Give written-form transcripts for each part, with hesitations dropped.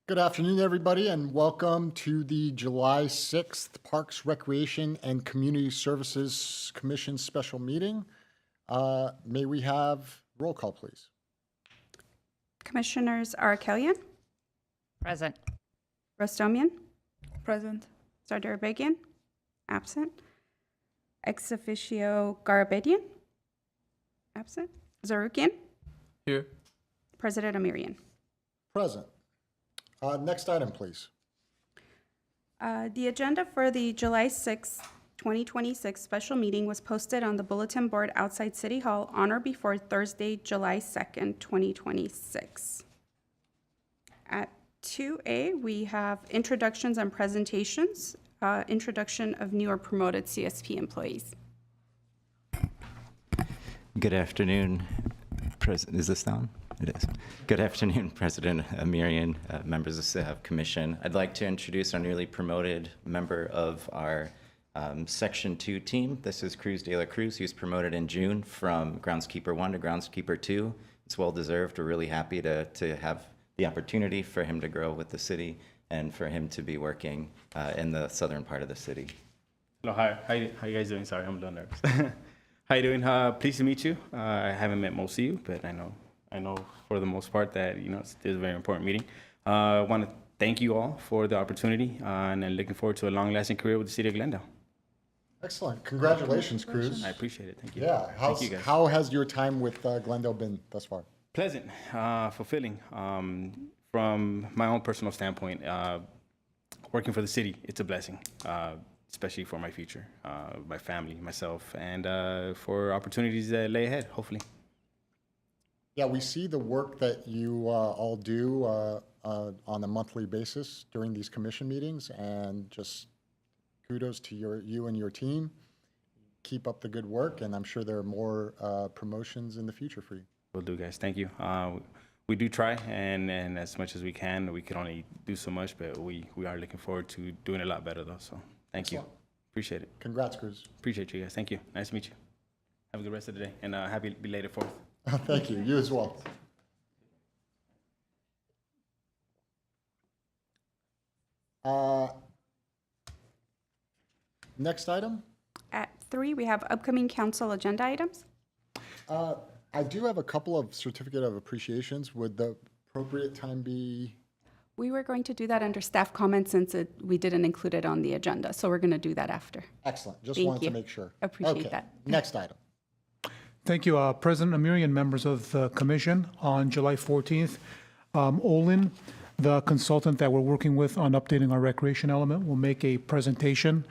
Good afternoon, everybody, and welcome to the July 6th Parks, Recreation, and Community Services Commission special meeting. May we have roll call, please? Commissioners Arakelian, Present. Rostomian, Present. Sardarabegian, absent. Ex officio Garabedian, absent. Zarukian, Here. President Amirian. Present. Next item, please. The agenda for the July 6th, 2026 special meeting was posted on the bulletin board outside City Hall on or before Thursday, July 2nd, 2026. At 2A, we have introductions and presentations, introduction of new or promoted CSP employees. Good afternoon, Is this on? It is. Good afternoon, President Amirian, members of the Commission. I'd like to introduce our newly promoted member of our Section 2 team. This is Cruz de la Cruz. He was promoted in June from Groundskeeper 1 to Groundskeeper 2. It's well-deserved. We're really happy to have the opportunity for him to grow with the city and for him to be working in the southern part of the city. Hello, hi. How you guys doing? Sorry, I'm a little nervous. How you doing? Pleased to meet you. I haven't met most of you, but I know for the most part that it's a very important meeting. I want to thank you all for the opportunity, and I'm looking forward to a long-lasting career with the City of Glendale. Excellent. Congratulations, Cruz. I appreciate it. Thank you. Yeah. Thank you guys. How has your time with Glendale been thus far? Pleasant, fulfilling. From my own personal standpoint, working for the city, it's a blessing, especially for my future, my family, myself, and for opportunities that lay ahead, hopefully. Yeah, we see the work that you all do on a monthly basis during these commission meetings, and just kudos to you and your team. Keep up the good work, and I'm sure there are more promotions in the future for you. Will do, guys. Thank you. We do try, and as much as we can only do so much, but we are looking forward to doing a lot better, though. So thank you. Appreciate it. Congrats, Cruz. Appreciate you guys. Thank you. Nice to meet you. Have a good rest of the day, and happy belated 4th. Thank you. You as well. Next item. At 3, we have upcoming council agenda items. I do have a couple of certificate of appreciations. Would the appropriate time be? We were going to do that under staff comments since we didn't include it on the agenda, so we're going to do that after. Excellent. Just Thank wanted you. to make sure. Appreciate Okay. that. Next item. Thank you, President Amirian, members of the commission. On July 14th, Olin, the consultant that we're working with on updating our recreation element, will make a presentation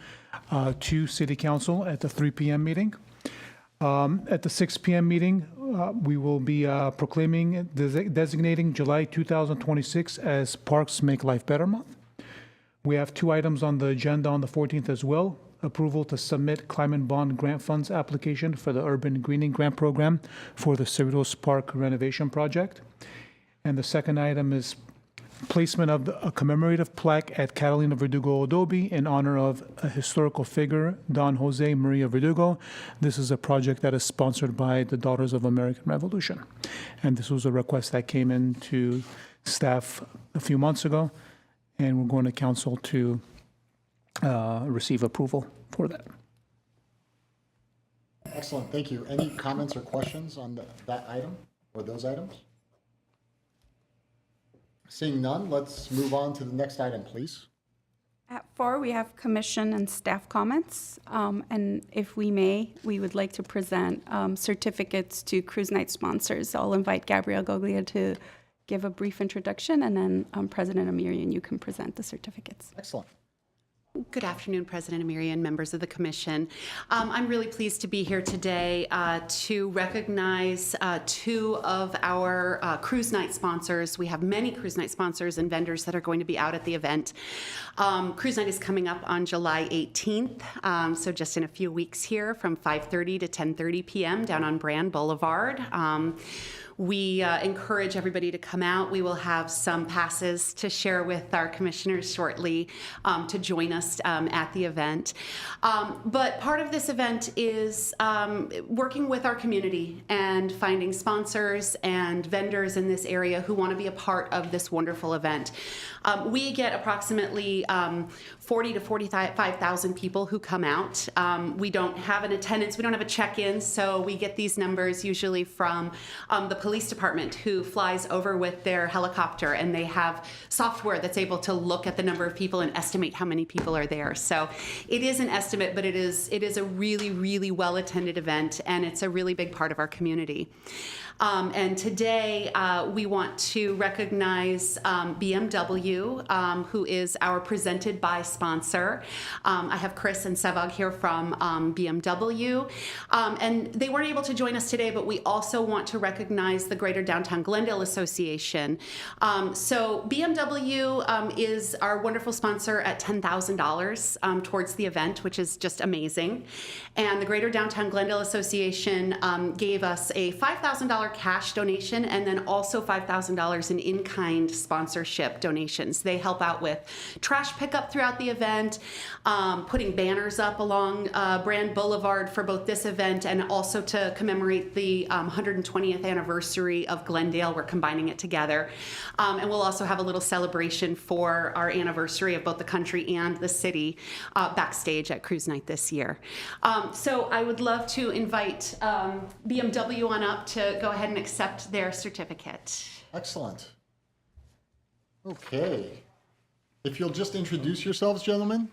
to City Council at the 3 p.m. meeting. At the 6 p.m. meeting, we will be designating July 2026 as Parks Make Life Better Month. We have 2 items on the agenda on the 14th as well. Approval to submit Climate Bond Grant Funds application for the Urban Greening Grant Program for the Cerritos Park renovation project. And the second item is placement of a commemorative plaque at Catalina Verdugo Adobe in honor of a historical figure, Don Jose Maria Verdugo. This is a project that is sponsored by the Daughters of American Revolution. And this was a request that came in to staff a few months ago, and we're going to council to receive approval for that. Excellent. Thank you. Any comments or questions on that item or those items? Seeing none, let's move on to the next item, please. At 4, we have commission and staff comments. And if we may, we would like to present certificates to Cruise Night sponsors. I'll invite Gabrielle Goglia to give a brief introduction, and then President Amirian, you can present the certificates. Excellent. Good afternoon, President Amirian, members of the Commission. I'm really pleased to be here today to recognize 2 of our Cruise Night sponsors. We have many Cruise Night sponsors and vendors that are going to be out at the event. Cruise Night is coming up on July 18th, so just in a few weeks here from 5:30 to 10:30 p.m. down on Brand Boulevard. We encourage everybody to come out. We will have some passes to share with our commissioners shortly to join us at the event. But part of this event is working with our community and finding sponsors and vendors in this area who want to be a part of this wonderful event. We get approximately 40 to 45,000 people who come out. We don't have an attendance, we don't have a check-in, so we get these numbers usually from the police department, who flies over with their helicopter, and they have software that's able to look at the number of people and estimate how many people are there. So it is an estimate, but it is a really, really well-attended event, and it's a really big part of our community. And today we want to recognize BMW, who is our presented by sponsor. I have Chris and Sevag here from BMW. And they weren't able to join us today, but we also want to recognize the Greater Downtown Glendale Association. So BMW is our wonderful sponsor at $10,000 towards the event, which is just amazing. And the Greater Downtown Glendale Association gave us a $5,000 cash donation, and then also $5,000 in in-kind sponsorship donations. They help out with trash pickup throughout the event, putting banners up along Brand Boulevard for both this event and also to commemorate the 120th anniversary of Glendale. We're combining it together. And we'll also have a little celebration for our anniversary of both the country and the city backstage at Cruise Night this year. So I would love to invite BMW on up to go ahead and accept their certificate. Excellent. Okay. If you'll just introduce yourselves, gentlemen.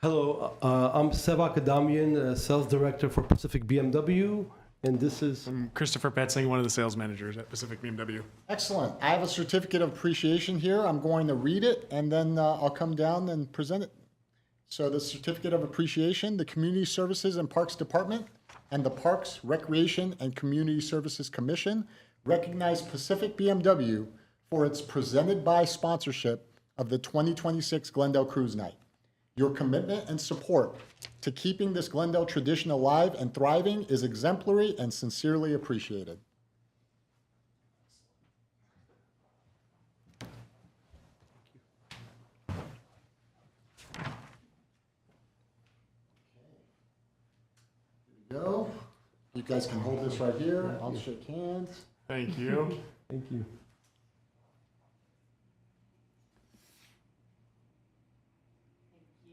Hello, I'm Sevak Adamian, Sales Director for Pacific BMW, and this is... I'm Christopher Petzing, one of the sales managers at Pacific BMW. Excellent. I have a certificate of appreciation here. I'm going to read it, and then I'll come down and present it. So the certificate of appreciation, the Community Services and Parks Department and the Parks, Recreation, and Community Services Commission recognize Pacific BMW for its presented by sponsorship of the 2026 Glendale Cruise Night. Your commitment and support to keeping this Glendale tradition alive and thriving is exemplary and sincerely appreciated. Here we go. You guys can hold this right here. I'll shake hands. Thank you. Thank you.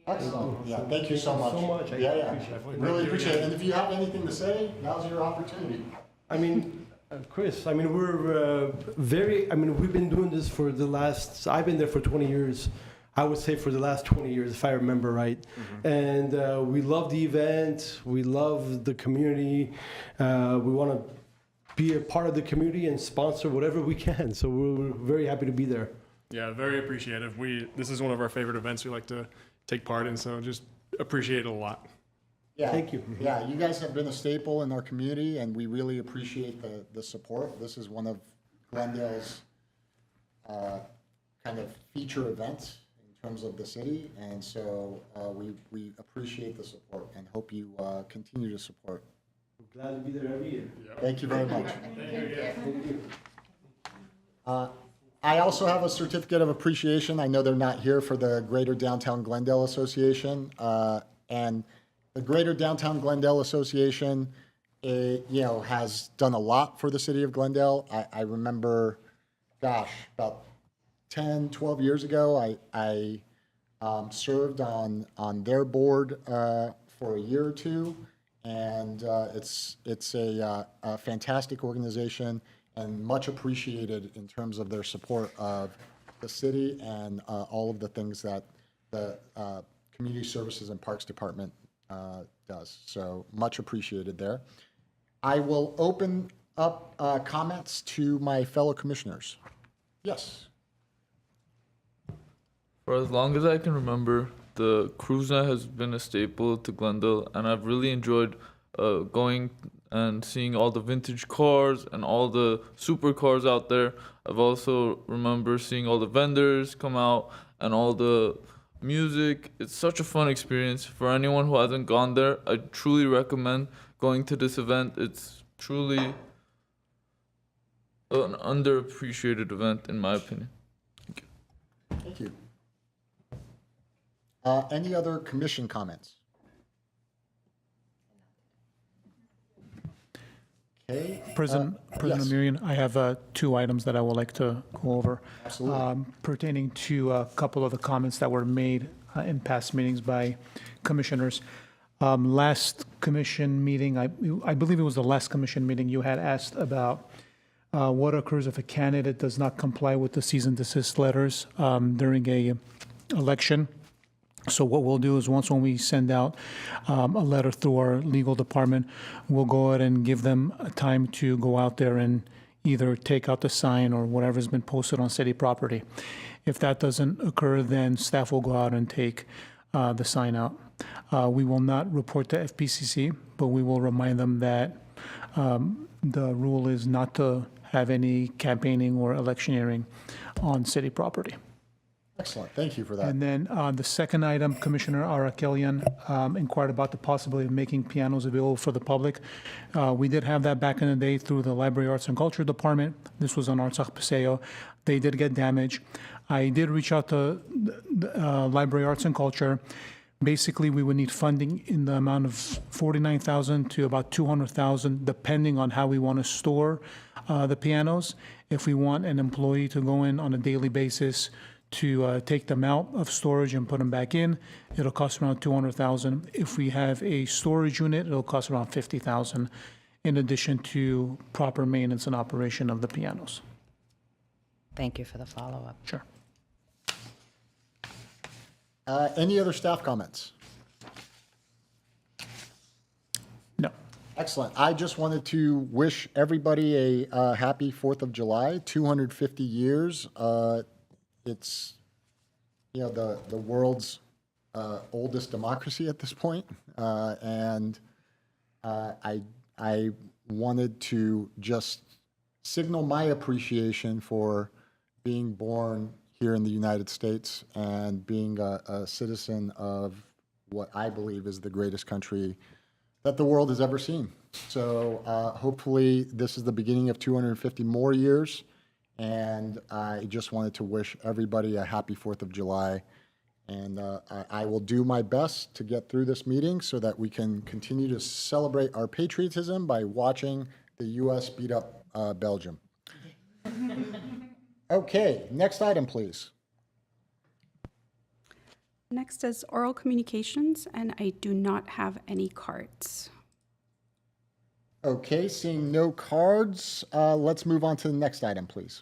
Excellent. Yeah, thank you so much. so much. I Yeah, appreciate yeah. it. Really appreciate it. And if you have anything to say, now's your opportunity. I mean, Chris, I mean, we're we've been doing this for the last, I've been there for 20 years. I would say for the last 20 years, if I remember right. And we love the event. We love the community. We want to be a part of the community and sponsor whatever we can. So we're very happy to be there. Yeah, very appreciative. This is one of our favorite events we like to take part in, so just appreciate it a lot. Yeah. Thank you. Yeah, you guys have been a staple in our community, and we really appreciate the support. This is one of Glendale's kind of feature events in terms of the city, and so we appreciate the support and hope you continue to support. Glad to be there every year. Thank you very much. I also have a certificate of appreciation. I know they're not here for the Greater Downtown Glendale Association. And the Greater Downtown Glendale Association, has done a lot for the city of Glendale. I remember, about 10, 12 years ago, I served on their board for a year or two. And it's a fantastic organization and much appreciated in terms of their support of the city and all of the things that the Community Services and Parks Department does. So much appreciated there. I will open up comments to my fellow commissioners. Yes. For as long as I can remember, the cruise night has been a staple to Glendale, and I've really enjoyed going and seeing all the vintage cars and all the supercars out there. I've also remember seeing all the vendors come out and all the music. It's such a fun experience. For anyone who hasn't gone there, I truly recommend going to this event. It's truly an underappreciated event, in my opinion. Thank you. Any other commission comments? Okay. President yes. Mirian, I have 2 items that I would like to go over. Absolutely. Pertaining to a couple of the comments that were made in past meetings by commissioners. Last commission meeting, I believe it was the last commission meeting, you had asked about what occurs if a candidate does not comply with the cease and desist letters during a election. So what we'll do is when we send out a letter through our legal department, we'll go ahead and give them a time to go out there and either take out the sign or whatever's been posted on city property. If that doesn't occur, then staff will go out and take the sign out. We will not report to FPCC, but we will remind them that the rule is not to have any campaigning or electioneering on city property. Excellent. Thank you for that. And then the second item, Commissioner Arakelian inquired about the possibility of making pianos available for the public. We did have that back in the day through the Library Arts and Culture Department. This was on Artsakh Paseo. They did get damaged. I did reach out to the Library Arts and Culture. Basically, we would need funding in the amount of $49,000 to about $200,000, depending on how we want to store the pianos. If we want an employee to go in on a daily basis to take them out of storage and put them back in, it'll cost around $200,000. If we have a storage unit, it'll cost around $50,000, in addition to proper maintenance and operation of the pianos. Thank you for the follow-up. Sure. Any other staff comments? No. Excellent. I just wanted to wish everybody a happy 4th of July, 250 years. It's, the world's oldest democracy at this point. And I wanted to just signal my appreciation for being born here in the United States and being a citizen of what I believe is the greatest country that the world has ever seen. So hopefully this is the beginning of 250 more years. And I just wanted to wish everybody a happy 4th of July. And I will do my best to get through this meeting so that we can continue to celebrate our patriotism by watching the U.S. beat up Belgium. Okay, next item, please. Next is oral communications, and I do not have any cards. Okay, seeing no cards, let's move on to the next item, please.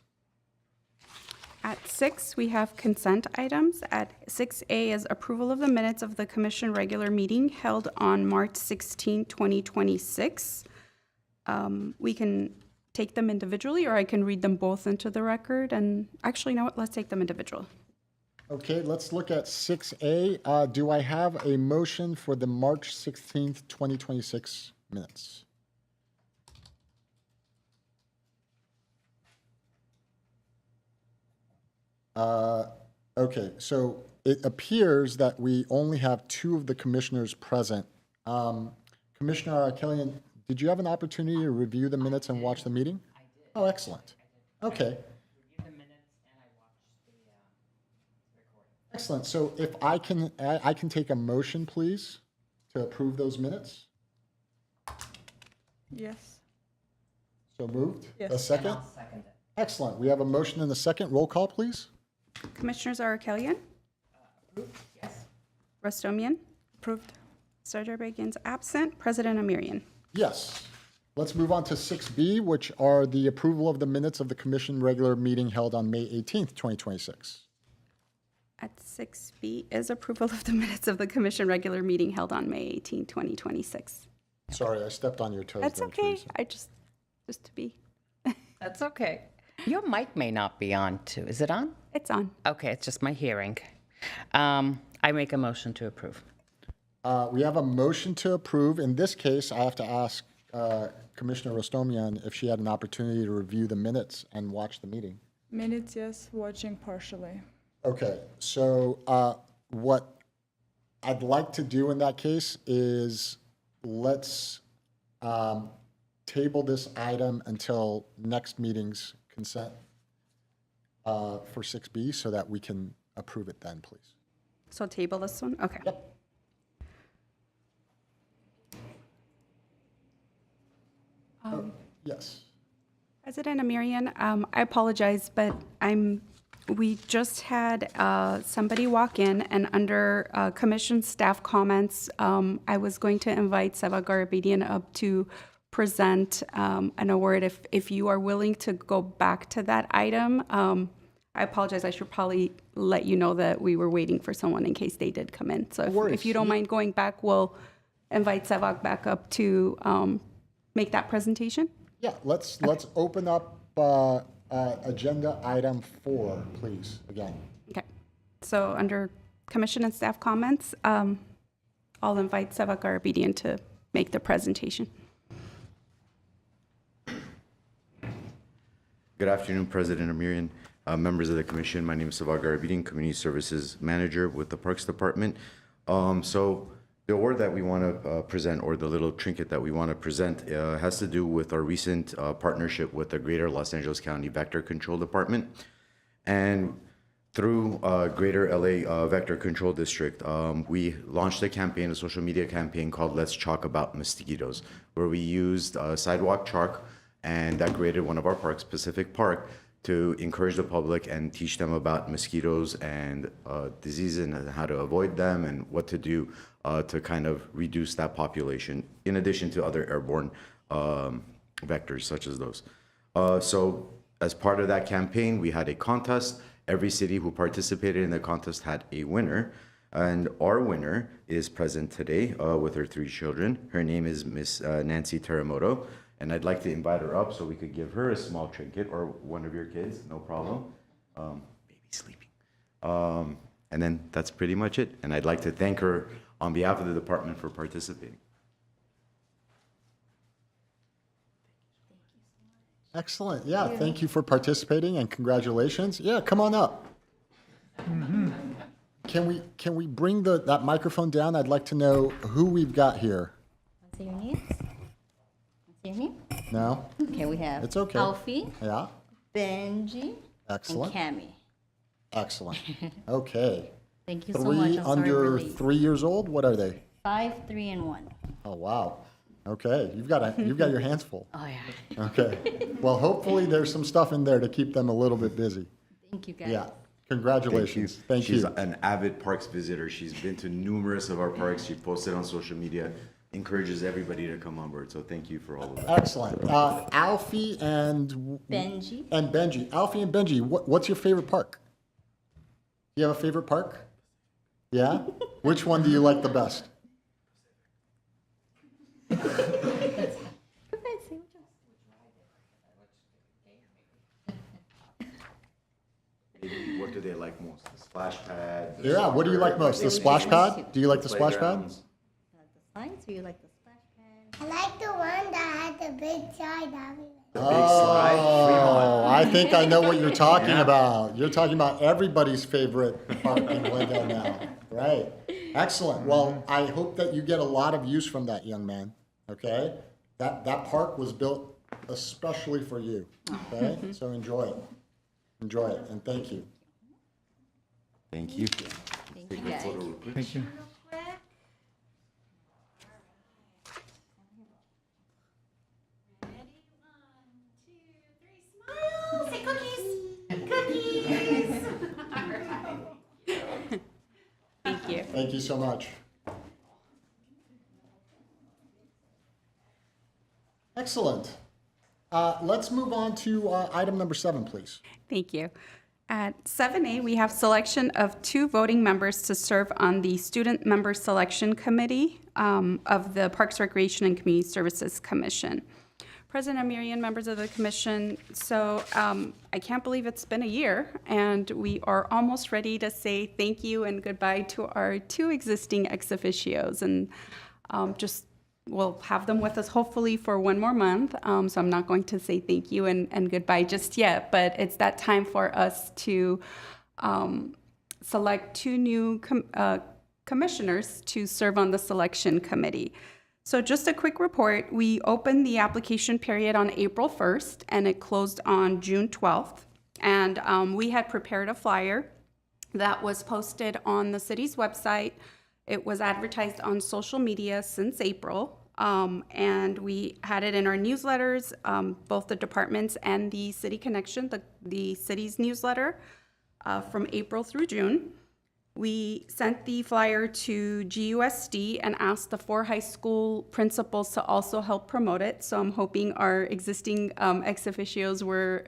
At 6, we have consent items. At 6A is approval of the minutes of the commission regular meeting held on March 16, 2026. We can take them individually, or I can read them both into the record. And actually, you know what? Let's take them individual. Okay, let's look at 6A. Do I have a motion for the March 16th, 2026 minutes? Okay, so it appears that we only have 2 of the commissioners present. Commissioner Killian, did you have an opportunity to review the minutes and watch the meeting? I did. Oh, excellent. Okay. Excellent. So if I can take a motion, please, to approve those minutes? Yes. So moved? Yes. A second? Excellent. We have a motion and a second. Roll call, please. Commissioners Arakelian? Yes. Rostomian? Approved. Sardarbagian's absent. President Amirian? Yes. Let's move on to 6B, which are the approval of the minutes of the commission regular meeting held on May 18th, 2026. At 6B is approval of the minutes of the commission regular meeting held on May 18, 2026. Sorry, I stepped on your toes. That's there, okay. Teresa. I just to be. That's okay. Your mic may not be on, too. Is it on? It's on. Okay, it's just my hearing. I make a motion to approve. We have a motion to approve. In this case, I have to ask Commissioner Rostomian if she had an opportunity to review the minutes and watch the meeting. Minutes, yes. Watching partially. Okay, so what I'd like to do in that case is let's table this item until next meeting's consent for 6B so that we can approve it then, please? So table this one? Okay. Yep. Yes. President Amirian, I apologize, but we just had somebody walk in, and under commission staff comments, I was going to invite Seva Garabedian up to present an award. If you are willing to go back to that item, I apologize, I should probably let you know that we were waiting for someone in case they did come in. So if you don't mind going back, we'll invite Seva back up to make that presentation. Yeah, let's open up agenda item 4, please, again. Okay, so under commission and staff comments, I'll invite Seva Garabedian to make the presentation. Good afternoon, President Amirian, members of the commission. My name is Seva Garabedian, Community Services Manager with the Parks Department. So the award that we want to present, or the little trinket that we want to present, has to do with our recent partnership with the Greater Los Angeles County Vector Control Department. And through Greater LA Vector Control District, we launched a social media campaign called Let's Chalk About Mosquitoes, where we used sidewalk chalk and decorated one of our parks, Pacific Park, to encourage the public and teach them about mosquitoes and diseases and how to avoid them and what to do to kind of reduce that population, in addition to other airborne vectors such as those. So as part of that campaign, we had a contest. Every city who participated in the contest had a winner. And our winner is present today with her 3 children. Her name is Miss Nancy Teramoto. And I'd like to invite her up so we could give her a small trinket, or one of your kids, no problem. Baby sleeping. And then that's pretty much it. And I'd like to thank her on behalf of the department for participating. Excellent. Yeah, thank you for participating and congratulations. Yeah, come on up. Can we bring that microphone down? I'd like to know who we've got here. Say your names. Hear me? No? Okay, we have It's okay. Alfie, Yeah, Benji, excellent. and Cammy. Excellent. Okay. Thank you so much. 3 I'm sorry under we're late. 3 years old? What are they? 5, 3, and 1. Oh, wow. Okay, you've got your hands full. Oh yeah. Okay. Well, hopefully there's some stuff in there to keep them a little bit busy. Thank you guys. Yeah. Congratulations. Thank you. She's an avid parks visitor. She's been to numerous of our parks. She posted on social media, encourages everybody to come on board. So thank you for all of that. Excellent. Alfie and Benji. Alfie and Benji, what's your favorite park? Do you have a favorite park? Yeah? Which one do you like the best? What do they like most? The splash pad? Yeah, what do you like most? The splash pad? Do you like the splash pad? Playgrounds? You like the slides or you like the splash pad? I like the one that had the big slide. Oh, I think I know what you're talking about. You're talking about everybody's favorite park in Glendale now. Right. Excellent. Well, I hope that you get a lot of use from that, young man. Okay? That park was built especially for you. Okay? So enjoy it. Enjoy it, and thank you. Thank you. Thank you Take a guys. photo real quick. Thank you. Say cookies. Cookies. Thank you. Thank you so much. Excellent. Let's move on to item number 7, please. Thank you. At 7A, we have selection of 2 voting members to serve on the Student Member Selection Committee of the Parks, Recreation, and Community Services Commission. President Amirian, members of the commission, so I can't believe it's been a year, and we are almost ready to say thank you and goodbye to our 2 existing ex officios, and we'll have them with us hopefully for 1 more month, so I'm not going to say thank you and goodbye just yet, but it's that time for us to select 2 new commissioners to serve on the selection committee. So just a quick report, we opened the application period on April 1st and it closed on June 12th. And we had prepared a flyer that was posted on the city's website. It was advertised on social media since April. And we had it in our newsletters, both the departments and the City Connection, the city's newsletter from April through June. We sent the flyer to GUSD and asked the 4 high school principals to also help promote it. So I'm hoping our existing ex officios were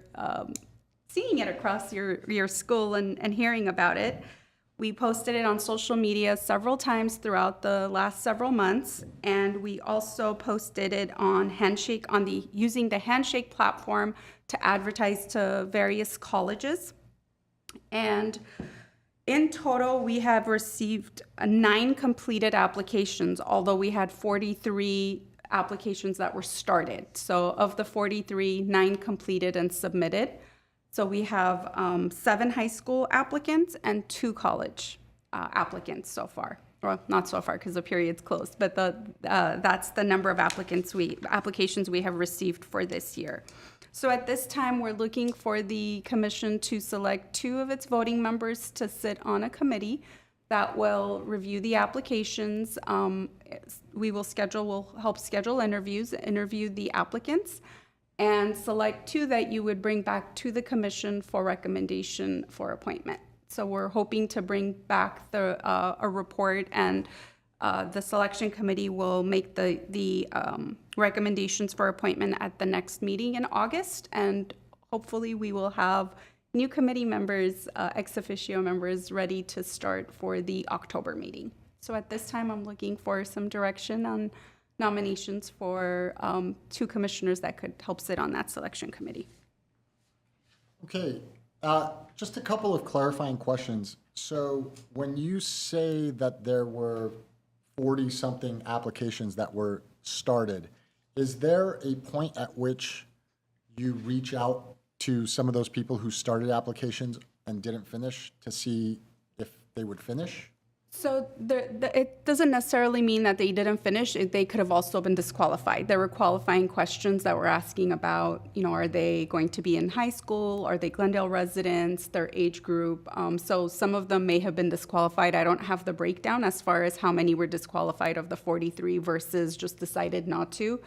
seeing it across your school and hearing about it. We posted it on social media several times throughout the last several months, and we also posted it on Handshake using the Handshake platform to advertise to various colleges. And in total, we have received 9 completed applications, although we had 43 applications that were started. So of the 43, 9 completed and submitted. So we have 7 high school applicants and 2 college applicants so far. Well, not so far because the period's closed, but that's the number of applications we have received for this year. So at this time, we're looking for the commission to select 2 of its voting members to sit on a committee that will review the applications. We'll help schedule interviews, interview the applicants, and select 2 that you would bring back to the commission for recommendation for appointment. So we're hoping to bring back a report, and the selection committee will make the recommendations for appointment at the next meeting in August, and hopefully we will have new committee members, ex officio members, ready to start for the October meeting. So at this time, I'm looking for some direction on nominations for 2 commissioners that could help sit on that selection committee. Okay, just a couple of clarifying questions. So when you say that there were 40-something applications that were started, is there a point at which you reach out to some of those people who started applications and didn't finish to see if they would finish? So it doesn't necessarily mean that they didn't finish. They could have also been disqualified. There were qualifying questions that were asking about, are they going to be in high school? Are they Glendale residents? Their age group. So some of them may have been disqualified. I don't have the breakdown as far as how many were disqualified of the 43 versus just decided not to.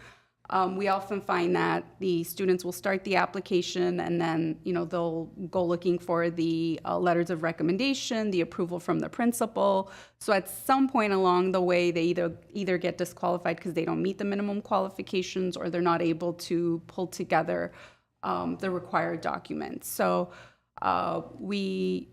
We often find that the students will start the application and then, they'll go looking for the letters of recommendation, the approval from the principal. So at some point along the way, they either get disqualified because they don't meet the minimum qualifications or they're not able to pull together the required documents. So we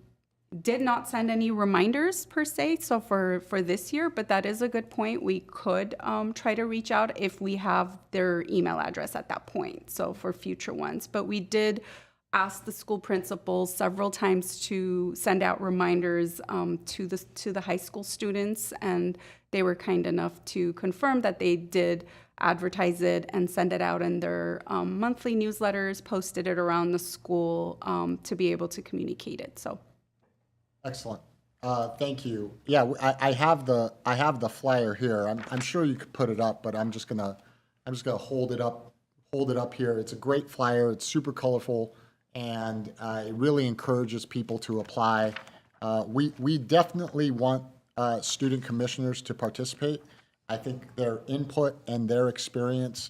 did not send any reminders per se, so for this year, but that is a good point. We could try to reach out if we have their email address at that point, so for future ones. But we did ask the school principals several times to send out reminders to the high school students, and they were kind enough to confirm that they did advertise it and send it out in their monthly newsletters, posted it around the school to be able to communicate it. So. Excellent. Thank you. Yeah, I have the flyer here. I'm sure you could put it up, but I'm just gonna hold it up here. It's a great flyer. It's super colorful, and it really encourages people to apply. We definitely want student commissioners to participate. I think their input and their experience,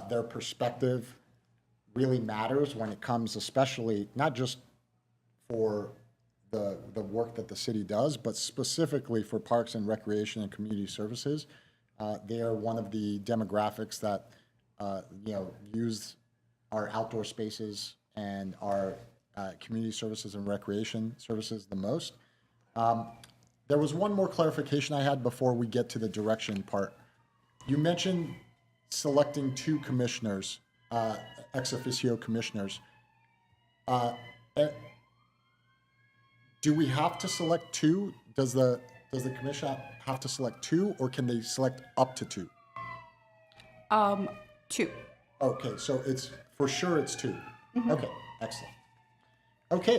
their perspective, really matters when it comes, especially not just for the work that the city does, but specifically for Parks and Recreation and Community Services. They are one of the demographics that use our outdoor spaces and our community services and recreation services the most. There was one more clarification I had before we get to the direction part. You mentioned selecting 2 commissioners, ex officio commissioners. Do we have to select 2? Does the commission have to select 2, or can they select up to 2? 2. Okay, so it's for sure it's 2. Mm-hmm. Okay, excellent. Okay,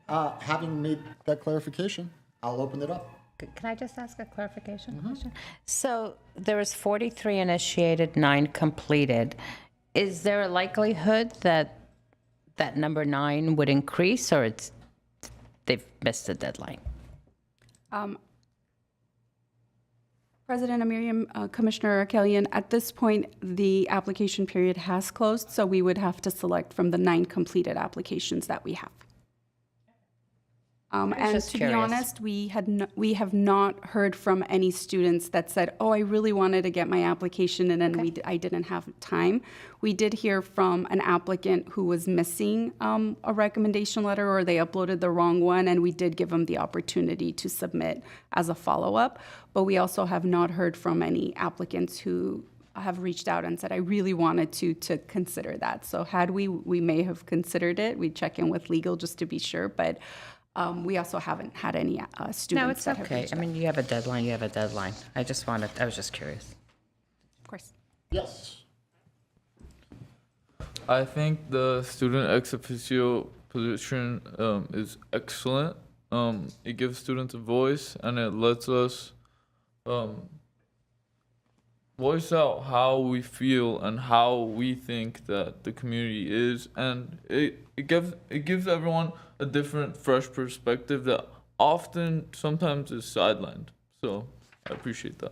having made that clarification, I'll open it up. Can I just ask a clarification question? So there was 43 initiated, 9 completed. Is there a likelihood that that number 9 would increase, or they've missed the deadline? President Amirian, Commissioner Arkelian, at this point, the application period has closed, so we would have to select from the 9 completed applications that we have. And just to be curious. honest, we have not heard from any students that said, "Oh, I really wanted to get my application in, and I didn't have time." We did hear from an applicant who was missing a recommendation letter, or they uploaded the wrong one, and we did give them the opportunity to submit as a follow-up. But we also have not heard from any applicants who have reached out and said, "I really wanted to consider that." So had we may have considered it. We'd check in with legal just to be sure, but. We also haven't had any students. No, it's that have okay. reached I out. mean, you have a deadline, you have a deadline. I was just curious. Of course. Yes. I think the student ex officio position is excellent. It gives students a voice, and it lets us voice out how we feel and how we think that the community is, and it gives everyone a different, fresh perspective that often sometimes is sidelined. So I appreciate that.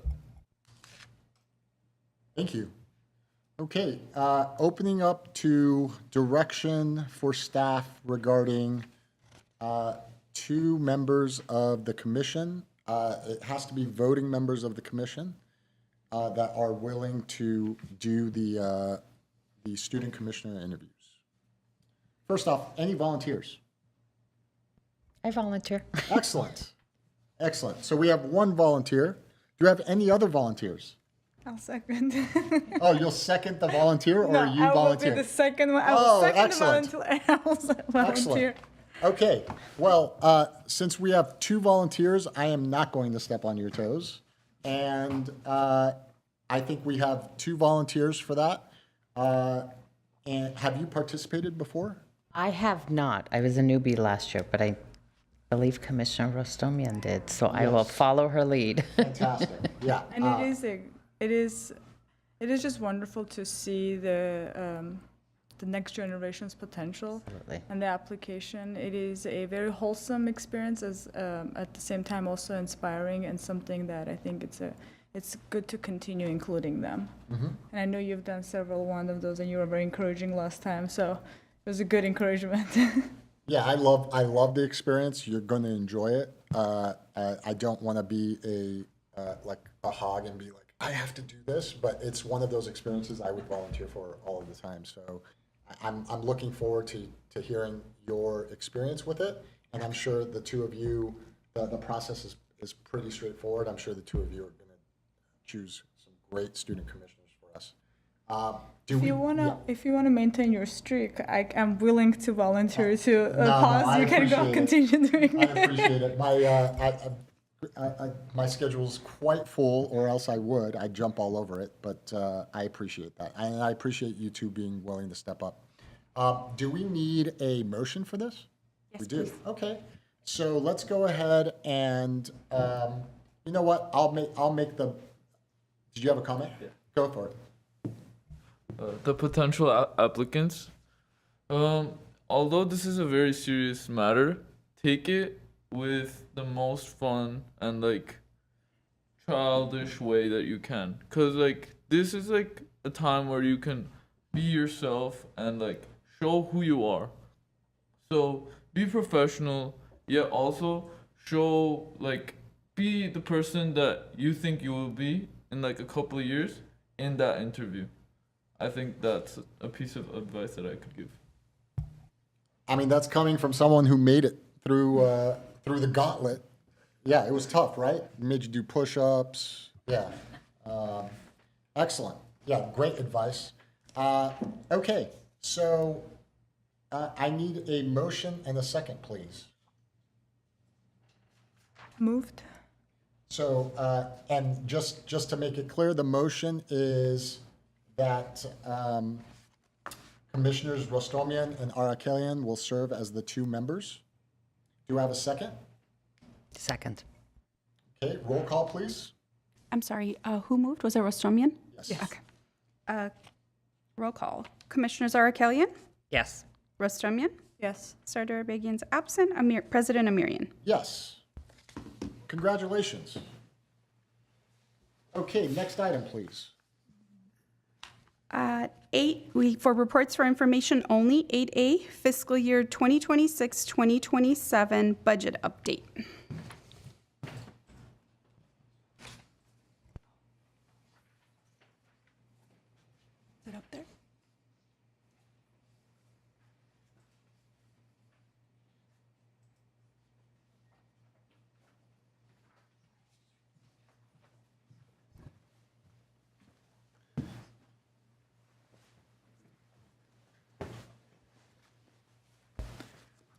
Thank you. Okay, opening up to direction for staff regarding 2 members of the commission. It has to be voting members of the commission that are willing to do the student commissioner interviews. First off, any volunteers? I volunteer. Excellent. Excellent. So we have 1 volunteer. Do you have any other volunteers? I'll second. Oh, you'll second the volunteer, or No, you I will volunteer? be the second one. I Oh, will second excellent. the volunteer. I will volunteer. Excellent. Okay, well, since we have 2 volunteers, I am not going to step on your toes. And I think we have 2 volunteers for that. And have you participated before? I have not. I was a newbie last year, but I believe Commissioner Rostomian did, so I will follow her lead. Fantastic, yeah. And it is just wonderful to see the next generation's potential Absolutely. and the application. It is a very wholesome experience, as at the same time also inspiring, and something that I think it's good to continue including them. Mm-hmm. And I know you've done one of those, and you were very encouraging last time, so it was a good encouragement. Yeah, I love the experience. You're going to enjoy it. I don't want to be like a hog and be like, I have to do this, but it's one of those experiences I would volunteer for all of the time. So I'm looking forward to hearing your experience with it, and I'm sure the 2 of you, the process is pretty straightforward. I'm sure the 2 of you are going to choose some great student commissioners for us. If you wanna maintain your streak, I'm willing to volunteer to No, pause. I You can go appreciate it. continue doing I it. appreciate it. My schedule's quite full, or else I would. I'd jump all over it, but I appreciate that. And I appreciate you 2 being willing to step up. Do we need a motion for this? Yes, We do. please. Okay. So let's go ahead and, you know what? I'll make the, did you have a comment? Yeah. Go for it. The potential applicants. Although this is a very serious matter, take it with the most fun and like childish way that you can, cause like this is like a time where you can be yourself and like show who you are. So be professional, yet also show like be the person that you think you will be in like a couple of years in that interview. I think that's a piece of advice that I could give. I mean, that's coming from someone who made it through the gauntlet. Yeah, it was tough, right? It made you do push-ups. Yeah. Excellent. Yeah, great advice. Okay, so I need a motion and a second, please. Moved. So, and just to make it clear, the motion is that Commissioners Rostomian and Arakelian will serve as the 2 members. Do I have a second? Second. Okay, roll call, please. I'm sorry, who moved? Was it Rostromian? Yes. Okay. Roll call. Commissioner Zarakalian? Yes. Rostromian? Yes. Sardar Begian's absent. President Amirian? Yes. Congratulations. Okay, next item, please. 8, for reports for information only, 8A, fiscal year 2026-2027 budget update. Is it up there?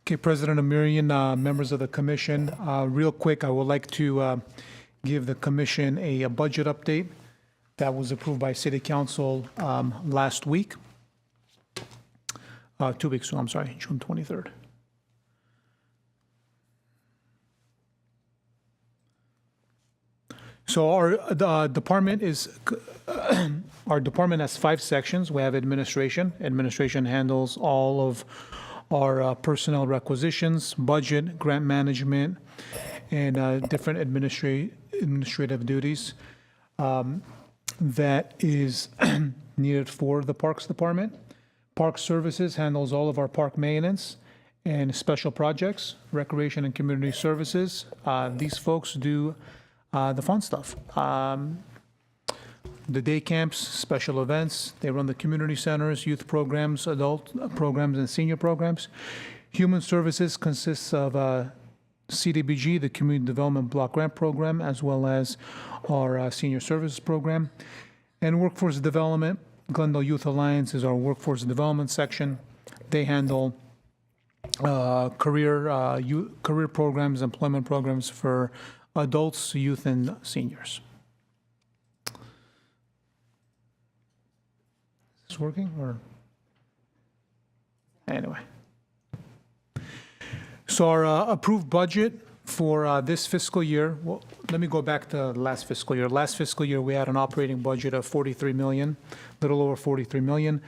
Okay, President Amirian, members of the commission, real quick, I would like to give the commission a budget update that was approved by City Council last week. 2 weeks ago, I'm sorry, June 23rd. So our department has 5 sections. We have administration. Administration handles all of our personnel requisitions, budget, grant management, and different administrative duties that is needed for the Parks Department. Park Services handles all of our park maintenance and special projects. Recreation and Community Services, these folks do the fun stuff. The day camps, special events, they run the community centers, youth programs, adult programs, and senior programs. Human Services consists of CDBG, the Community Development Block Grant Program, as well as our Senior Services Program. And Workforce Development, Glendale Youth Alliance is our workforce development section. They handle career programs, employment programs for adults, youth, and seniors. Is this working or? Anyway. So our approved budget for this fiscal year, well, let me go back to last fiscal year. Last fiscal year, we had an operating budget of 43 million, little over 43 million.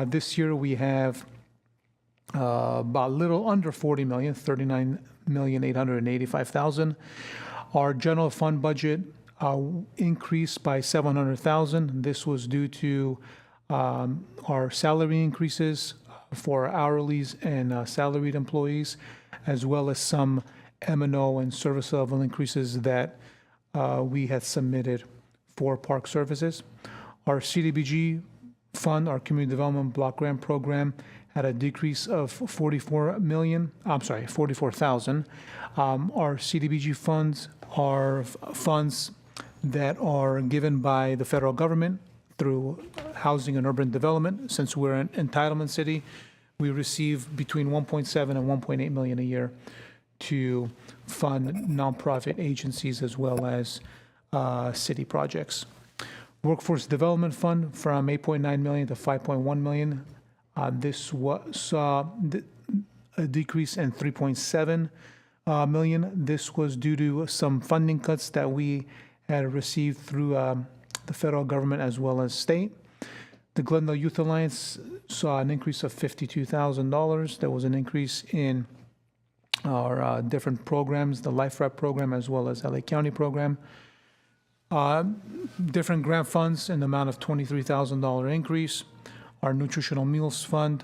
This year, we have about a little under 40 million, 39,885,000. Our general fund budget increased by 700,000. This was due to our salary increases for hourlies and salaried employees, as well as some M&O and service level increases that we had submitted for park services. Our CDBG fund, our Community Development Block Grant Program, had a decrease of 44,000. Our CDBG funds are funds that are given by the federal government through housing and urban development. Since we're an entitlement city, we receive between 1.7 and 1.8 million a year to fund nonprofit agencies as well as city projects. Workforce Development Fund from 8.9 million to 5.1 million. This saw a decrease in 3.7 million. This was due to some funding cuts that we had received through the federal government as well as state. The Glendale Youth Alliance saw an increase of $52,000. There was an increase in our different programs, the Life Rep program as well as LA County program. Different grant funds in the amount of $23,000 increase. Our Nutritional Meals Fund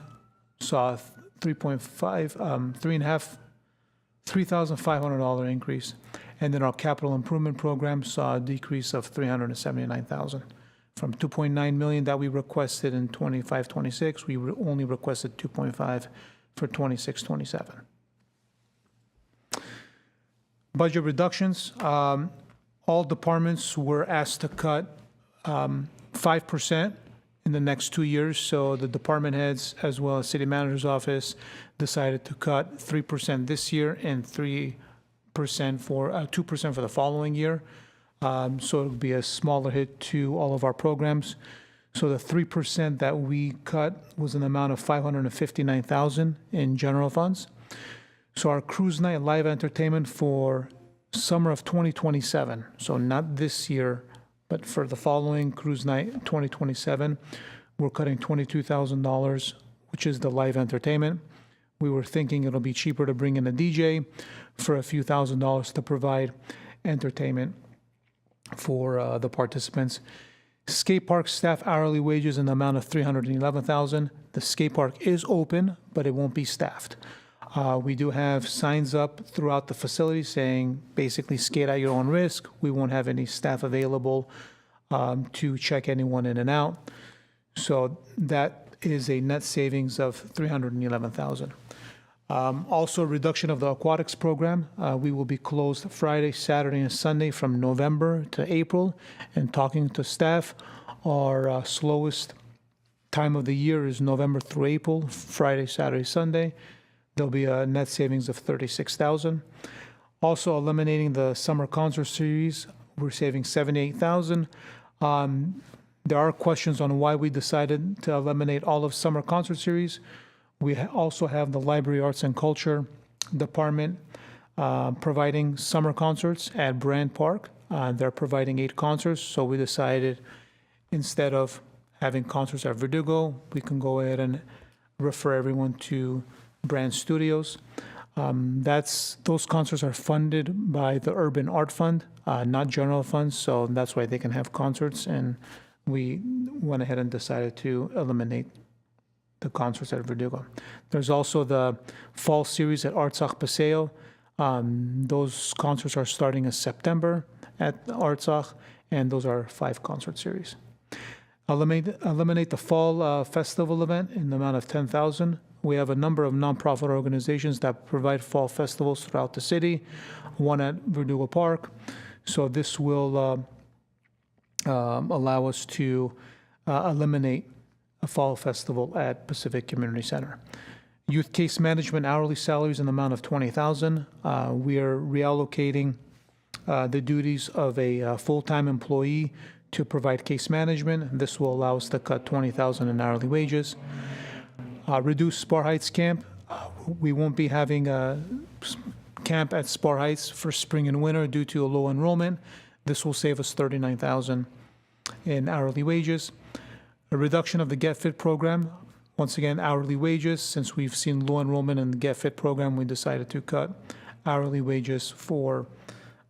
saw $3,500 increase. And then our Capital Improvement Program saw a decrease of $379,000. From 2.9 million that we requested in 25-26, we only requested 2.5 for 26-27. Budget reductions. All departments were asked to cut 5% in the next 2 years. So the department heads, as well as city manager's office, decided to cut 3% this year and 2% for the following year. So it'll be a smaller hit to all of our programs. So the 3% that we cut was an amount of $559,000 in general funds. So our cruise night live entertainment for summer of 2027, so not this year, but for the following cruise night 2027, we're cutting $22,000, which is the live entertainment. We were thinking it'll be cheaper to bring in a DJ for a few $1,000s to provide entertainment for the participants. Skate park staff hourly wages in the amount of $311,000. The skate park is open, but it won't be staffed. We do have signs up throughout the facility saying basically skate at your own risk. We won't have any staff available to check anyone in and out. So that is a net savings of $311,000. Also, reduction of the aquatics program. We will be closed Friday, Saturday, and Sunday from November to April. And talking to staff, our slowest time of the year is November through April, Friday, Saturday, Sunday. There'll be a net savings of $36,000. Also, eliminating the summer concert series, we're saving $78,000. There are questions on why we decided to eliminate all of summer concert series. We also have the Library Arts and Culture Department providing summer concerts at Brand Park. They're providing 8 concerts, so we decided instead of having concerts at Verdugo, we can go ahead and refer everyone to Brand Studios. Those concerts are funded by the Urban Art Fund, not general funds, so that's why they can have concerts, and we went ahead and decided to eliminate the concerts at Verdugo. There's also the fall series at Artsakh Paseo. Those concerts are starting in September at Artsakh, and those are 5 concert series. Eliminate the fall festival event in the amount of $10,000. We have a number of nonprofit organizations that provide fall festivals throughout the city, one at Verdugo Park. So this will allow us to eliminate a fall festival at Pacific Community Center. Youth case management hourly salaries in the amount of $20,000. We are reallocating the duties of a full-time employee to provide case management. This will allow us to cut $20,000 in hourly wages. Reduce Spar Heights camp. We won't be having a camp at Spar Heights for spring and winter due to a low enrollment. This will save us $39,000 in hourly wages. A reduction of the Get Fit program. Once again, hourly wages. Since we've seen low enrollment in the Get Fit program, we decided to cut hourly wages for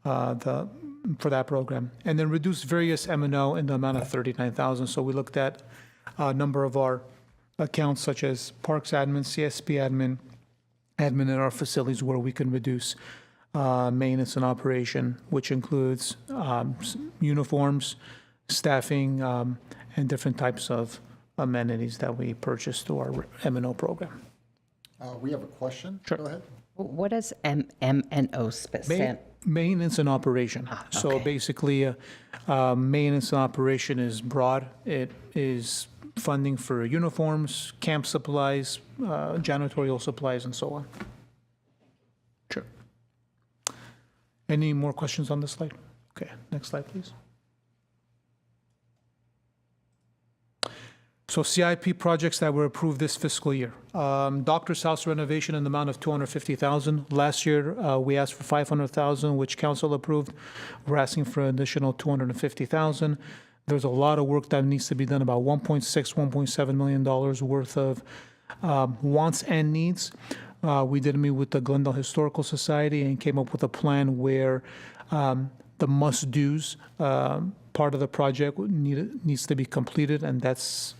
that program. And then reduce various M&O in the amount of $39,000. So we looked at a number of our accounts such as Parks Admin, CSP Admin, admin in our facilities where we can reduce maintenance and operation, which includes uniforms, staffing, and different types of amenities that we purchase through our M&O program. We have a question. Sure. Go ahead. What does M&O stand? Maintenance and operation. So okay. basically, maintenance and operation is broad. It is funding for uniforms, camp supplies, janitorial supplies, and so on. Sure. Any more questions on this slide? Okay, next slide, please. So CIP projects that were approved this fiscal year. Doctor's House renovation in the amount of $250,000. Last year, we asked for $500,000, which council approved. We're asking for an additional $250,000. There's a lot of work that needs to be done, about $1.7 million worth of wants and needs. We did meet with the Glendale Historical Society and came up with a plan where the must-dos part of the project needs to be completed, and that's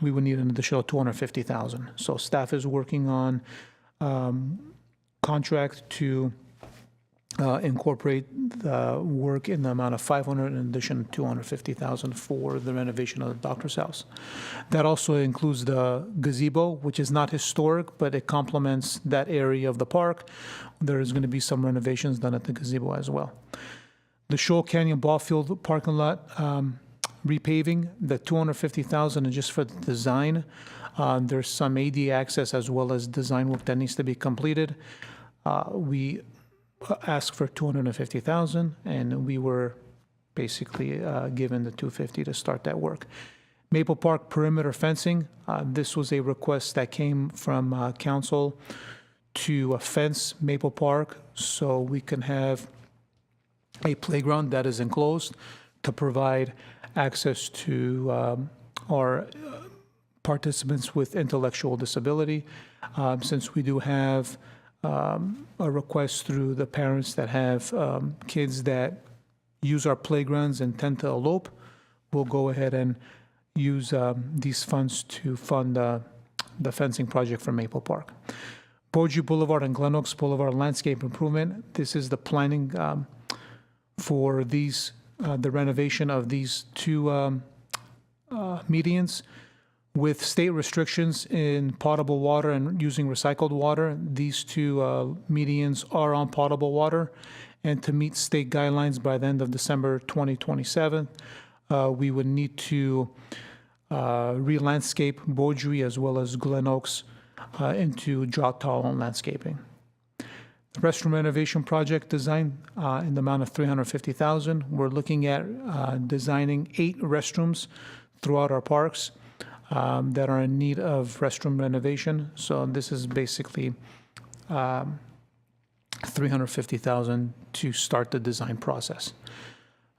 we would need an additional $250,000. So staff is working on contract to incorporate the work in the amount of $500,000 in addition to $250,000 for the renovation of the doctor's house. That also includes the gazebo, which is not historic, but it complements that area of the park. There is going to be some renovations done at the gazebo as well. The Shoal Canyon Ball Field parking lot repaving, the $250,000 is just for the design. There's some AD access as well as design work that needs to be completed. We asked for $250,000, and we were basically given the $250,000 to start that work. Maple Park perimeter fencing. This was a request that came from council to fence Maple Park so we can have a playground that is enclosed to provide access to our participants with intellectual disability. Since we do have a request through the parents that have kids that use our playgrounds and tend to elope, we'll go ahead and use these funds to fund the fencing project for Maple Park. Beaudry Boulevard and Glen Oaks Boulevard landscape improvement. This is the planning for these, the renovation of these two medians. With state restrictions in potable water and using recycled water, these two medians are on potable water. And to meet state guidelines by the end of December 2027, we would need to re-landscape Beaudry as well as Glen Oaks into drought tolerant landscaping. The restroom renovation project design in the amount of $350,000. We're looking at designing 8 restrooms throughout our parks that are in need of restroom renovation. So this is basically $350,000 to start the design process.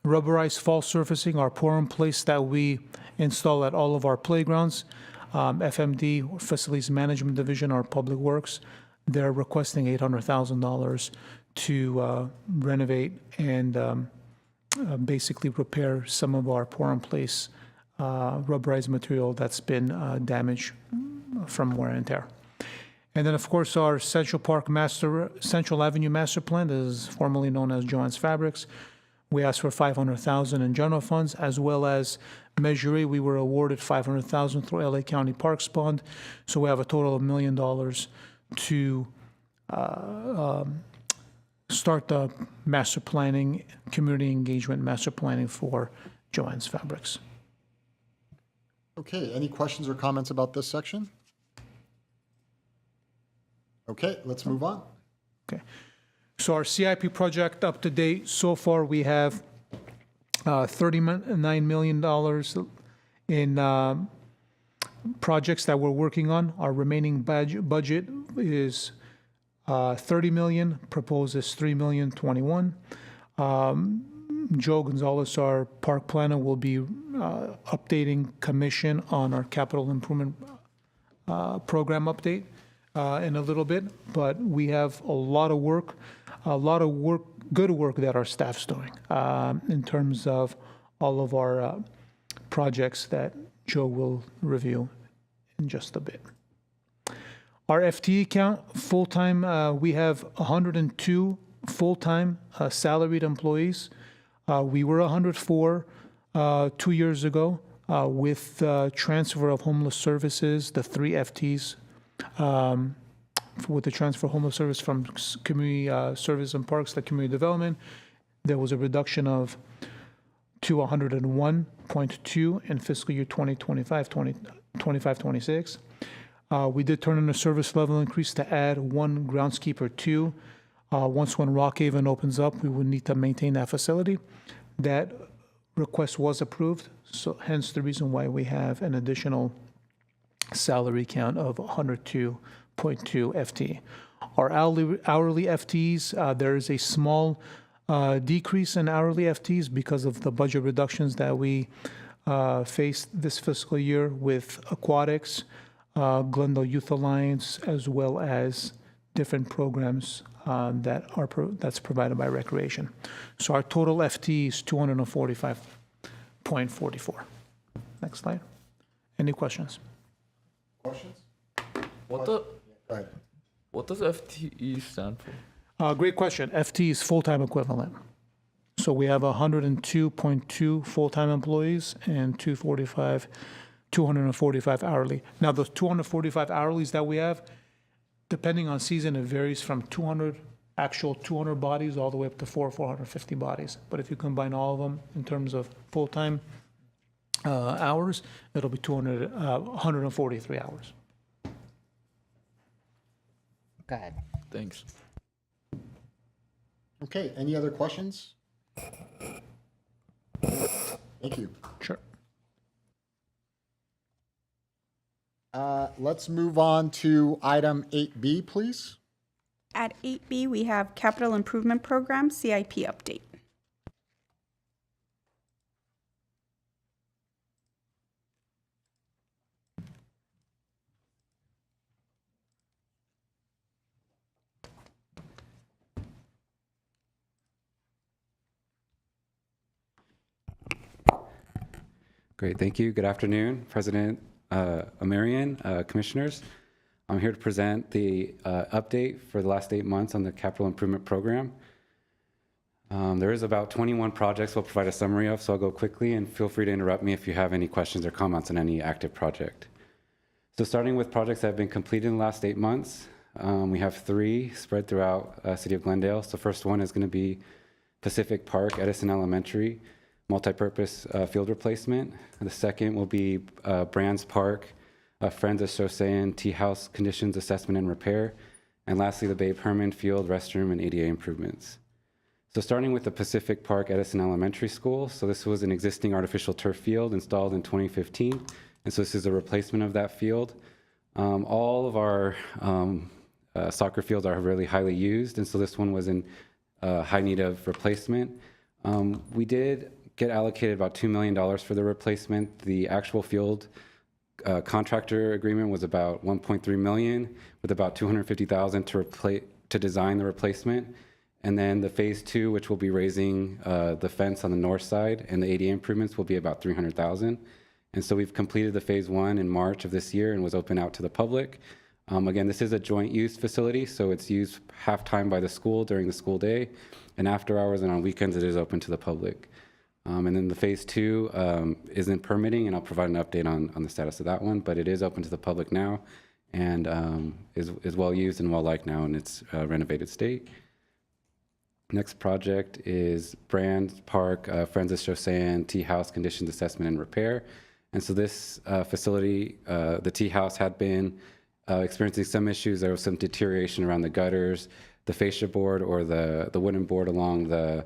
Rubberized fall surfacing, our pour-in-place that we install at all of our playgrounds. FMD, or Facilities Management Division, our Public Works, they're requesting $800,000 to renovate and basically repair some of our pour-in-place rubberized material that's been damaged from wear and tear. And then, of course, our Central Avenue Master Plan is formerly known as Joann's Fabrics. We asked for $500,000 in general funds, as well as Measure A. We were awarded $500,000 through LA County Parks Bond, so we have a total of $1 million to start the master planning, community engagement master planning for Joann's Fabrics. Okay, any questions or comments about this section? Okay, let's move on. Okay. So our CIP project up to date, so far we have $39 million in projects that we're working on. Our remaining budget is $30 million, proposed is $3,021,000. Joe Gonzalez, our park planner, will be updating commission on our capital improvement program update in a little bit, but we have a lot of work, good work that our staff's doing in terms of all of our projects that Joe will review in just a bit. Our FTE count, full-time, we have 102 full-time salaried employees. We were 104 2 years ago with transfer of homeless services, the 3 FTs, with the transfer of homeless service from community service and parks to community development. There was a reduction of to 101.2 in fiscal year 2025-26. We did turn in a service level increase to add 1 groundskeeper 2. Once when Rockhaven opens up, we would need to maintain that facility. That request was approved, so hence the reason why we have an additional salary count of 102.2 FTE. Our hourly FTEs, there is a small decrease in hourly FTEs because of the budget reductions that we faced this fiscal year with aquatics, Glendale Youth Alliance, as well as different programs that's provided by Recreation. So our total FTE is 245.44. Next slide. Any questions? Questions? What Go ahead. does FTE stand for? Great question. FTE is full-time equivalent. So we have 102.2 full-time employees and 245 hourly. Now, those 245 hourlies that we have, depending on season, it varies from 200 bodies all the way up to 450 bodies. But if you combine all of them in terms of full-time hours, it'll be 143 hours. Good. Thanks. Okay, any other questions? Thank you. Sure. Let's move on to item 8B, please. At 8B, we have Capital Improvement Program, CIP update. Great, thank you. Good afternoon, President Amirian, Commissioners. I'm here to present the update for the last 8 months on the Capital Improvement Program. There is about 21 projects we'll provide a summary of, so I'll go quickly and feel free to interrupt me if you have any questions or comments on any active project. So starting with projects that have been completed in the last 8 months, we have 3 spread throughout City of Glendale. So first one is going to be Pacific Park, Edison Elementary, multi-purpose field replacement. And the second will be Brands Park, Friends of Chaussee Tea House conditions assessment and repair. And lastly, the Babe Herman Field restroom and ADA improvements. So starting with the Pacific Park Edison Elementary School. So this was an existing artificial turf field installed in 2015. And so this is a replacement of that field. All of our soccer fields are really highly used. And so this one was in high need of replacement. We did get allocated about $2 million for the replacement. The actual field contractor agreement was about $1.3 million, with about $250,000 to design the replacement. And then the phase 2, which will be raising the fence on the north side, and the ADA improvements will be about $300,000. And so we've completed the phase 1 in March of this year and was open out to the public. Again, this is a joint use facility, so it's used half-time by the school during the school day, and after hours and on weekends it is open to the public. And then the phase 2 is in permitting, and I'll provide an update on the status of that one, but it is open to the public now and is well used and well liked now in its renovated state. Next project is Brands Park, Friends of Chaussee Tea House conditions assessment and repair. And so this facility, the tea house had been experiencing some issues. There was some deterioration around the gutters, the fascia board or the wooden board along the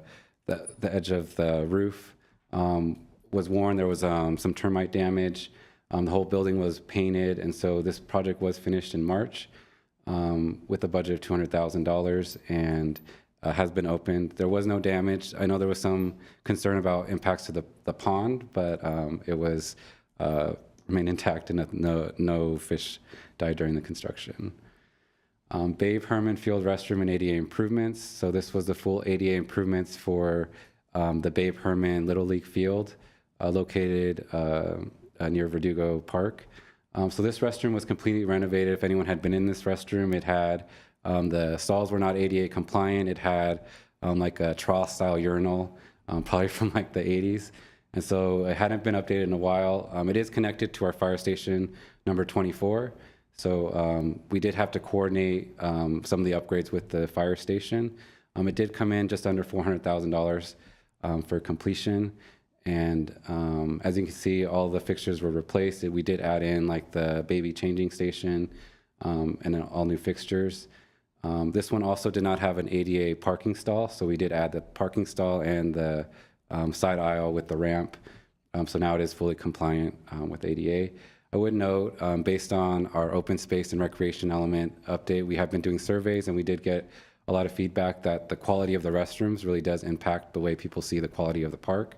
edge of the roof was worn. There was some termite damage. The whole building was painted, and so this project was finished in March with a budget of $200,000 and has been opened. There was no damage. I know there was some concern about impacts to the pond, but it was remained intact and no fish died during the construction. Babe Herman Field restroom and ADA improvements. So this was the full ADA improvements for the Babe Herman Little League Field located near Verdugo Park. So this restroom was completely renovated. If anyone had been in this restroom, it had, the stalls were not ADA compliant. It had like a trough style urinal, probably from like the 80s. And so it hadn't been updated in a while. It is connected to our fire station number 24. So we did have to coordinate some of the upgrades with the fire station. It did come in just under $400,000 for completion. And as you can see, all the fixtures were replaced. We did add in like the baby changing station and then all new fixtures. This one also did not have an ADA parking stall. So we did add the parking stall and the side aisle with the ramp. So now it is fully compliant with ADA. I would note, based on our open space and recreation element update, we have been doing surveys and we did get a lot of feedback that the quality of the restrooms really does impact the way people see the quality of the park.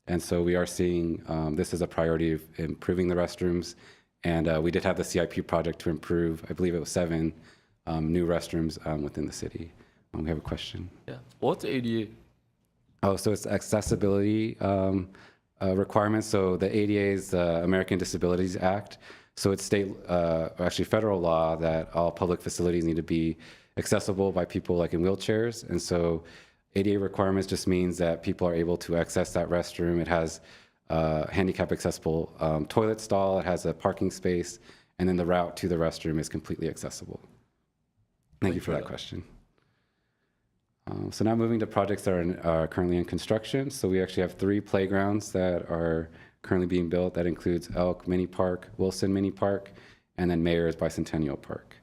And so we are seeing this as a priority of improving the restrooms. And we did have the CIP project to improve, I believe it was 7 new restrooms within the city. We have a question. Yeah. What's ADA? Oh, so it's accessibility requirements. So the ADA is the American Disabilities Act. So it's actually federal law that all public facilities need to be accessible by people like in wheelchairs. And so ADA requirements just means that people are able to access that restroom. It has handicap accessible toilet stall. It has a parking space. And then the route to the restroom is completely accessible. Thank you for that question. So now moving to projects that are currently in construction. So we actually have 3 playgrounds that are currently being built. That includes Elk Mini Park, Wilson Mini Park, and then Mayor's Bicentennial Park.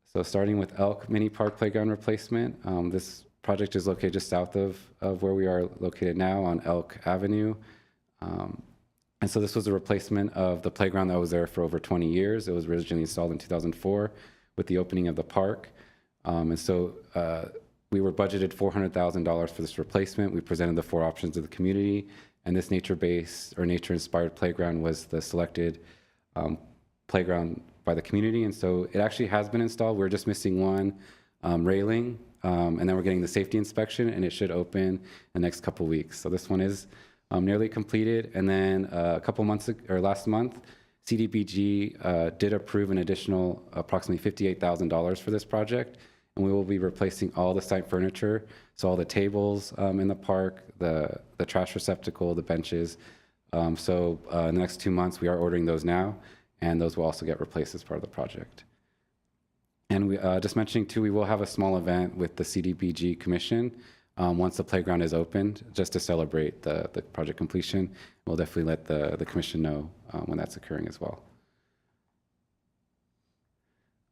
So starting with Elk Mini Park playground replacement, this project is located just south of where we are located now on Elk Avenue. And so this was a replacement of the playground that was there for over 20 years. It was originally installed in 2004 with the opening of the park. And so we were budgeted $400,000 for this replacement. We presented the 4 options to the community, and this nature-based or nature-inspired playground was the selected playground by the community. And so it actually has been installed. We're just missing one railing, and then we're getting the safety inspection, and it should open the next couple weeks. So this one is nearly completed. And then a couple months or last month, CDBG did approve an additional approximately $58,000 for this project, and we will be replacing all the site furniture, so all the tables in the park, the trash receptacle, the benches. In the next 2 months, we are ordering those now, and those will also get replaced as part of the project. And we just mentioning too, we will have a small event with the CDBG Commission once the playground is opened, just to celebrate the project completion. We'll definitely let the commission know when that's occurring as well.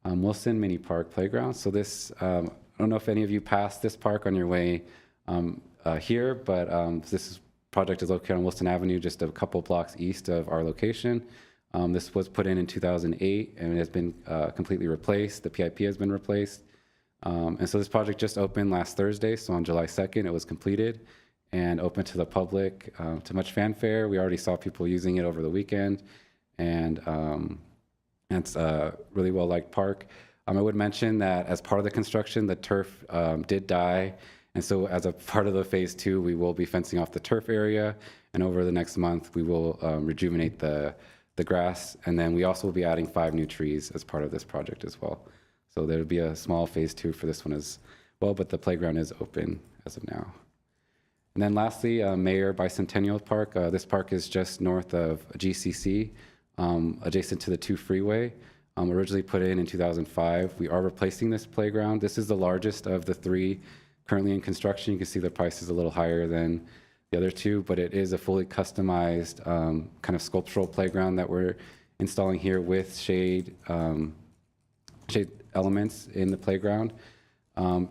Wilson Mini Park Playground. So this, I don't know if any of you passed this park on your way here, but this project is located on Wilson Avenue, just a couple blocks east of our location. This was put in 2008, and it has been completely replaced. The PIP has been replaced. And so this project just opened last Thursday, so on July 2nd, it was completed and open to the public to much fanfare. We already saw people using it over the weekend, and it's a really well-liked park. I would mention that as part of the construction, the turf did die, and so as a part of the phase 2, we will be fencing off the turf area, and over the next month, we will rejuvenate the grass, and then we also will be adding 5 new trees as part of this project as well. So there will be a small phase 2 for this one as well, but the playground is open as of now. And then lastly, Mayor Bicentennial Park. This park is just north of GCC, adjacent to the 2 freeway. Originally put in 2005. We are replacing this playground. This is the largest of the 3 currently in construction. You can see the price is a little higher than the other 2, but it is a fully customized kind of sculptural playground that we're installing here with shade elements in the playground.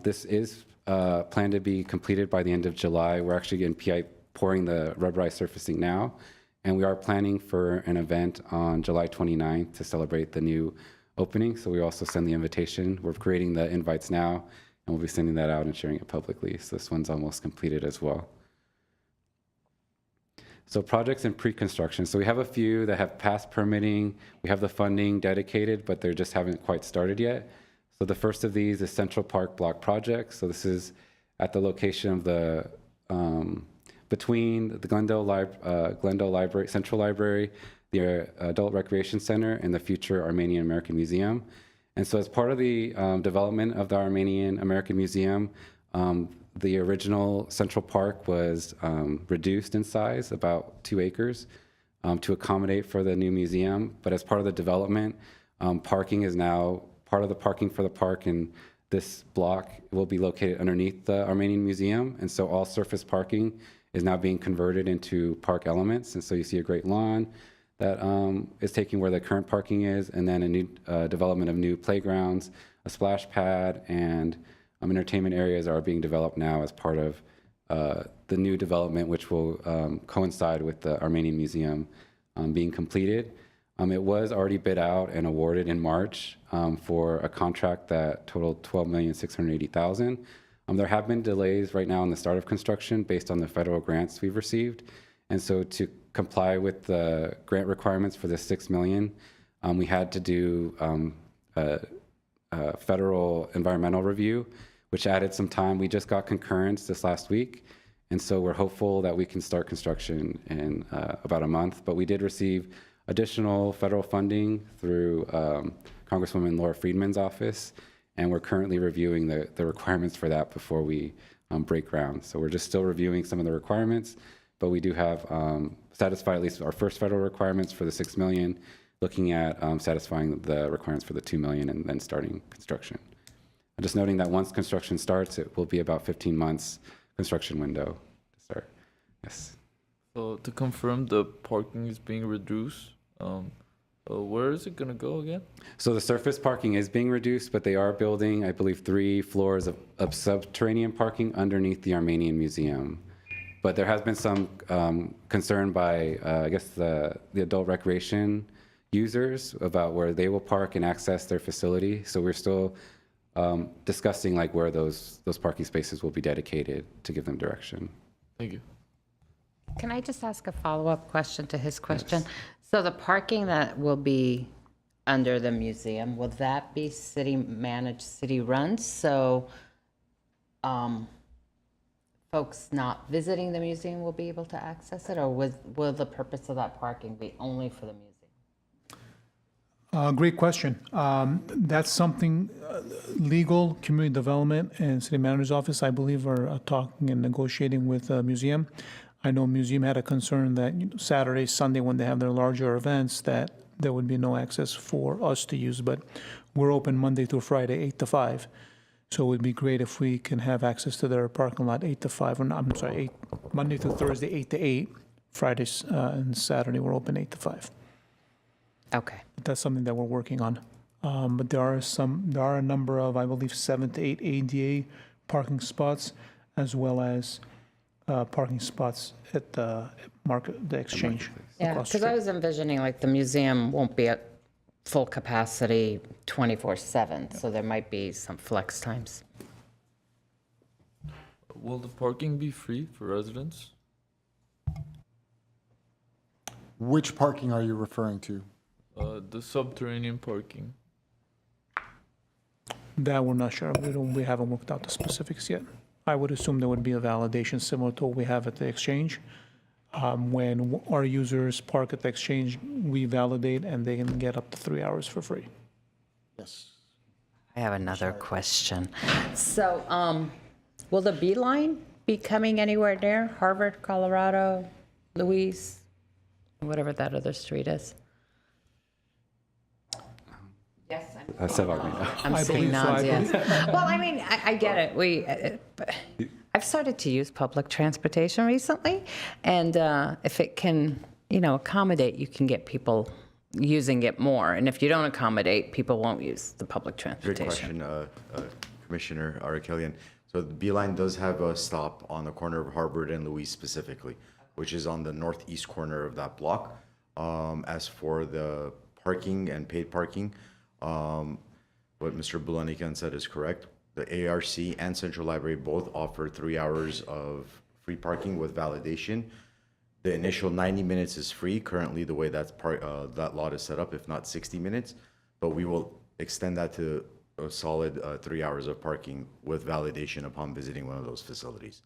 This is planned to be completed by the end of July. We're actually in PI pouring the rubberized surfacing now, and we are planning for an event on July 29th to celebrate the new opening. So we also send the invitation. We're creating the invites now, and we'll be sending that out and sharing it publicly. So this one's almost completed as well. So projects in pre-construction. So we have a few that have passed permitting. We have the funding dedicated, but they just haven't quite started yet. So the first of these is Central Park Block Project. So this is at the location of the, between the Glendale Library, Central Library, the Adult Recreation Center, and the future Armenian American Museum. And so as part of the development of the Armenian American Museum, the original Central Park was reduced in size, about 2 acres, to accommodate for the new museum. But as part of the development, parking is now part of the parking for the park, and this block will be located underneath the Armenian Museum. And so all surface parking is now being converted into park elements. And so you see a great lawn that is taking where the current parking is, and then a new development of new playgrounds, a splash pad, and entertainment areas are being developed now as part of the new development, which will coincide with the Armenian Museum being completed. It was already bid out and awarded in March for a contract that totaled $12,680,000. There have been delays right now in the start of construction based on the federal grants we've received. And so to comply with the grant requirements for the $6 million, we had to do a federal environmental review, which added some time. We just got concurrence this last week, and so we're hopeful that we can start construction in about a month. But we did receive additional federal funding through Congresswoman Laura Friedman's office, and we're currently reviewing the requirements for that before we break ground. So we're just still reviewing some of the requirements, but we do have satisfied at least our first federal requirements for the $6 million, looking at satisfying the requirements for the $2 million, and then starting construction. I'm just noting that once construction starts, it will be about 15 months construction window to start. Yes. So to confirm, the parking is being reduced. Where is it going to go again? So the surface parking is being reduced, but they are building, I believe, 3 floors of subterranean parking underneath the Armenian Museum. But there has been some concern by, I guess, the adult recreation users about where they will park and access their facility. So we're still discussing like where those parking spaces will be dedicated to give them direction. Thank you. Can I just ask a follow-up question to his question? So the parking that will be under the museum, will that be city-managed, city-run? So folks not visiting the museum will be able to access it? Or will the purpose of that parking be only for the museum? Great question. That's something legal, community development, and city manager's office, I believe, are talking and negotiating with the museum. I know museum had a concern that Saturday, Sunday, when they have their larger events, that there would be no access for us to use. But we're open Monday through Friday, 8 to 5. So it would be great if we can have access to their parking lot 8 to 5. Or, I'm sorry, Monday through Thursday, 8 to 8. Fridays and Saturday, we're open 8 to 5. Okay. That's something that we're working on. But there are a number of, I believe, 7 to 8 ADA parking spots, as well as parking spots at the exchange. Yeah, across the because I street. was envisioning like the museum won't be at full capacity 24/7, so there might be some flex times. Will the parking be free for residents? Which parking are you referring to? The subterranean parking. That we're not sure. We haven't worked out the specifics yet. I would assume there would be a validation similar to what we have at the exchange. When our users park at the exchange, we validate and they can get up to 3 hours for free. Yes. I have another question. So, will the Beeline be coming anywhere near Harvard, Colorado, Louise, whatever that other street is? Yes, I'm I seeing believe so. nods, I yes. believe- Well, I mean, I get it. I've started to use public transportation recently, and if it can, accommodate, you can get people using it more. And if you don't accommodate, people won't use the public Great transportation. question, Commissioner Arakelian. So the Beeline does have a stop on the corner of Harvard and Louise specifically, which is on the northeast corner of that block. As for the parking and paid parking, what Mr. Bulanikan said is correct. The ARC and Central Library both offer 3 hours of free parking with validation. The initial 90 minutes is free currently, the way that lot is set up, if not 60 minutes. But we will extend that to a solid 3 hours of parking with validation upon visiting one of those facilities.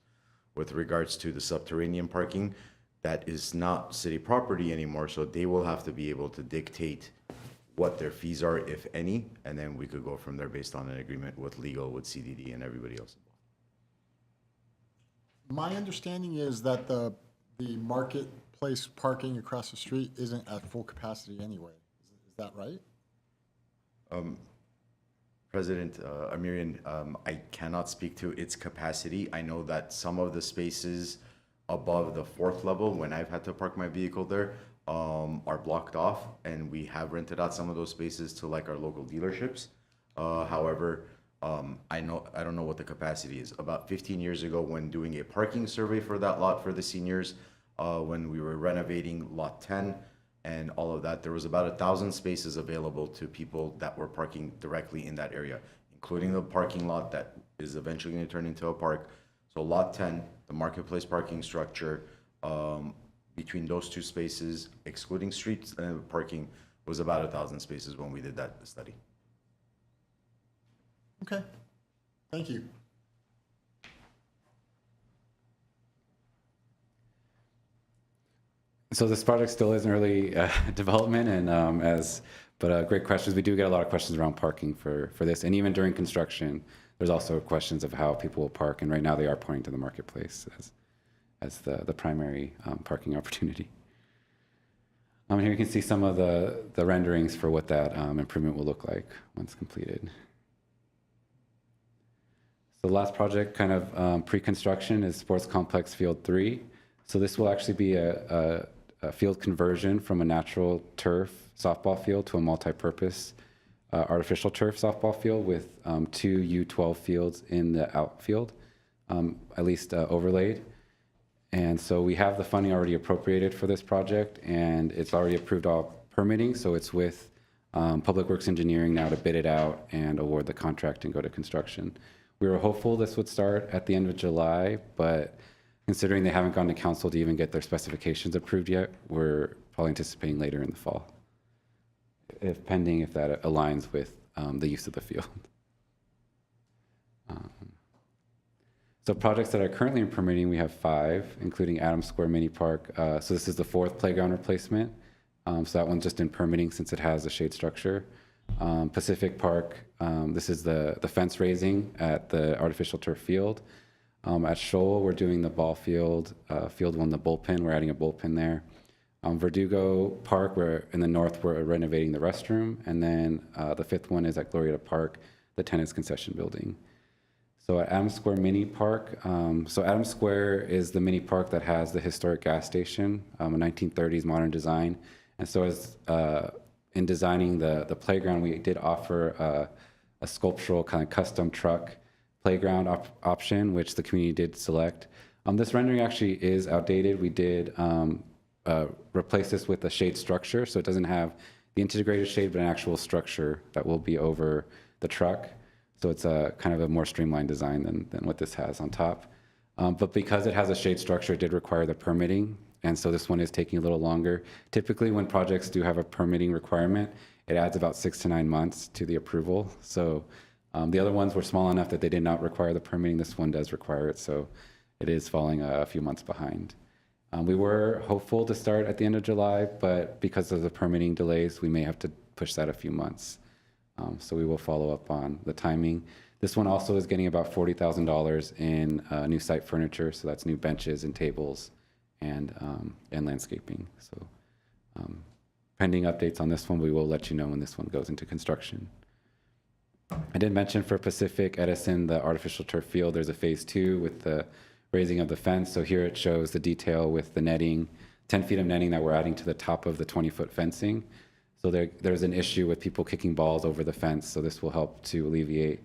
With regards to the subterranean parking, that is not city property anymore, so they will have to be able to dictate what their fees are, if any, and then we could go from there based on an agreement with legal, with CDD, and everybody else. My understanding is that the marketplace parking across the street isn't at full capacity anyway. Is that right? President Amirian, I cannot speak to its capacity. I know that some of the spaces above the 4th level, when I've had to park my vehicle there, are blocked off, and we have rented out some of those spaces to like our local dealerships. However, I don't know what the capacity is. About 15 years ago, when doing a parking survey for that lot for the seniors, when we were renovating Lot 10 and all of that, there was about 1,000 spaces available to people that were parking directly in that area, including the parking lot that is eventually going to turn into a park. So Lot 10, the marketplace parking structure, between those two spaces, excluding street parking, was about 1,000 spaces when we did that study. Okay, thank you. So this project still is in early development, and great questions. We do get a lot of questions around parking for this, and even during construction, there's also questions of how people will park, and right now they are pointing to the marketplace as the primary parking opportunity. Here you can see some of the renderings for what that improvement will look like once completed. So the last project, kind of pre-construction, is Sports Complex Field 3. So this will actually be a field conversion from a natural turf softball field to a multi-purpose artificial turf softball field with 2 U12 fields in the outfield, at least overlaid. And so we have the funding already appropriated for this project, and it's already approved all permitting, so it's with Public Works Engineering now to bid it out and award the contract and go to construction. We were hopeful this would start at the end of July, but considering they haven't gone to council to even get their specifications approved yet, we're probably anticipating later in the fall, if that aligns with the use of the field. So projects that are currently in permitting, we have 5, including Adams Square Mini Park. So this is the 4th playground replacement. So that one's just in permitting since it has a shade structure. Pacific Park, this is the fence raising at the artificial turf field. At Shoal, we're doing the ball field, field 1, the bullpen. We're adding a bullpen there. Verdugo Park, where in the north, we're renovating the restroom. And then the 5th one is at Glorieta Park, the tennis concession building. So at Adams Square Mini Park, so Adams Square is the mini park that has the historic gas station, a 1930s modern design. And so as in designing the playground, we did offer a sculptural kind of custom truck playground option, which the community did select. This rendering actually is outdated. We did replace this with a shade structure, so it doesn't have the integrated shade, but an actual structure that will be over the truck. So it's a kind of a more streamlined design than what this has on top. But because it has a shade structure, it did require the permitting. And so this one is taking a little longer. Typically when projects do have a permitting requirement, it adds about 6 to 9 months to the approval. So the other ones were small enough that they did not require the permitting. This one does require it. So it is falling a few months behind. We were hopeful to start at the end of July, but because of the permitting delays, we may have to push that a few months. So we will follow up on the timing. This one also is getting about $40,000 in new site furniture. So that's new benches and tables and landscaping. So pending updates on this one, we will let you know when this one goes into construction. I did mention for Pacific Edison, the artificial turf field, there's a phase 2 with the raising of the fence. So here it shows the detail with the netting, 10 feet of netting that we're adding to the top of the 20-foot fencing. So there's an issue with people kicking balls over the fence. So this will help to alleviate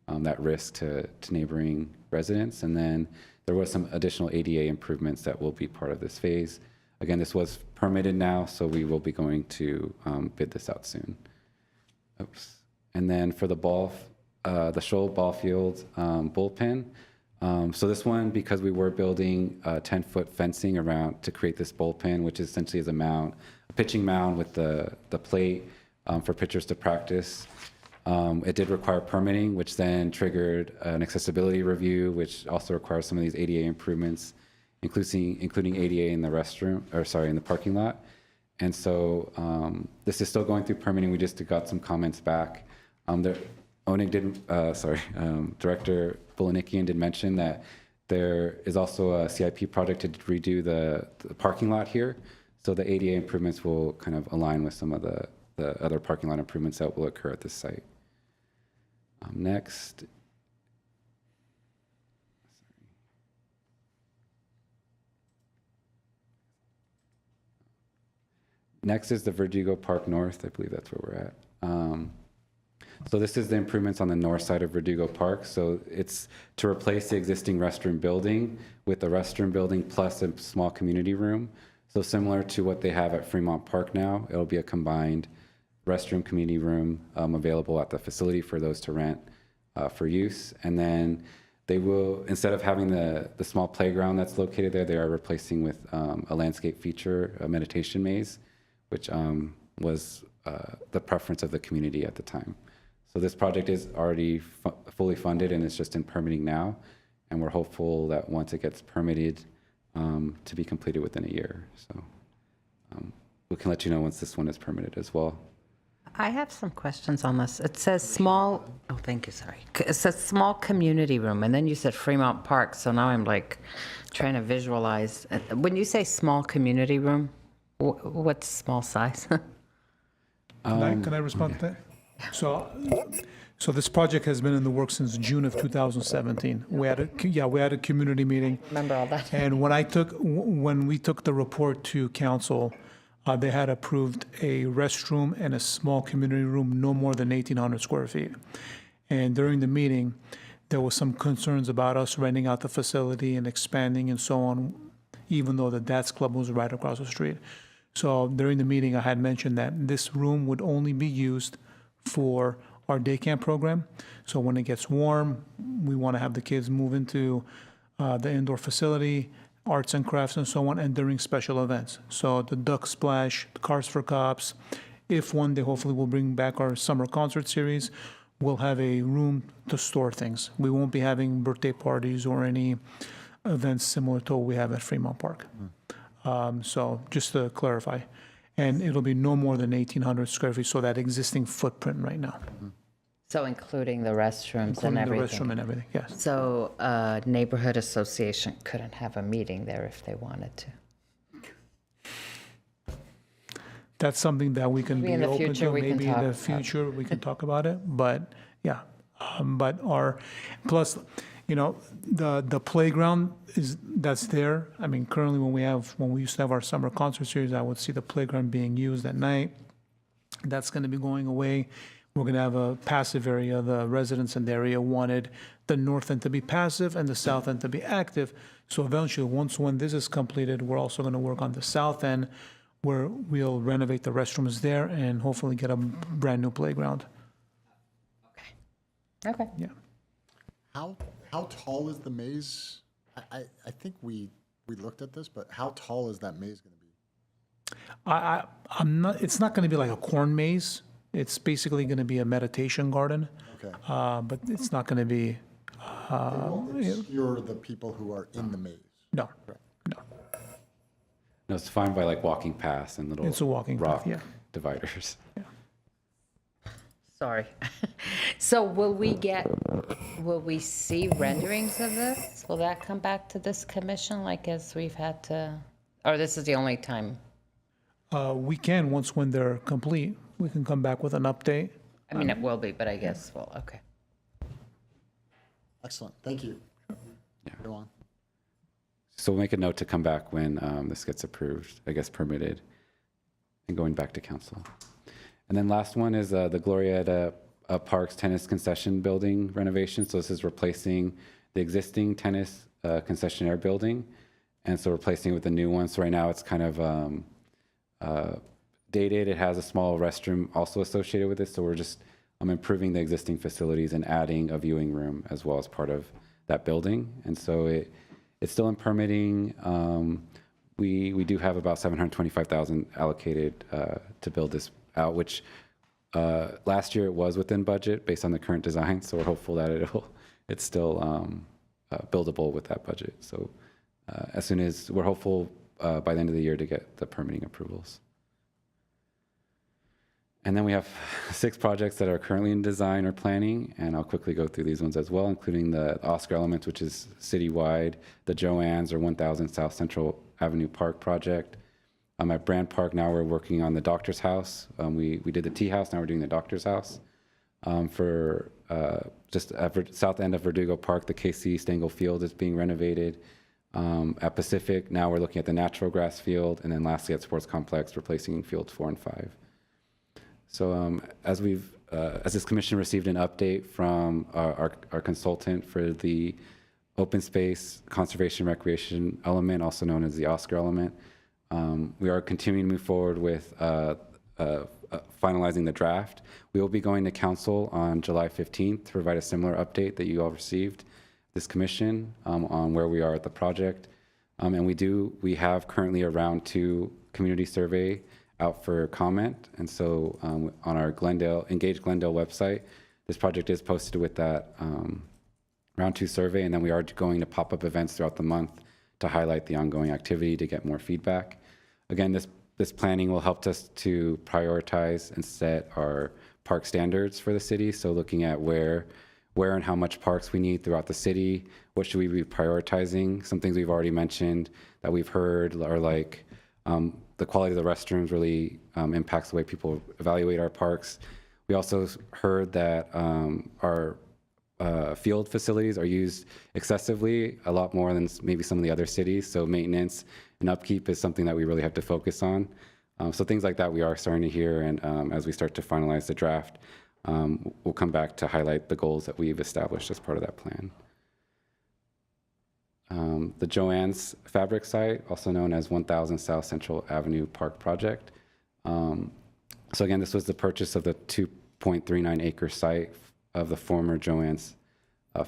that risk to neighboring residents. And then there was some additional ADA improvements that will be part of this phase. Again, this was permitted now, so we will be going to bid this out soon. Oops. And then for the Shoal ball field bullpen. So this one, because we were building 10-foot fencing around to create this bullpen, which essentially is a pitching mound with the plate for pitchers to practice. It did require permitting, which then triggered an accessibility review, which also requires some of these ADA improvements, including ADA in the in the parking lot. And so this is still going through permitting. We just got some comments back. Director Bulanikian did mention that there is also a CIP project to redo the parking lot here. So the ADA improvements will kind of align with some of the other parking lot improvements that will occur at this site. Next. Next is the Verdugo Park North. I believe that's where we're at. So this is the improvements on the north side of Verdugo Park. So it's to replace the existing restroom building with the restroom building plus a small community room. So similar to what they have at Fremont Park now, it'll be a combined restroom community room available at the facility for those to rent for use. And then they will, instead of having the small playground that's located there, they are replacing with a landscape feature, a meditation maze, which was the preference of the community at the time. So this project is already fully funded and it's just in permitting now. And we're hopeful that once it gets permitted to be completed within a year. So we can let you know once this one is permitted as well. I have some questions on this. It says small, oh, thank you, sorry. It says small community room, and then you said Fremont Park, so now I'm like trying to visualize. When you say small community room, what's small size? Can I respond to that? So this project has been in the works since June of 2017. We had a community meeting. Remember all that? And when we took the report to council, they had approved a restroom and a small community room, no more than 1,800 square feet. And during the meeting, there was some concerns about us renting out the facility and expanding and so on, even though the Dad's Club was right across the street. So during the meeting, I had mentioned that this room would only be used for our day camp program. So when it gets warm, we want to have the kids move into the indoor facility, arts and crafts and so on, and during special events. So the Duck Splash, the Cars for Cops, if one day hopefully we'll bring back our summer concert series, we'll have a room to store things. We won't be having birthday parties or any events similar to what we have at Fremont Park. So just to clarify. And it'll be no more than 1,800 square feet, so that existing footprint right now. So including the restrooms Including and the everything? restroom and everything, yes. So neighborhood association couldn't have a meeting there if they wanted to? That's something that we can Maybe be in the open future to. we can Maybe in talk the about- future, we can talk about it, but yeah. But plus, the playground that's there. I mean, currently when we used to have our summer concert series, I would see the playground being used at night. That's going to be going away. We're going to have a passive area. The residents in the area wanted the north end to be passive and the south end to be active. So eventually, when this is completed, we're also going to work on the south end where we'll renovate the restrooms there and hopefully get a brand new playground. Okay. Yeah. How tall is the maze? I think we looked at this, but how tall is that maze going to be? I'm not. It's not going to be like a corn maze. It's basically going to be a meditation garden. Okay. But it's not going to be. You're the people who are in the maze. No. No, it's defined by like walking paths and little It's a walking path, rock yeah. dividers. Sorry. So will we see renderings of this? Will that come back to this commission like as we've had to, or this is the only time? We can when they're complete. We can come back with an update. I mean, it will be, but I guess, well, okay. Excellent. Thank you. Go on. So we'll make a note to come back when this gets approved, I guess permitted, and going back to council. And then last one is the Glorieta Parks Tennis Concession Building renovation. So this is replacing the existing tennis concessionaire building, and so replacing it with a new one. So right now it's kind of dated. It has a small restroom also associated with it. So we're just improving the existing facilities and adding a viewing room as well as part of that building. And so it's still in permitting. We do have about $725,000 allocated to build this out, which last year it was within budget based on the current design. So we're hopeful that it's still buildable with that budget. So as soon as we're hopeful by the end of the year to get the permitting approvals. And then we have 6 projects that are currently in design or planning, and I'll quickly go through these ones as well, including the Oscar Element, which is citywide, the Joann's or 1000 South Central Avenue Park project. At Brand Park, now we're working on the Doctor's House. We did the Tea House, now we're doing the Doctor's House. For just at south end of Verdugo Park, the KC Stengel Field is being renovated. At Pacific, now we're looking at the natural grass field, and then lastly at Sports Complex, replacing fields 4 and 5. So as this commission received an update from our consultant for the open space conservation recreation element, also known as the Oscar element, we are continuing to move forward with finalizing the draft. We will be going to council on July 15th to provide a similar update that you all received this commission on where we are at the project. And we have currently a round 2 community survey out for comment. And so on our Engage Glendale website, this project is posted with that round 2 survey. And then we are going to pop-up events throughout the month to highlight the ongoing activity to get more feedback. Again, this planning will help us to prioritize and set our park standards for the city. So looking at where and how much parks we need throughout the city, what should we be prioritizing? Some things we've already mentioned that we've heard are like the quality of the restrooms really impacts the way people evaluate our parks. We also heard that our field facilities are used excessively, a lot more than maybe some of the other cities. So maintenance and upkeep is something that we really have to focus on. So things like that we are starting to hear, and as we start to finalize the draft, we'll come back to highlight the goals that we've established as part of that plan. The Joann's Fabric site, also known as 1000 South Central Avenue Park Project. So again, this was the purchase of the 2.39 acre site of the former Joann's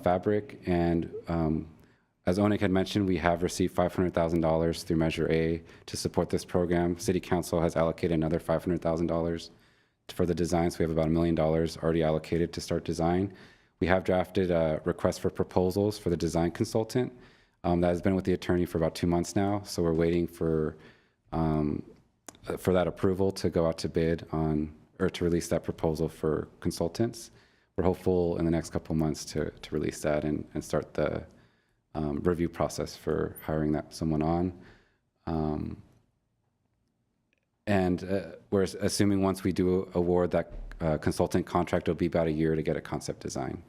Fabric. And as Onik had mentioned, we have received $500,000 through Measure A to support this program. City Council has allocated another $500,000 for the design, so we have about $1 million already allocated to start design. We have drafted a request for proposals for the design consultant. That has been with the attorney for about 2 months now, so we're waiting for that approval to go out to bid on, or to release that proposal for consultants. We're hopeful in the next couple months to release that and start the review process for hiring someone on. We're assuming once we do award that consultant contract, it'll be about a year to get a concept design.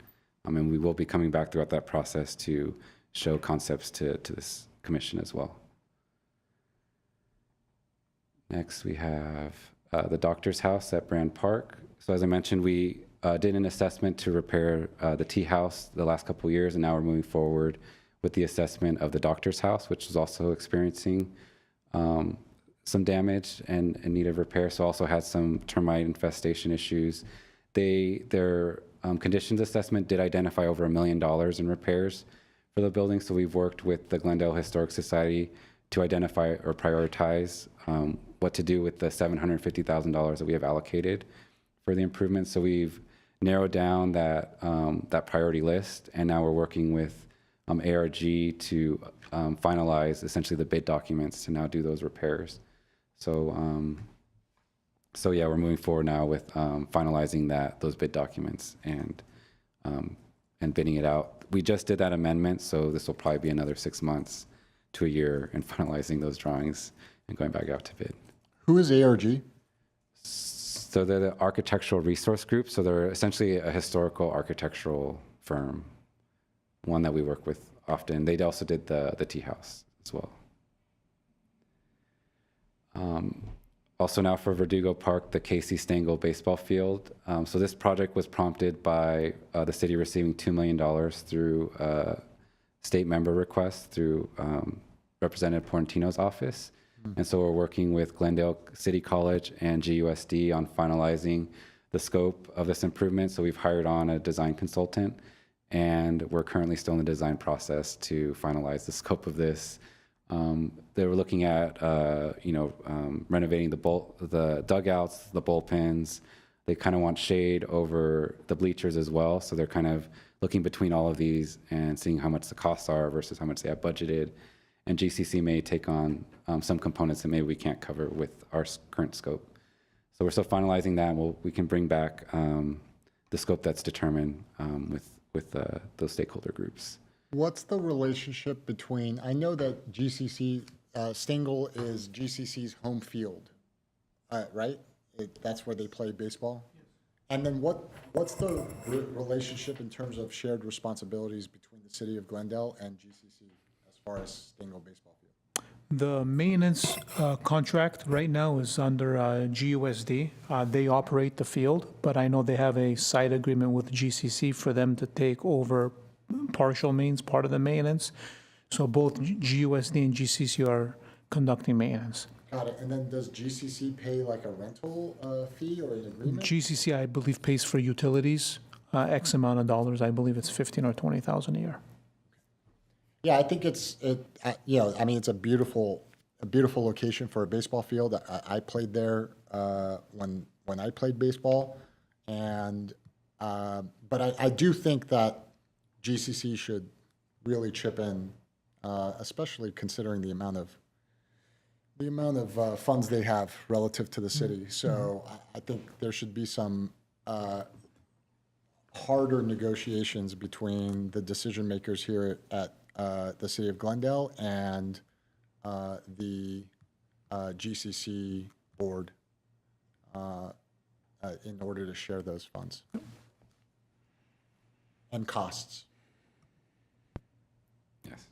And we will be coming back throughout that process to show concepts to this commission as well. Next, we have the Doctor's House at Brand Park. So as I mentioned, we did an assessment to repair the tea house the last couple of years, and now we're moving forward with the assessment of the Doctor's House, which is also experiencing some damage and in need of repair. So also had some termite infestation issues. Their conditions assessment did identify over $1 million in repairs for the building. So we've worked with the Glendale Historic Society to identify or prioritize what to do with the $750,000 that we have allocated for the improvements. So we've narrowed down that priority list, and now we're working with ARG to finalize essentially the bid documents to now do those repairs. So yeah, we're moving forward now with finalizing those bid documents and bidding it out. We just did that amendment, so this will probably be another 6 months to a year in finalizing those drawings and going back out to bid. Who is ARG? So they're the Architectural Resource Group. So they're essentially a historical architectural firm, one that we work with often. They also did the tea house as well. Also now for Verdugo Park, the Casey Stengel baseball field. So this project was prompted by the city receiving $2 million through state member requests through Representative Portantino's office. And so we're working with Glendale City College and GUSD on finalizing the scope of this improvement. So we've hired on a design consultant, and we're currently still in the design process to finalize the scope of this. They were looking at, renovating the dugouts, the bullpens. They kind of want shade over the bleachers as well. So they're kind of looking between all of these and seeing how much the costs are versus how much they have budgeted. And GCC may take on some components that maybe we can't cover with our current scope. So we're still finalizing that, and we can bring back the scope that's determined with those stakeholder groups. What's the relationship between, I know that GCC, Stengel is GCC's home field, right? That's where they play baseball? And then what's the relationship in terms of shared responsibilities between the city of Glendale and GCC as far as Stengel baseball field? The maintenance contract right now is under GUSD. They operate the field, but I know they have a side agreement with GCC for them to take over partial means, part of the maintenance. So both GUSD and GCC are conducting maintenance. Got it. And then does GCC pay like a rental fee or an agreement? GCC, I believe, pays for utilities, X amount of dollars. I believe it's $15,000 or $20,000 a year. Yeah, I think it's a beautiful location for a baseball field. I played there when I played baseball, and but I do think that GCC should really chip in, especially considering the amount of funds they have relative to the city. So I think there should be some harder negotiations between the decision makers here at the city of Glendale and the GCC board in order to share those funds and costs. Yes.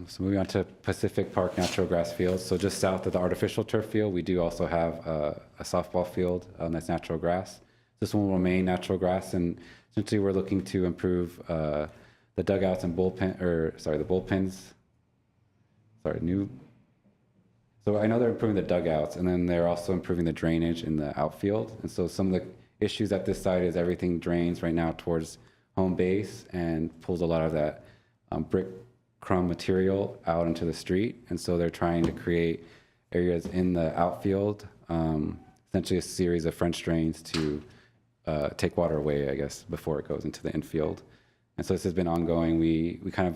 So moving on to Pacific Park Natural Grass Field. So just south of the artificial turf field, we do also have a softball field that's natural grass. This one will remain natural grass, and essentially we're looking to improve the dugouts and the bullpens. So I know they're improving the dugouts, and then they're also improving the drainage in the outfield. And so some of the issues at this site is everything drains right now towards home base and pulls a lot of that brick crumb material out into the street. And so they're trying to create areas in the outfield, essentially a series of French drains to take water away, I guess, before it goes into the infield. And so this has been ongoing. We kind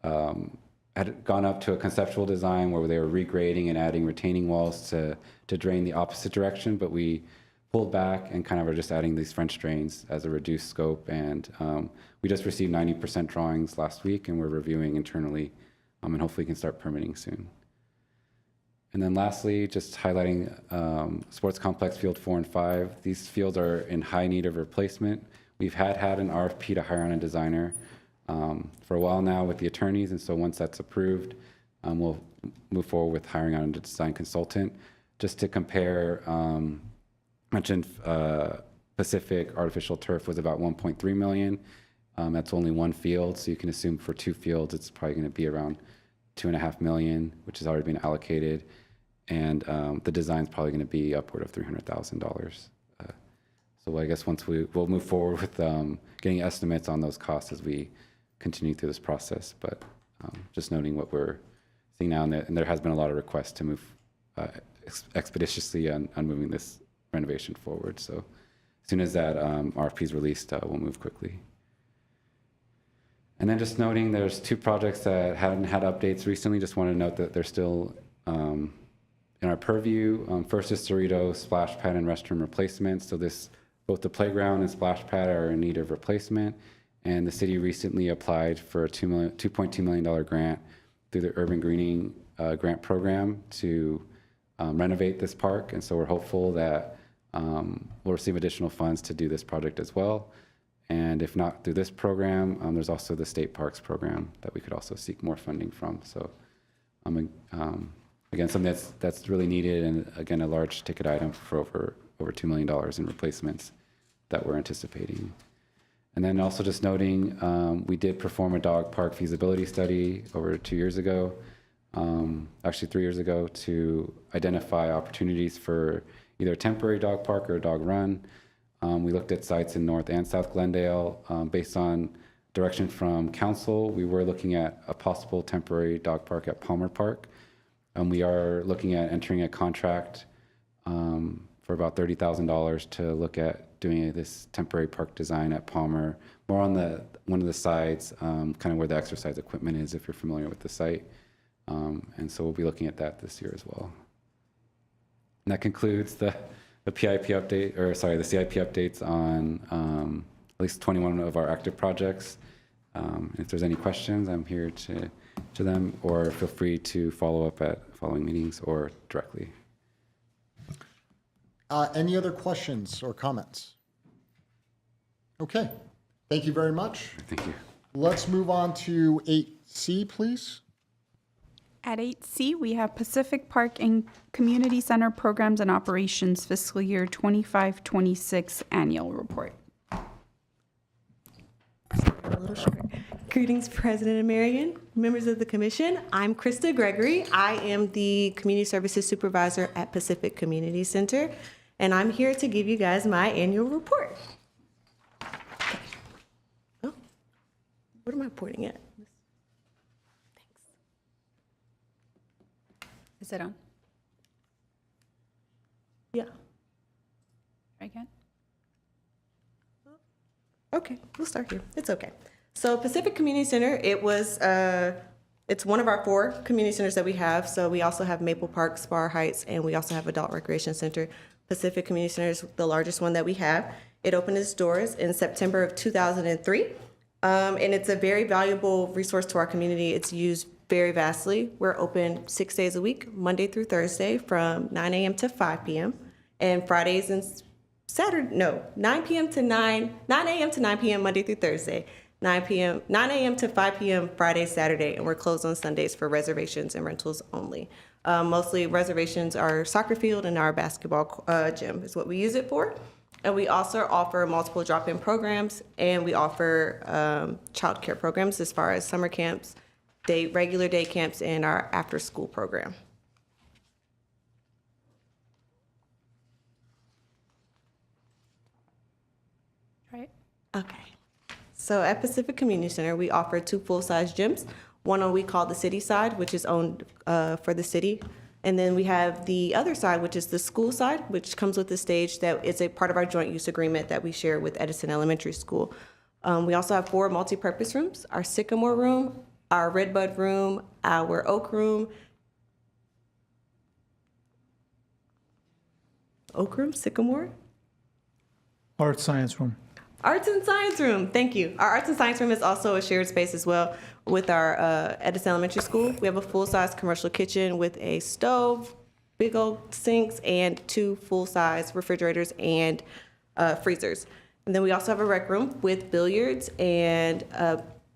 of had gone up to a conceptual design where they were regrading and adding retaining walls to drain the opposite direction, but we pulled back and kind of are just adding these French drains as a reduced scope. And we just received 90% drawings last week, and we're reviewing internally, and hopefully can start permitting soon. And then lastly, just highlighting Sports Complex Field 4 and 5. These fields are in high need of replacement. We've had an RFP to hire on a designer for a while now with the attorneys, and so once that's approved, we'll move forward with hiring on a design consultant. Just to compare, mentioned Pacific Artificial Turf was about 1.3 million. That's only one field, so you can assume for 2 fields it's probably going to be around 2.5 million, which has already been allocated, and the design's probably going to be upward of $300,000. So I guess once we'll move forward with getting estimates on those costs as we continue through this process. But just noting what we're seeing now, and there has been a lot of requests to move expeditiously on moving this renovation forward. So as soon as that RFP is released, we'll move quickly. And then just noting there's 2 projects that haven't had updates recently. Just want to note that they're still in our purview. First is Cerrito splash pad and restroom replacements. So both the playground and splash pad are in need of replacement. And the city recently applied for a $2.2 million grant through the Urban Greening Grant Program to renovate this park. And so we're hopeful that we'll receive additional funds to do this project as well. And if not through this program, there's also the State Parks Program that we could also seek more funding from. So again, something that's really needed, and again, a large ticket item for over $2 million in replacements that we're anticipating. And then also just noting, we did perform a dog park feasibility study over 2 years ago, actually 3 years ago, to identify opportunities for either a temporary dog park or a dog run. We looked at sites in North and South Glendale. Based on direction from council, we were looking at a possible temporary dog park at Palmer Park. We are looking at entering a contract for about $30,000 to look at doing this temporary park design at Palmer, more on one of the sides, kind of where the exercise equipment is, if you're familiar with the site. And so we'll be looking at that this year as well. And that concludes the PIP update, or sorry, the CIP updates on at least 21 of our active projects. If there's any questions, I'm here to them, or feel free to follow up at following meetings or directly. Any other questions or comments? Okay, thank you very much. Thank you. Let's move on to 8C, please. At 8C, we have Pacific Park and Community Center Programs and Operations Fiscal Year 25-26 Annual Report. A little short. Greetings, President Amirian, members of the commission. I'm Krista Gregory. I am the Community Services Supervisor at Pacific Community Center, and I'm here to give you guys my annual report. Okay. Oh, what am I pointing at? Is it on? Yeah. Try again. Okay, we'll start here. It's okay. So Pacific Community Center, it's one of our 4 community centers that we have. So we also have Maple Park, Spar Heights, and we also have Adult Recreation Center. Pacific Community Center is the largest one that we have. It opened its doors in September of 2003. And it's a very valuable resource to our community. It's used very vastly. We're open 6 days a week, Monday through Thursday from 9 a.m. to 5 p.m. And Fridays and 9 a.m. to 9 p.m. Monday through Thursday, 9 a.m. to 5 p.m. Friday, Saturday, and we're closed on Sundays for reservations and rentals only. Mostly reservations are soccer field and our basketball gym is what we use it for. And we also offer multiple drop-in programs, and we offer childcare programs as far as summer camps, regular day camps, and our after-school program. Right. Okay. So at Pacific Community Center, we offer 2 full-size gyms. One we call the city side, which is owned for the city. And then we have the other side, which is the school side, which comes with the stage that is a part of our joint use agreement that we share with Edison Elementary School. We also have 4 multi-purpose rooms, our Sycamore room, our Redbud room, our Oak room, Sycamore? Art Science Room. Arts and Science Room, thank you. Our Arts and Science Room is also a shared space as well with our Edison Elementary School. We have a full-size commercial kitchen with a stove, big old sinks, and 2 full-size refrigerators and freezers. And then we also have a rec room with billiards and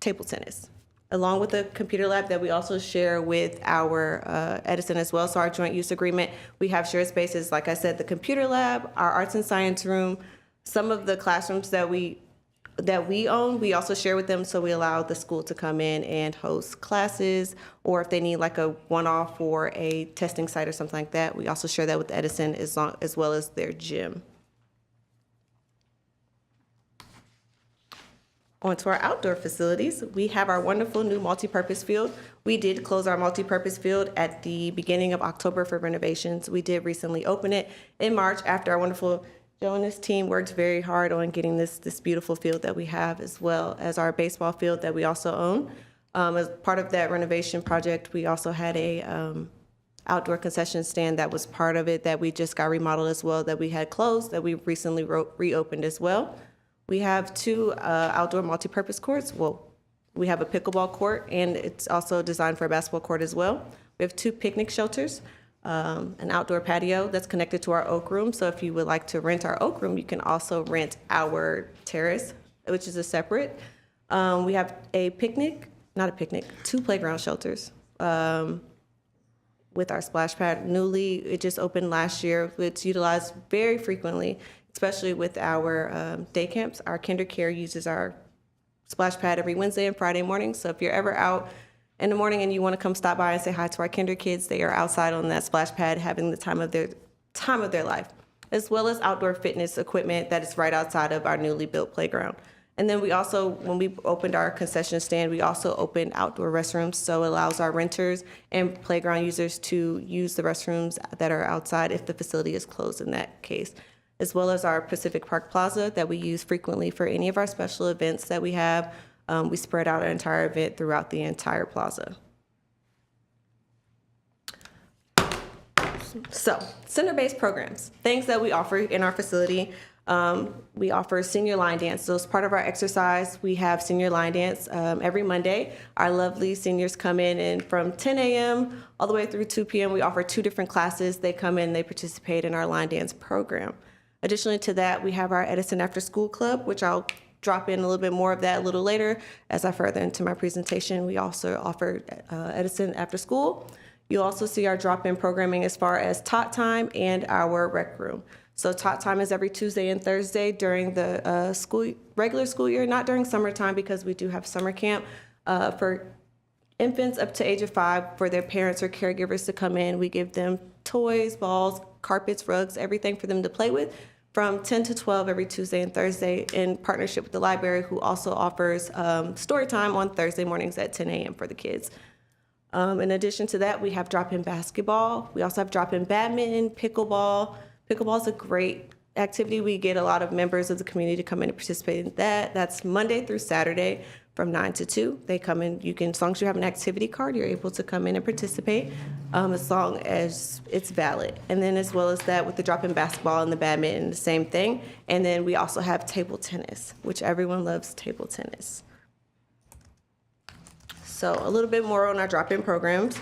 table tennis, along with a computer lab that we also share with our Edison as well. So our joint use agreement, we have shared spaces, like I said, the computer lab, our Arts and Science Room, some of the classrooms that we own, we also share with them, so we allow the school to come in and host classes, or if they need like a one-off or a testing site or something like that, we also share that with Edison as well as their gym. On to our outdoor facilities, we have our wonderful new multipurpose field. We did close our multipurpose field at the beginning of October for renovations. We did recently open it in March after our wonderful Joe and his team worked very hard on getting this beautiful field that we have, as well as our baseball field that we also own. As part of that renovation project, we also had a outdoor concession stand that was part of it that we just got remodeled as well, that we had closed, that we recently reopened as well. We have 2 outdoor multipurpose courts. Well, we have a pickleball court, and it's also designed for a basketball court as well. We have 2 picnic shelters. An outdoor patio that's connected to our Oak room. So if you would like to rent our Oak room, you can also rent our terrace, which is a separate. We have a not a picnic, 2 playground shelters with our splash pad. Newly, it just opened last year. It's utilized very frequently, especially with our day camps. Our kinder care uses our splash pad every Wednesday and Friday morning. So if you're ever out in the morning and you want to come stop by and say hi to our kinder kids, they are outside on that splash pad having the time of their life, as well as outdoor fitness equipment that is right outside of our newly built playground. And then we also, when we opened our concession stand, we also opened outdoor restrooms, so it allows our renters and playground users to use the restrooms that are outside if the facility is closed in that case, as well as our Pacific Park Plaza that we use frequently for any of our special events that we have. We spread out an entire event throughout the entire plaza. So, center-based programs, things that we offer in our facility. We offer senior line dance. So as part of our exercise, we have senior line dance every Monday. Our lovely seniors come in, and from 10 a.m. all the way through 2 p.m., we offer 2 different classes. They come in, they participate in our line dance program. Additionally to that, we have our Edison After School Club, which I'll drop in a little bit more of that a little later as I further into my presentation. We also offer Edison After School. You'll also see our drop-in programming as far as Tot Time and our rec room. So Tot Time is every Tuesday and Thursday during the regular school year, not during summertime because we do have summer camp for infants up to age of 5 for their parents or caregivers to come in. We give them toys, balls, carpets, rugs, everything for them to play with from 10 to 12 every Tuesday and Thursday in partnership with the library, who also offers story time on Thursday mornings at 10 a.m. for the kids. In addition to that, we have drop-in basketball. We also have drop-in badminton, pickleball. Pickleball is a great activity. We get a lot of members of the community to come in and participate in that. That's Monday through Saturday from 9 to 2. They come in, as long as you have an activity card, you're able to come in and participate as long as it's valid. And then as well as that, with the drop-in basketball and the badminton, the same thing. And then we also have table tennis, which everyone loves table tennis. So a little bit more on our drop-in programs.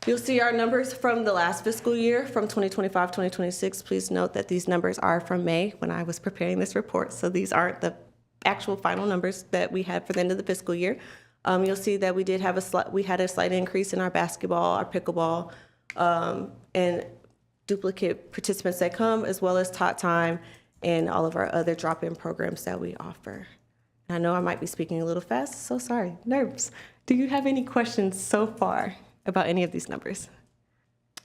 You'll see our numbers from the last fiscal year, from 2025, 2026. Please note that these numbers are from May when I was preparing this report, so these aren't the actual final numbers that we had for the end of the fiscal year. You'll see that we had a slight increase in our basketball, our pickleball, and duplicate participants that come, as well as Tot Time and all of our other drop-in programs that we offer. I know I might be speaking a little fast, so sorry, nerves. Do you have any questions so far about any of these numbers?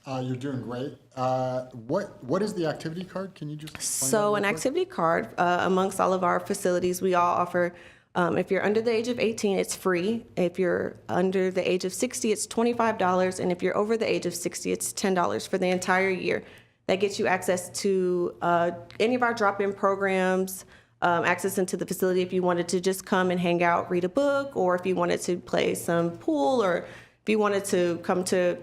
You're doing great. What is the activity card? Can you just explain that So real an quick? activity card, amongst all of our facilities, we all offer, if you're under the age of 18, it's free. If you're under the age of 60, it's $25. And if you're over the age of 60, it's $10 for the entire year. That gets you access to any of our drop-in programs, access into the facility if you wanted to just come and hang out, read a book, or if you wanted to play some pool, or if you wanted to come to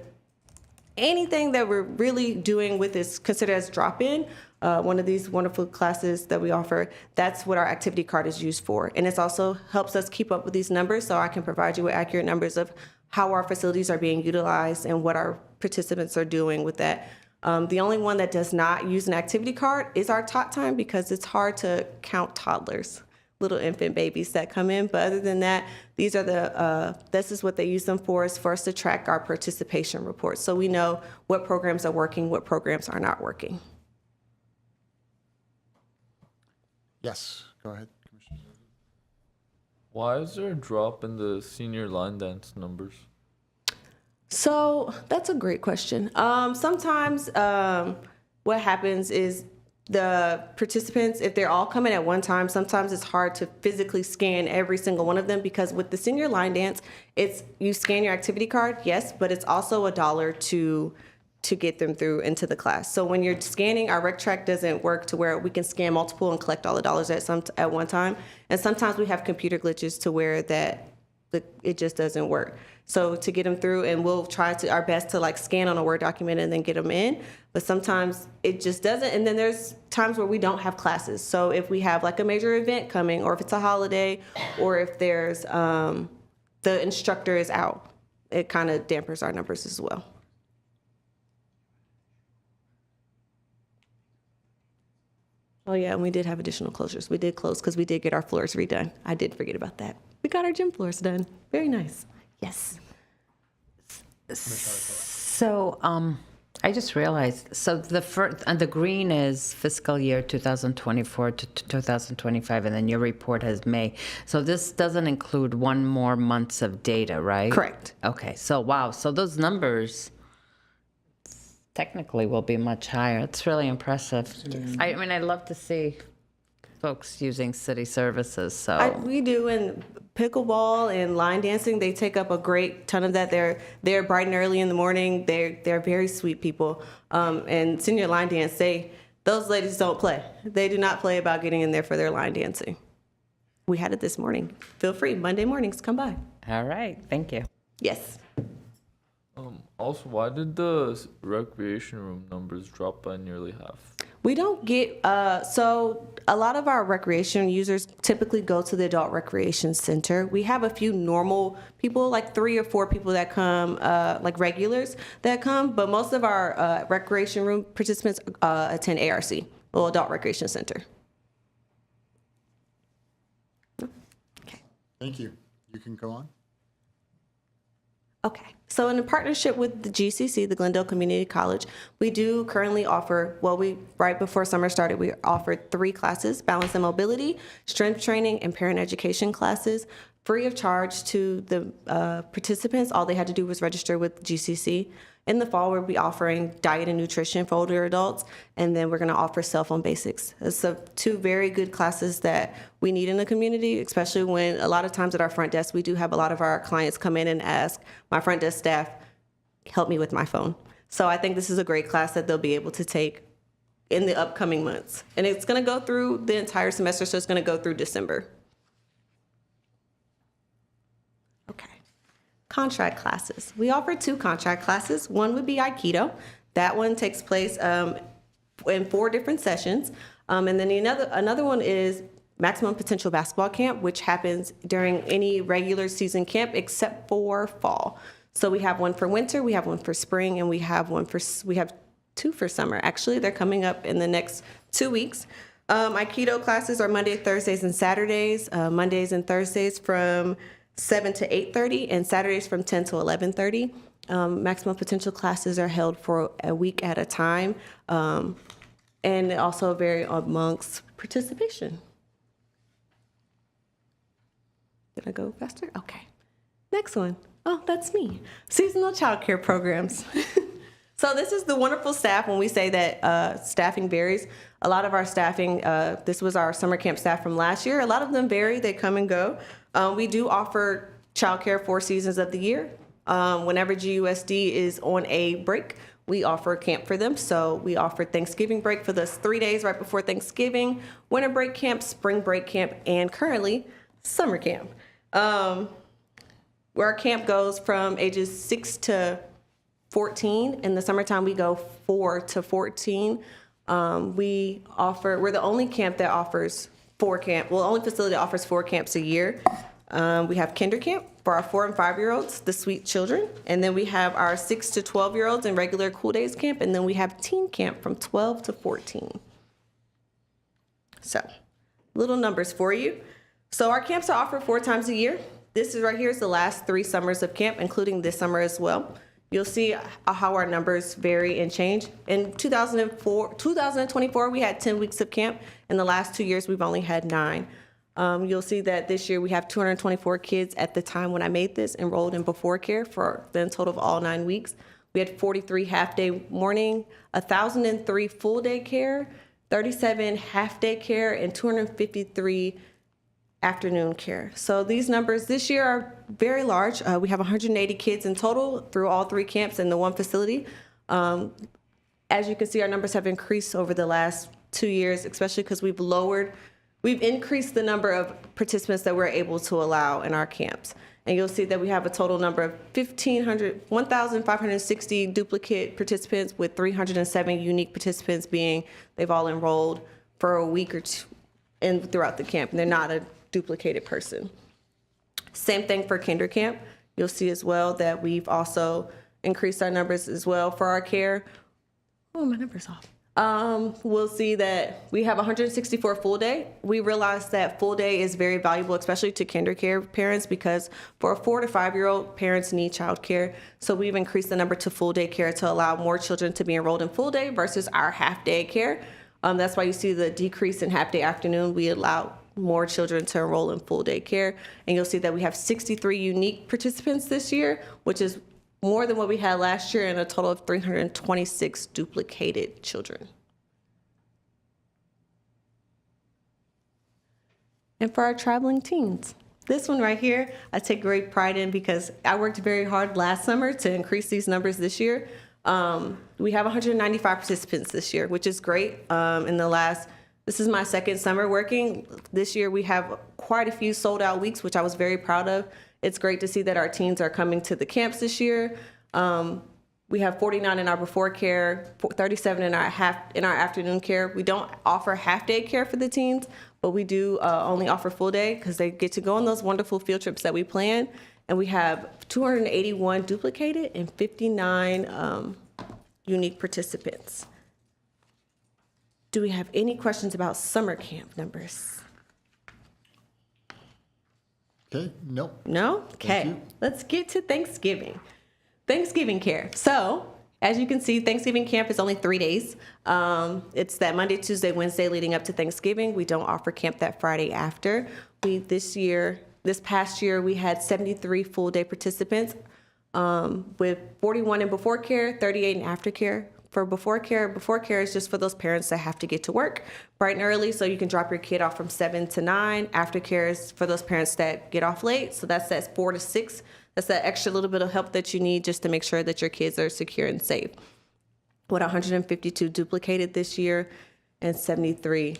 anything that we're really doing with is considered as drop-in. One of these wonderful classes that we offer, that's what our activity card is used for. And it also helps us keep up with these numbers so I can provide you with accurate numbers of how our facilities are being utilized and what our participants are doing with that. The only one that does not use an activity card is our Tot Time because it's hard to count toddlers, little infant babies that come in. But other than that, these are this is what they use them for, is for us to track our participation reports. So we know what programs are working, what programs are not working. Yes, go ahead, Commissioner. Why is there a drop in the senior line dance numbers? So that's a great question. Sometimes what happens is the participants, if they're all coming at one time, sometimes it's hard to physically scan every single one of them because with the senior line dance, it's you scan your activity card, yes, but it's also $1 to get them through into the class. So when you're scanning, our rec track doesn't work to where we can scan multiple and collect all the dollars at one time. And sometimes we have computer glitches to where it just doesn't work. So to get them through, and we'll try our best to like scan on a Word document and then get them in, but sometimes it just doesn't. And then there's times where we don't have classes. So if we have like a major event coming, or if it's a holiday, or if there's the instructor is out, it kind of dampers our numbers as well. Oh yeah, and we did have additional closures. We did close because we did get our floors redone. I did forget about that. We got our gym floors done. Very nice. Yes. So, I just realized, so the green is fiscal year 2024 to 2025, and then your report has May. So this doesn't include one more months of data, right? Correct. Okay, so wow, so those numbers technically will be much higher. It's really impressive. I mean, I'd love to see folks using city services, so. We do in pickleball and line dancing. They take up a great ton of that. They're bright and early in the morning. They're very sweet people. And senior line dance, those ladies don't play. They do not play about getting in there for their line dancing. We had it this morning. Feel free, Monday mornings, come by. All right, thank you. Yes. Also, why did the recreation room numbers drop by nearly half? We don't get, so a lot of our recreation users typically go to the adult recreation center. We have a few normal people, like 3 or 4 people that come, like regulars that come, but most of our recreation room participants attend ARC, or Adult Recreation Center. Okay. Thank you. You can go on. Okay, so in partnership with the GCC, the Glendale Community College, we do currently offer, right before summer started, we offered 3 classes: balance and mobility, strength training, and parent education classes, free of charge to the participants. All they had to do was register with GCC. In the fall, we'll be offering diet and nutrition for older adults, and then we're going to offer cell phone basics. So 2 very good classes that we need in the community, especially when a lot of times at our front desk, we do have a lot of our clients come in and ask, my front desk staff, help me with my phone. So I think this is a great class that they'll be able to take in the upcoming months. And it's going to go through the entire semester, so it's going to go through December. Contract classes. We offer 2 contract classes. One would be Aikido. That one takes place in 4 different sessions. And then another one is Maximum Potential Basketball Camp, which happens during any regular season camp except for fall. So we have one for winter, we have one for spring, and we have 2 for summer. Actually, they're coming up in the next 2 weeks. Aikido classes are Monday, Thursdays, and Saturdays. Mondays and Thursdays from 7 to 8:30, and Saturdays from 10 to 11:30. Maximum Potential classes are held for a week at a time. and it also vary amongst participation. Did I go faster? Okay. Next one. Oh, that's me. Seasonal childcare programs. So this is the wonderful staff. When we say that staffing varies, a lot of our staffing, this was our summer camp staff from last year. A lot of them vary, they come and go. We do offer childcare 4 seasons of the year. Whenever GUSD is on a break, we offer camp for them. So we offer Thanksgiving break for those 3 days right before Thanksgiving, winter break camp, spring break camp, and currently summer camp. Where our camp goes from ages 6 to 14. In the summertime, we go 4 to 14. We're the only camp that offers 4 camp. Well, the only facility that offers 4 camps a year. We have kinder camp for our 4 and 5-year-olds, the sweet children. And then we have our 6 to 12-year-olds in regular Cool Days camp. And then we have teen camp from 12 to 14. So, little numbers for you. So our camps are offered 4 times a year. This is right here is the last 3 summers of camp, including this summer as well. You'll see how our numbers vary and change. In 2024, we had 10 weeks of camp. In the last 2 years, we've only had 9. You'll see that this year we have 224 kids at the time when I made this enrolled in Before Care for the total of all 9 weeks. We had 43 half-day morning, 1,003 full-day care, 37 half-day care, and 253 afternoon care. So these numbers this year are very large. We have 180 kids in total through all 3 camps in the one facility. As you can see, our numbers have increased over the last 2 years, especially because we've increased the number of participants that we're able to allow in our camps. And you'll see that we have a total number of 1,560 duplicate participants with 307 unique participants they've all enrolled for a week or 2 throughout the camp. And they're not a duplicated person. Same thing for kinder camp. You'll see as well that we've also increased our numbers as well for our care. Oh, my number's off. We'll see that we have 164 full day. We realize that full day is very valuable, especially to kinder care parents, because for a 4 to 5-year-old, parents need childcare. So we've increased the number to full day care to allow more children to be enrolled in full day versus our half day care. That's why you see the decrease in half day afternoon. We allow more children to enroll in full day care. And you'll see that we have 63 unique participants this year, which is more than what we had last year, and a total of 326 duplicated children. And for our traveling teens, this one right here, I take great pride in because I worked very hard last summer to increase these numbers this year. We have 195 participants this year, which is great. This is my 2nd summer working. This year we have quite a few sold out weeks, which I was very proud of. It's great to see that our teens are coming to the camps this year. We have 49 in our before care, 37 in our afternoon care. We don't offer half day care for the teens, but we do only offer full day because they get to go on those wonderful field trips that we plan. And we have 281 duplicated and 59 unique participants. Do we have any questions about summer camp numbers? Okay, no. No? Okay, let's get to Thanksgiving. Thanksgiving care. So, as you can see, Thanksgiving camp is only 3 days. It's that Monday, Tuesday, Wednesday leading up to Thanksgiving. We don't offer camp that Friday after. This past year, we had 73 full day participants with 41 in before care, 38 in after care. For before care is just for those parents that have to get to work bright and early, so you can drop your kid off from 7 to 9. Aftercare is for those parents that get off late, so that's 4 to 6. That's that extra little bit of help that you need just to make sure that your kids are secure and safe. With 152 duplicated this year and 73,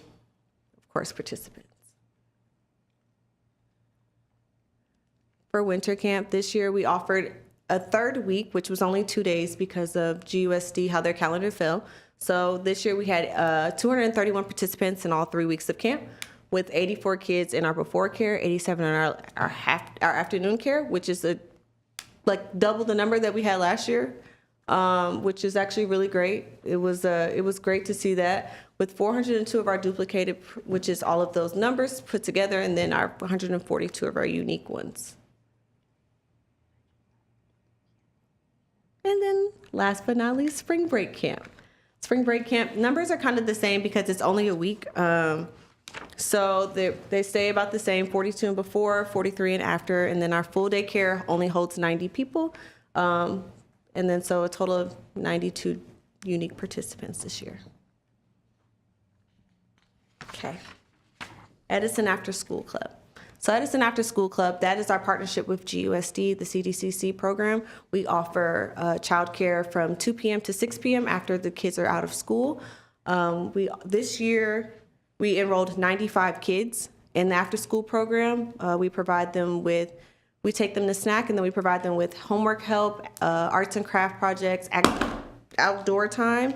of course, participants. For winter camp this year, we offered a 3rd week, which was only 2 days because of GUSD, how their calendar fell. So this year we had 231 participants in all 3 weeks of camp, with 84 kids in our before care, 87 in our afternoon care, which is double the number that we had last year, which is actually really great. It was great to see that, with 402 of our duplicated, which is all of those numbers put together, and then our 142 of our unique ones. And then last but not least, spring break camp. spring break camp numbers are kind of the same because it's only a week. So they stay about the same, 42 and before, 43 and after, and then our full day care only holds 90 people. And then so a total of 92 unique participants this year. Okay. Edison After School Club. So Edison After School Club, that is our partnership with GUSD, the CDCC program. We offer childcare from 2 p.m. to 6 p.m. after the kids are out of school. This year, we enrolled 95 kids in the after school program. We take them to snack, and then we provide them with homework help, arts and craft projects, outdoor time.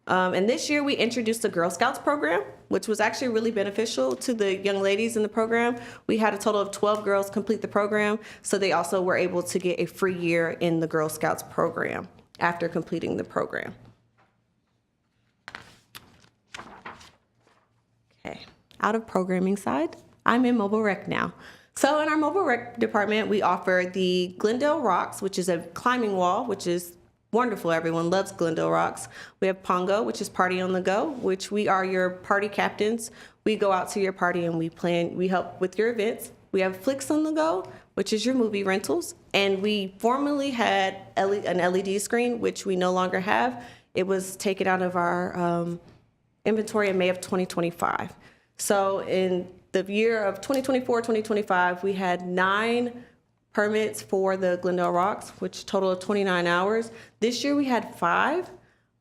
And this year we introduced the Girl Scouts program, which was actually really beneficial to the young ladies in the program. We had a total of 12 girls complete the program, so they also were able to get a free year in the Girl Scouts program after completing the program. Okay, out of programming side, I'm in mobile rec now. So in our mobile rec department, we offer the Glendale Rocks, which is a climbing wall, which is wonderful. Everyone loves Glendale Rocks. We have Pongo, which is Party on the Go, which we are your party captains. We go out to your party and we help with your events. We have Flicks on the Go, which is your movie rentals. And we formerly had an LED screen, which we no longer have. It was taken out of our inventory in May of 2025. So in the year of 2024, 2025, we had 9 permits for the Glendale Rocks, which total of 29 hours. This year we had 5,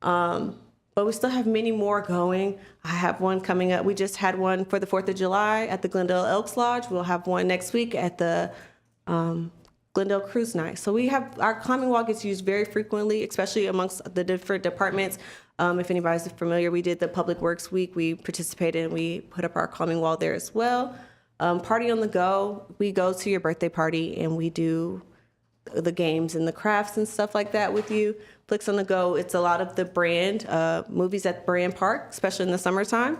but we still have many more going. I have one coming up. We just had one for the 4th of July at the Glendale Elks Lodge. We'll have one next week at the Glendale Cruise Night. So we have, our climbing wall gets used very frequently, especially amongst the different departments. If anybody's familiar, we did the Public Works Week. We participated and we put up our climbing wall there as well. Party on the Go, we go to your birthday party and we do the games and the crafts and stuff like that with you. Flicks on the Go, it's a lot of the brand movies at Brand Park, especially in the summertime.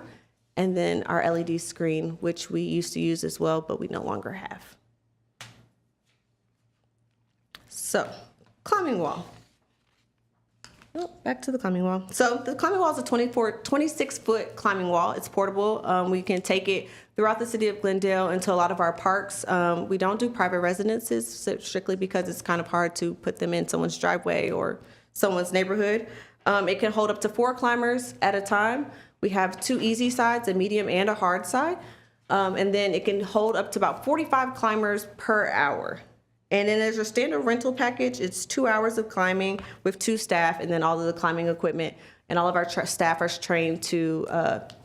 And then our LED screen, which we used to use as well, but we no longer have. So, climbing wall. Oh, back to the climbing wall. So the climbing wall is a 26-foot climbing wall. It's portable. We can take it throughout the city of Glendale into a lot of our parks. We don't do private residences strictly because it's kind of hard to put them in someone's driveway or someone's neighborhood. It can hold up to 4 climbers at a time. We have 2 easy sides, a medium and a hard side. And then it can hold up to about 45 climbers per hour. And then as your standard rental package, it's 2 hours of climbing with 2 staff and then all of the climbing equipment. And all of our staff are trained to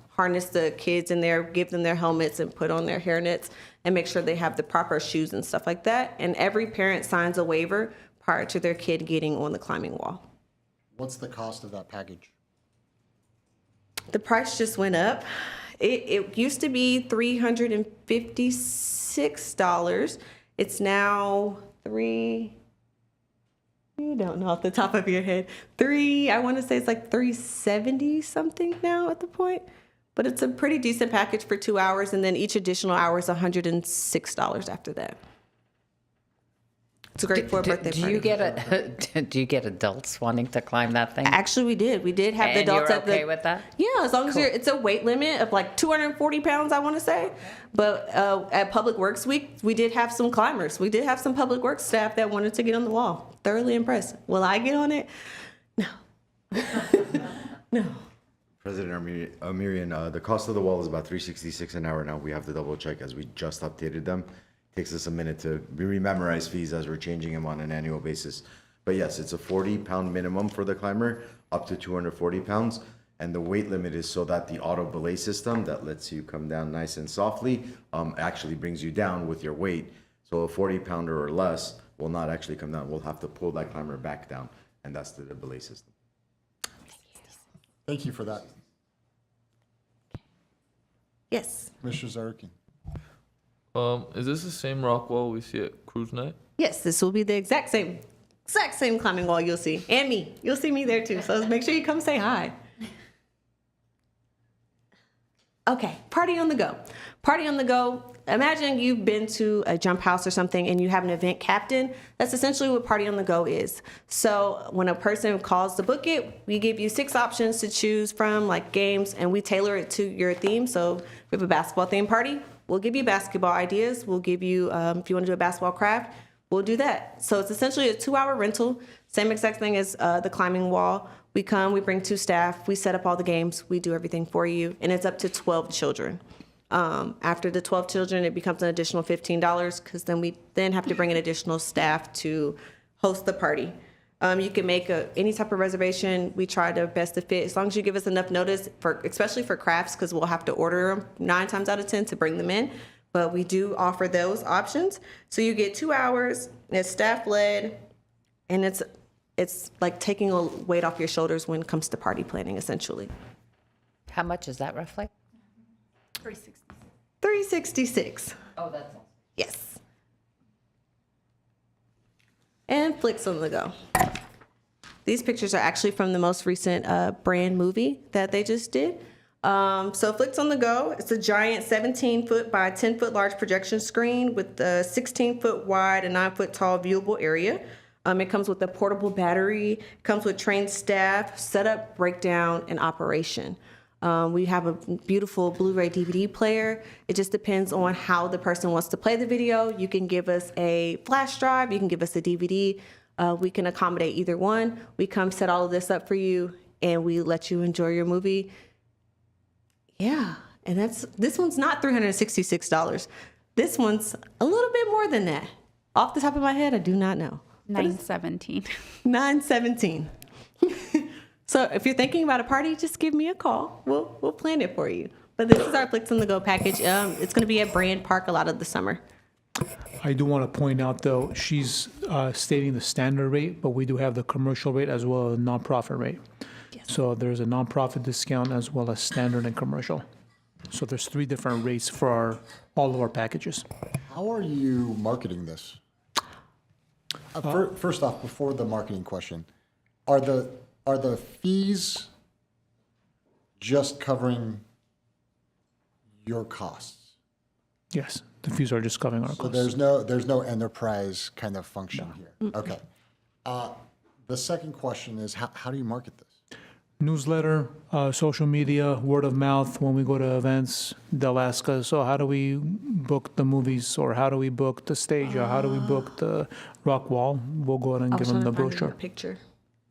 harness the kids in there, give them their helmets and put on their hairnets and make sure they have the proper shoes and stuff like that. And every parent signs a waiver prior to their kid getting on the climbing wall. What's the cost of that package? The price just went up. It used to be $356. It's now you don't know off the top of your head. I want to say it's like $370 something now at the point. But it's a pretty decent package for 2 hours, and then each additional hour is $106 after that. It's great for a birthday party. Do you get adults wanting to climb that thing? Actually, we did. We did have the adults at the. And you're okay with that? Yeah, as long as it's a weight limit of like 240 pounds, I want to say. But at Public Works Week, we did have some climbers. We did have some Public Works staff that wanted to get on the wall. Thoroughly impressed. Will I get on it? No. No. President Amirian, the cost of the wall is about $366 an hour now. We have to double check as we just updated them. Takes us a minute to rememorize fees as we're changing them on an annual basis. But yes, it's a 40-pound minimum for the climber, up to 240 pounds. And the weight limit is so that the auto belay system that lets you come down nice and softly actually brings you down with your weight. So a 40-pounder or less will not actually come down. We'll have to pull that climber back down, and that's the belay system. Thank you for that. Yes. Mr. Zarukin. Is this the same rock wall we see at Cruise Night? Yes, this will be the exact same climbing wall you'll see. And me. You'll see me there too. So make sure you come say hi. Okay, party on the go. Party on the go. Imagine you've been to a jump house or something and you have an event captain. That's essentially what party on the go is. So when a person calls to book it, we give you 6 options to choose from, like games, and we tailor it to your theme. So if we have a basketball themed party, we'll give you basketball ideas. We'll give you, if you want to do a basketball craft, we'll do that. So it's essentially a 2-hour rental, same exact thing as the climbing wall. We come, we bring 2 staff, we set up all the games, we do everything for you, and it's up to 12 children. After the 12 children, it becomes an additional $15 because then we then have to bring an additional staff to host the party. You can make any type of reservation. We try to best to fit as long as you give us enough notice, especially for crafts, because we'll have to order them 9 times out of 10 to bring them in. But we do offer those options. So you get 2 hours, it's staff led, and it's like taking a weight off your shoulders when it comes to party planning, essentially. How much is that roughly? $366. Oh, that's all. Yes. And flicks on the go. These pictures are actually from the most recent brand movie that they just did. So Flicks on the Go, it's a giant 17-foot by 10-foot large projection screen with a 16-foot wide and 9-foot tall viewable area. It comes with a portable battery, comes with trained staff, setup, breakdown, and operation. We have a beautiful Blu-ray DVD player. It just depends on how the person wants to play the video. You can give us a flash drive, you can give us a DVD. We can accommodate either one. We come set all of this up for you, and we let you enjoy your movie. Yeah, and this one's not $366. This one's a little bit more than that. Off the top of my head, I do not know. $917. $917. So if you're thinking about a party, just give me a call. We'll plan it for you. But this is our Flicks on the Go package. It's going to be at Brand Park a lot of the summer. I do want to point out, though, she's stating the standard rate, but we do have the commercial rate as well as nonprofit rate. Yes. So there's a nonprofit discount as well as standard and commercial. So there's 3 different rates for all of our packages. How are you marketing this? First off, before the marketing question, are the fees just covering your costs? Yes, the fees are just covering our So costs. there's no enterprise kind of function here. Okay. The second question is how do you market this? Newsletter, social media, word of mouth. When we go to events, they'll ask us, so how do we book the movies, or how do we book the stage, or how do we book the rock wall? We'll go ahead and give them the brochure. Picture.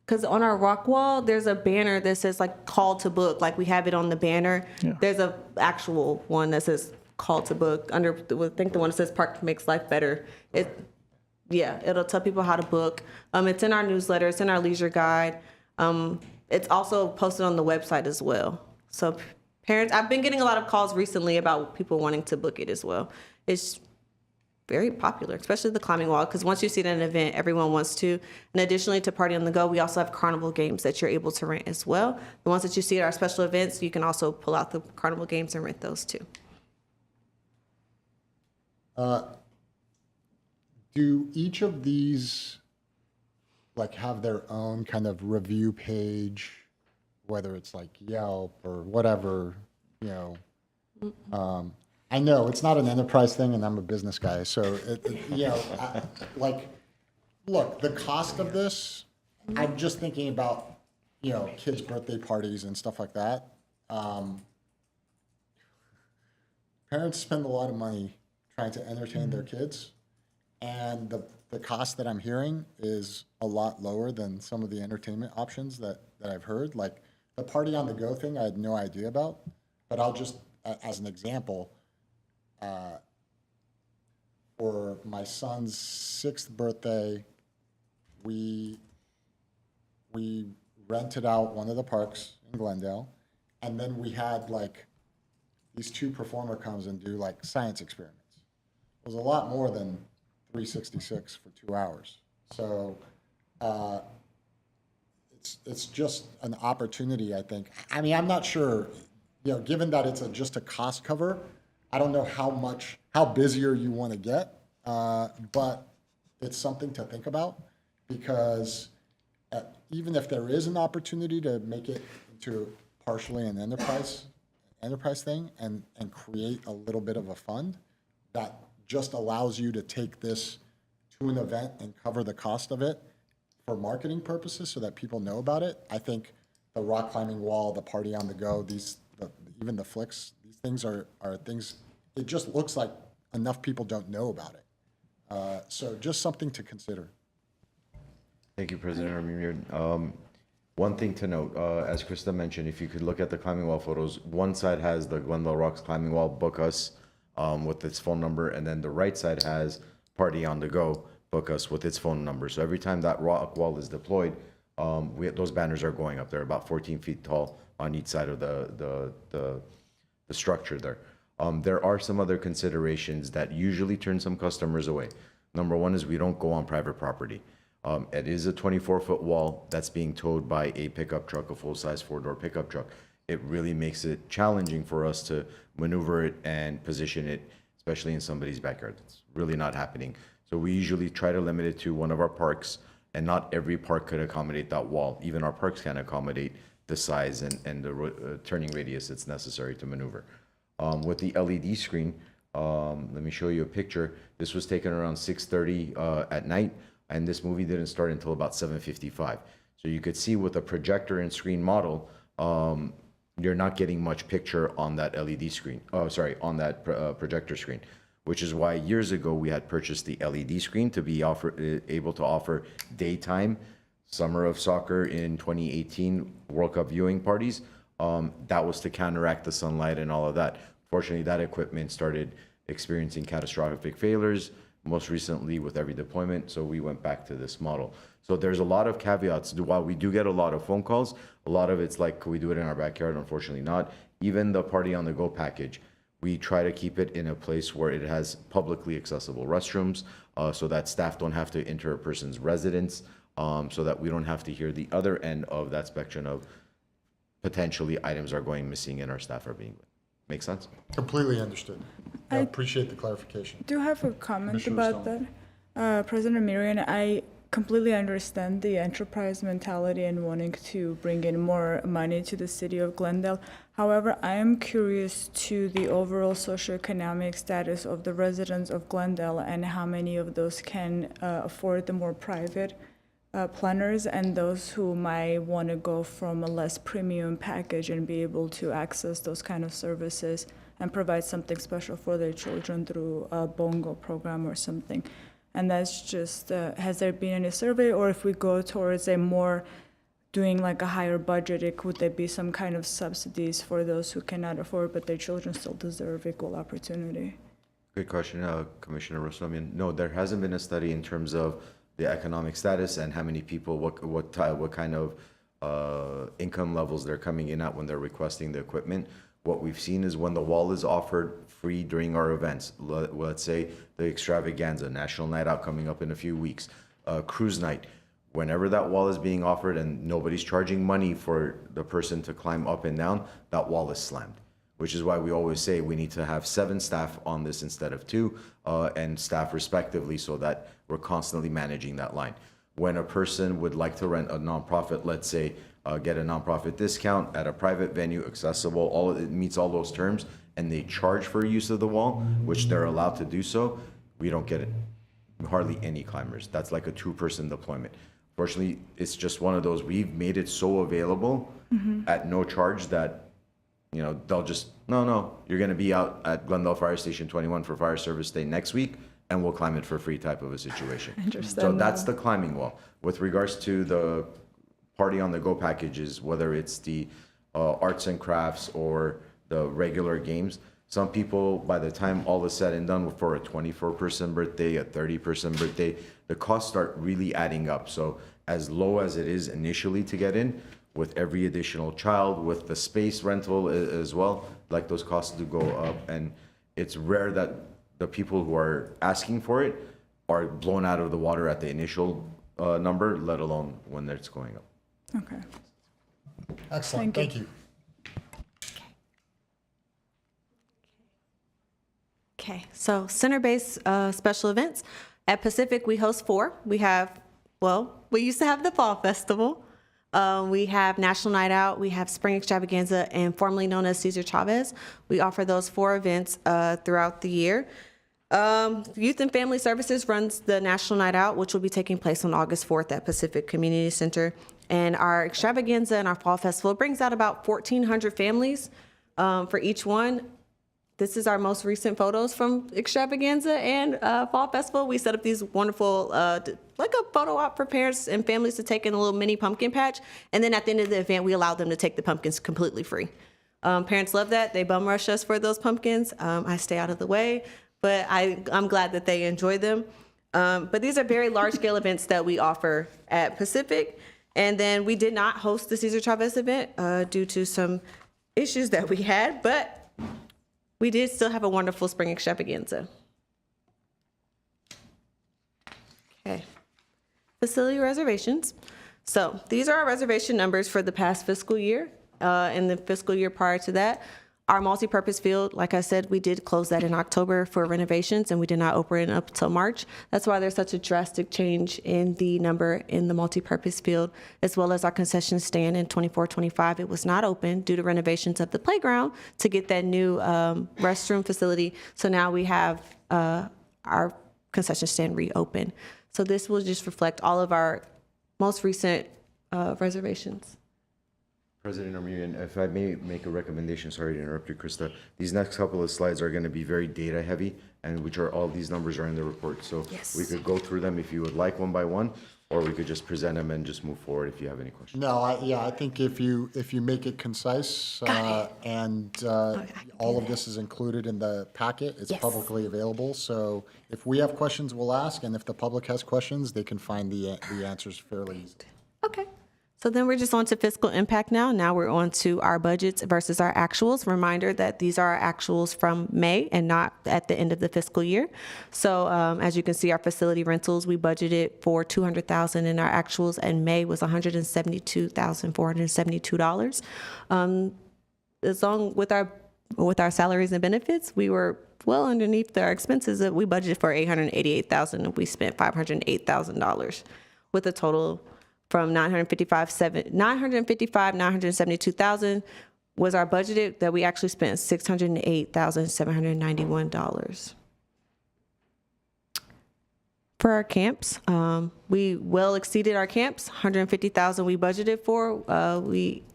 Because on our rock wall, there's a banner that says like call to book. Like we have it on the banner. Yeah. There's a actual one that says call to book under, I think the one that says Park Makes Life Better. It'll tell people how to book. It's in our newsletter. It's in our leisure guide. It's also posted on the website as well. So parents, I've been getting a lot of calls recently about people wanting to book it as well. It's very popular, especially the climbing wall, because once you see it at an event, everyone wants to. And additionally to Party on the Go, we also have carnival games that you're able to rent as well. The ones that you see at our special events, you can also pull out the carnival games and rent those too. Do each of these like have their own kind of review page, whether it's like Yelp or whatever, you know? I know it's not an enterprise thing, and I'm a business guy, so look, the cost of this, I'm just thinking about, kids' birthday parties and stuff like that. Parents spend a lot of money trying to entertain their kids, and the cost that I'm hearing is a lot lower than some of the entertainment options that I've heard. Like the Party on the Go thing, I had no idea about, but I'll just, as an example, for my son's 6th birthday, we rented out one of the parks in Glendale, and then we had like these 2 performer comes and do like science experiments. It was a lot more than $366 for 2 hours. So it's just an opportunity, I think. I mean, I'm not sure, given that it's just a cost cover, I don't know how busier you want to get, but it's something to think about, because even if there is an opportunity to make it into partially an enterprise enterprise thing and create a little bit of a fund that just allows you to take this to an event and cover the cost of it for marketing purposes so that people know about it. I think the rock climbing wall, the party on the go, even the flicks, these things are things, it just looks like enough people don't know about it. So just something to consider. Thank you, President Armenian. One thing to note, as Krista mentioned, if you could look at the climbing wall photos, one side has the Glendale Rocks climbing wall, book us with its phone number, and then the right side has Party on the Go, book us with its phone number. So every time that rock wall is deployed, those banners are going up. They're about 14 feet tall on each side of the structure there. There are some other considerations that usually turn some customers away. Number one is we don't go on private property. It is a 24-foot wall that's being towed by a pickup truck, a full-size four-door pickup truck. It really makes it challenging for us to maneuver it and position it, especially in somebody's backyard. It's really not happening. So we usually try to limit it to one of our parks, and not every park could accommodate that wall. Even our parks can't accommodate the size and the turning radius that's necessary to maneuver. With the LED screen, let me show you a picture. This was taken around 6:30 at night, and this movie didn't start until about 7:55. So you could see with a projector and screen model, you're not getting much picture on that LED screen. Oh, sorry, on that projector screen, which is why years ago we had purchased the LED screen to be able to offer daytime Summer of Soccer in 2018 World Cup viewing parties. That was to counteract the sunlight and all of that. Fortunately, that equipment started experiencing catastrophic failures, most recently with every deployment, so we went back to this model. So there's a lot of caveats. While we do get a lot of phone calls, a lot of it's like, can we do it in our backyard? Unfortunately not. Even the Party on the Go package, we try to keep it in a place where it has publicly accessible restrooms, so that staff don't have to enter a person's residence, so that we don't have to hear the other end of that spectrum of potentially items are going missing and our staff are being. Make sense? Completely understood. I appreciate the clarification. Do have a comment Commissioner about that. President Mirian, I completely understand the enterprise mentality and wanting to bring in more money to the city of Glendale. However, I am curious to the overall socioeconomic status of the residents of Glendale and how many of those can afford the more private planners and those who might want to go from a less premium package and be able to access those kind of services and provide something special for their children through a bongo program or something. And that's just, has there been any survey, or if we go towards a more doing like a higher budget, could there be some kind of subsidies for those who cannot afford but their children still deserve equal opportunity? Good question, Commissioner Rosnomian. No, there hasn't been a study in terms of the economic status and how many people, what kind of income levels they're coming in at when they're requesting the equipment. What we've seen is when the wall is offered free during our events, let's say the extravaganza, National Night Out coming up in a few weeks, cruise night, whenever that wall is being offered and nobody's charging money for the person to climb up and down, that wall is slammed. Which is why we always say we need to have 7 staff on this instead of 2, and staff respectively, so that we're constantly managing that line. When a person would like to rent a nonprofit, let's say, get a nonprofit discount at a private venue, accessible, it meets all those terms, and they charge for use of the wall, which they're allowed to do so, we don't get it. Hardly any climbers. That's like a 2-person deployment. Fortunately, it's just one of those, we've made it so available at no charge that, you know, they'll just, no, you're going to be out at Glendale Fire Station 21 for Fire Service Day next week, and we'll climb it for free type of a situation. So that's the climbing wall. With regards to the Party on the Go packages, whether it's the arts and crafts or the regular games, some people, by the time all is said and done, for a 24-person birthday, a 30-person birthday, the costs start really adding up. So as low as it is initially to get in, with every additional child, with the space rental as well, like those costs do go up, and it's rare that the people who are asking for it are blown out of the water at the initial number, let alone when it's going up. Okay. Excellent, thank you. Okay, so center-based special events. At Pacific, we host 4. We have, well, we used to have the Fall Festival. We have National Night Out, we have Spring Extravaganza, and formerly known as Cesar Chavez. We offer those 4 events throughout the year. Youth and Family Services runs the National Night Out, which will be taking place on August 4th at Pacific Community Center. And our Extravaganza and our Fall Festival brings out about 1,400 families for each one. This is our most recent photos from Extravaganza and Fall Festival. We set up these wonderful, like a photo op for parents and families to take in a little mini pumpkin patch. And then at the end of the event, we allow them to take the pumpkins completely free. Parents love that. They bum rush us for those pumpkins. I stay out of the way, but I'm glad that they enjoy them. But these are very large-scale events that we offer at Pacific. And then we did not host the Cesar Chavez event due to some issues that we had, but we did still have a wonderful Spring Extravaganza. Okay. Facility reservations. So these are our reservation numbers for the past fiscal year and the fiscal year prior to that. Our multipurpose field, like I said, we did close that in October for renovations, and we did not open it up till March. That's why there's such a drastic change in the number in the multipurpose field, as well as our concession stand in 24-25. It was not open due to renovations of the playground to get that new restroom facility. So now we have our concession stand reopened. So this will just reflect all of our most recent reservations. President Armenian, if I may make a recommendation, sorry to interrupt you, Krista. These next couple of slides are going to be very data heavy, and which are all these numbers are in the report. So we could go through them if you would like one by one, or we could just present them and just move forward if you have any questions. No, I think if you make it concise and all of this is included in the packet, it's publicly available. So if we have questions, we'll ask, and if the public has questions, they can find the answers fairly easily. Okay. So then we're just on to fiscal impact now. Now we're on to our budgets versus our actuals. Reminder that these are our actuals from May and not at the end of the fiscal year. So as you can see, our facility rentals, we budgeted for $200,000 and our actuals in May was $172,472. As long with our salaries and benefits, we were well underneath our expenses. We budgeted for $888,000 and we spent $508,000 with a total from $972,000 was our budgeted that we actually spent $608,791. For our camps, we well exceeded our camps. $150,000 we budgeted for.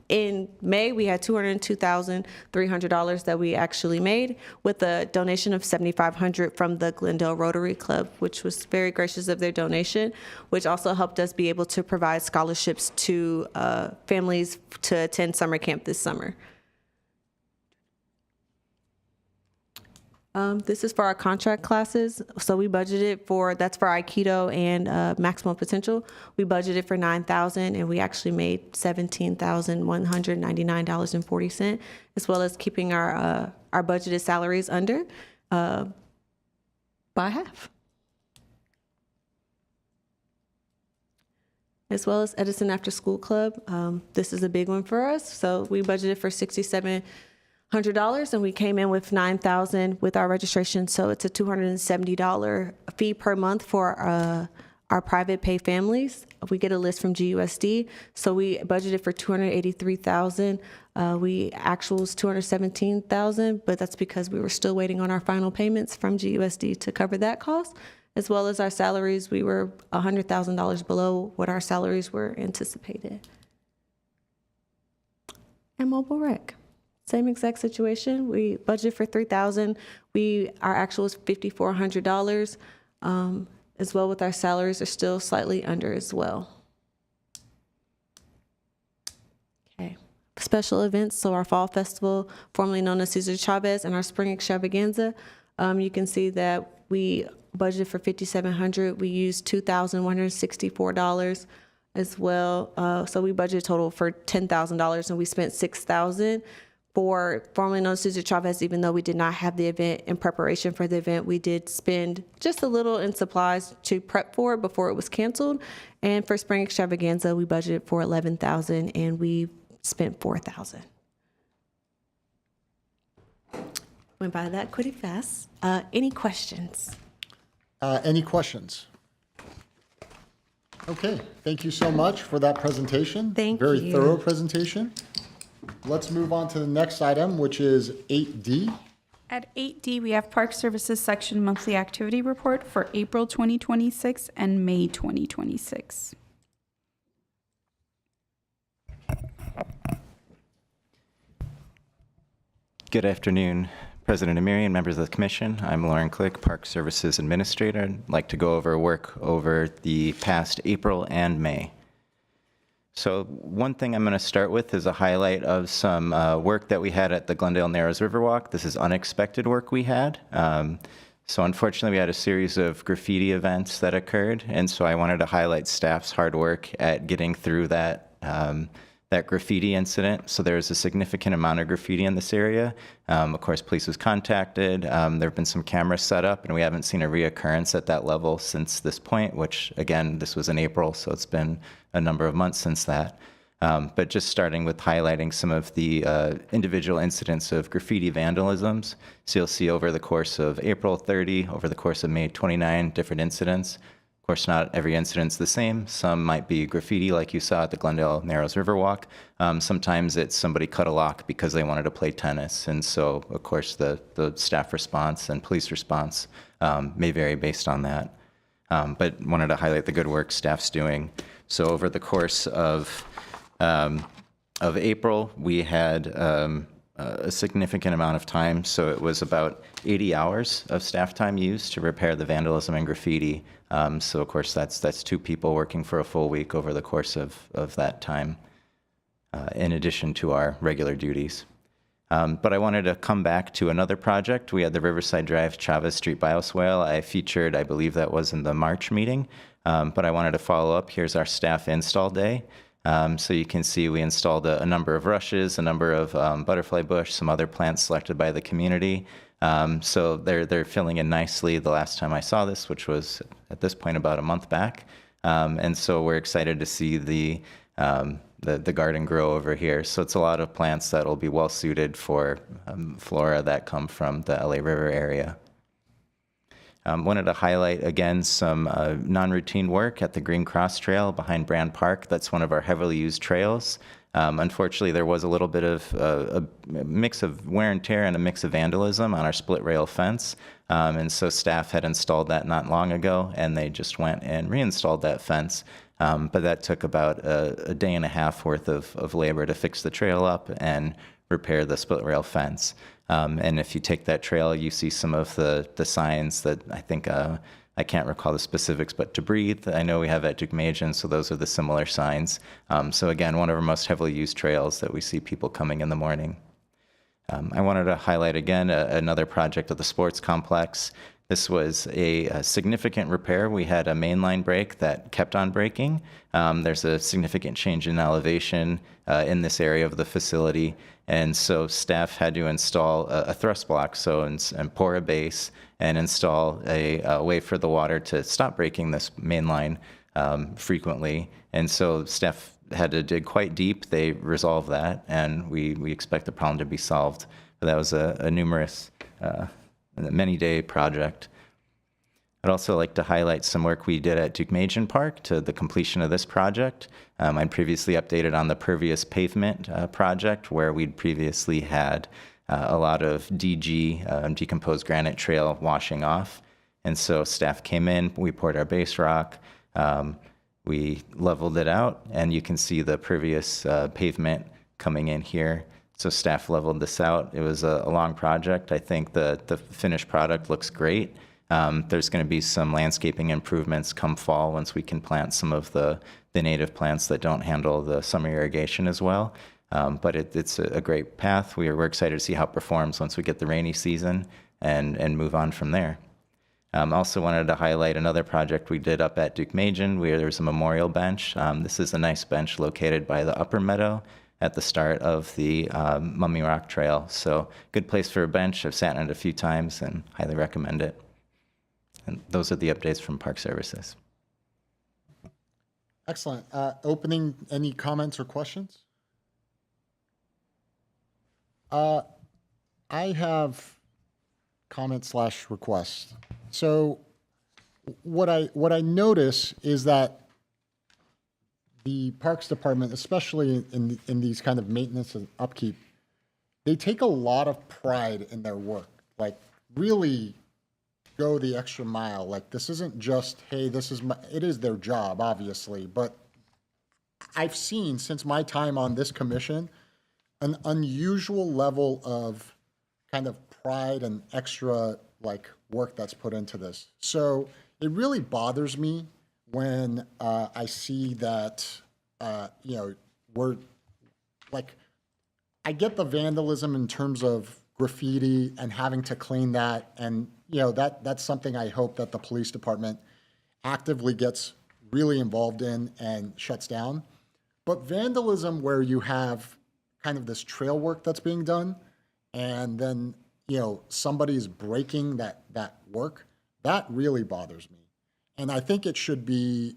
In May, we had $202,300 that we actually made with a donation of $7,500 from the Glendale Rotary Club, which was very gracious of their donation, which also helped us be able to provide scholarships to families to attend summer camp this summer. This is for our contract classes. So we budgeted for, that's for Aikido and Maximum Potential. We budgeted for $9,000 and we actually made $17,199.40, as well as keeping our budgeted salaries under by half. As well as Edison After School Club. This is a big one for us. So we budgeted for $6,700 and we came in with $9,000 with our registration. So it's a $270 fee per month for our private pay families. We get a list from GUSD. So we budgeted for $283,000. We actuals $217,000, but that's because we were still waiting on our final payments from GUSD to cover that cost. As well as our salaries, we were $100,000 below what our salaries were anticipated. And mobile rec. Same exact situation. We budgeted for $3,000. Our actual is $5,400. As well with our salaries are still slightly under as well. Okay. Special events. So our fall festival, formerly known as Cesar Chavez, and our spring extravaganza. You can see that we budgeted for $5,700. We used $2,164 as well. So we budgeted total for $10,000 and we spent $6,000. For formerly known as Cesar Chavez, even though we did not have the event in preparation for the event, we did spend just a little in supplies to prep for it before it was canceled. And for Spring Extravaganza, we budgeted for $11,000 and we spent $4,000. Went by that pretty fast. Any questions? Any questions? Okay, thank you so much for that presentation. Thank Very you. thorough presentation. Let's move on to the next item, which is 8D. At 8D, we have Park Services Section Monthly Activity Report for April 2026 and May 2026. Good afternoon, President Amiri and members of the Commission. I'm Lauren Click, Park Services Administrator. I'd like to go over work over the past April and May. So one thing I'm going to start with is a highlight of some work that we had at the Glendale Narrows Riverwalk. This is unexpected work we had. So unfortunately, we had a series of graffiti events that occurred, and so I wanted to highlight staff's hard work at getting through that that graffiti incident. So there was a significant amount of graffiti in this area. Of course, police was contacted. There have been some cameras set up, and we haven't seen a reoccurrence at that level since this point, which, again, this was in April, so it's been a number of months since that. But just starting with highlighting some of the individual incidents of graffiti vandalisms. So you'll see over the course of April 30, over the course of May 29, different incidents. Of course, not every incident's the same. Some might be graffiti, like you saw at the Glendale Narrows Riverwalk. Sometimes it's somebody cut a lock because they wanted to play tennis. And so, of course, the staff response and police response may vary based on that. But wanted to highlight the good work staff's doing. So over the course of April, we had a significant amount of time. So it was about 80 hours of staff time used to repair the vandalism and graffiti. So of course, that's 2 people working for a full week over the course of that time, in addition to our regular duties. But I wanted to come back to another project. We had the Riverside Drive Chavez Street bioswale. I featured, I believe that was in the March meeting, but I wanted to follow up. Here's our staff install day. So you can see we installed a number of rushes, a number of butterfly bush, some other plants selected by the community. So they're filling in nicely the last time I saw this, which was at this point about a month back. And so we're excited to see the garden grow over here. So it's a lot of plants that will be well suited for flora that come from the LA River area. Wanted to highlight again some non-routine work at the Green Cross Trail behind Brand Park. That's one of our heavily used trails. Unfortunately, there was a little bit of a mix of wear and tear and a mix of vandalism on our split rail fence. And so staff had installed that not long ago, and they just went and reinstalled that fence. But that took about a day and a half worth of labor to fix the trail up and repair the split rail fence. And if you take that trail, you see some of the signs that I think, I can't recall the specifics, but to breathe, I know we have at Duke-Majan, so those are the similar signs. So again, one of our most heavily used trails that we see people coming in the morning. I wanted to highlight again another project at the sports complex. This was a significant repair. We had a mainline break that kept on breaking. There's a significant change in elevation in this area of the facility. And so staff had to install a thrust block, and pour a base and install a way for the water to stop breaking this main line frequently. And so staff had to dig quite deep. They resolved that, and we expect the problem to be solved. But that was a numerous, many-day project. I'd also like to highlight some work we did at Duke-Majan Park to the completion of this project. I'd previously updated on the pervious pavement project, where we'd previously had a lot of DG, decomposed granite trail, washing off. And so staff came in, we poured our base rock, we leveled it out, and you can see the pervious pavement coming in here. So staff leveled this out. It was a long project. I think the finished product looks great. There's going to be some landscaping improvements come fall once we can plant some of the native plants that don't handle the summer irrigation as well. But it's a great path. We're excited to see how it performs once we get the rainy season and move on from there. Also wanted to highlight another project we did up at Duke-Majan, where there's a memorial bench. This is a nice bench located by the upper meadow at the start of the Mummy Rock Trail. So good place for a bench. I've sat in it a few times and highly recommend it. And those are the updates from Park Services. Excellent. Opening, any comments or questions? I have comments/requests. So what I notice is that the Parks Department, especially in these kind of maintenance and upkeep, they take a lot of pride in their work, like really go the extra mile. Like this isn't just, hey, it is their job, obviously, but I've seen since my time on this commission, an unusual level of kind of pride and extra like work that's put into this. So it really bothers me when I see that, we're like, I get the vandalism in terms of graffiti and having to clean that. And, that's something I hope that the police department actively gets really involved in and shuts down. But vandalism where you have kind of this trail work that's being done and then, somebody's breaking that work, that really bothers me. And I think it should be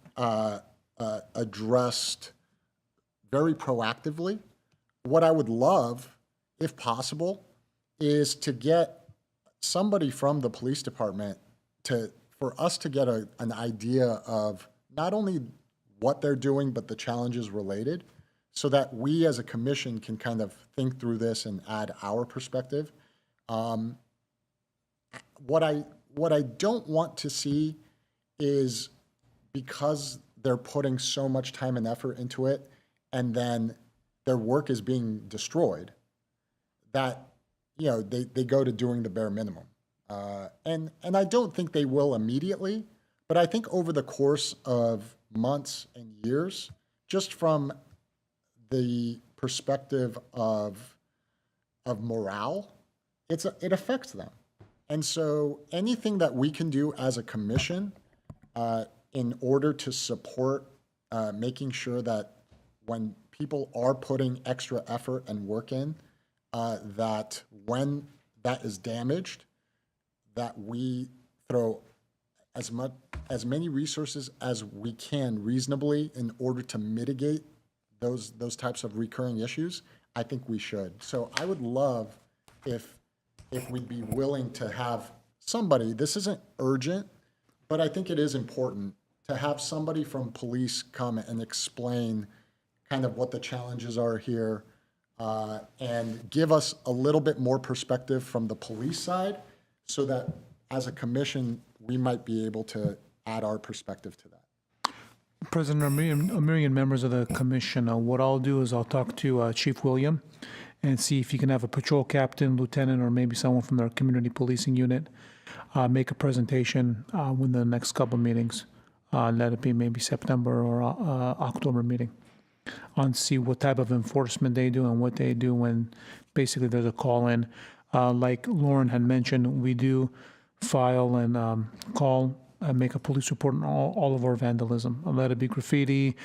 addressed very proactively. What I would love, if possible, is to get somebody from the police department for us to get an idea of not only what they're doing, but the challenges related, so that we as a commission can kind of think through this and add our perspective. What I don't want to see is, because they're putting so much time and effort into it, and then their work is being destroyed, that, they go to doing the bare minimum. And I don't think they will immediately, but I think over the course of months and years, just from the perspective of morale, it affects them. And so anything that we can do as a commission in order to support making sure that when people are putting extra effort and work in, that when that is damaged, that we throw as many resources as we can reasonably in order to mitigate those types of recurring issues, I think we should. So I would love if we'd be willing to have somebody, this isn't urgent, but I think it is important to have somebody from police come and explain kind of what the challenges are here, and give us a little bit more perspective from the police side, so that as a commission, we might be able to add our perspective to that. President Amirian, members of the commission, what I'll do is I'll talk to Chief William and see if he can have a patrol captain, lieutenant, or maybe someone from their community policing unit make a presentation within the next couple meetings. Let it be maybe September or October meeting, on see what type of enforcement they do and what they do when basically there's a call in. Like Lauren had mentioned, we do file and call and make a police report on all of our vandalism. Let it be graffiti,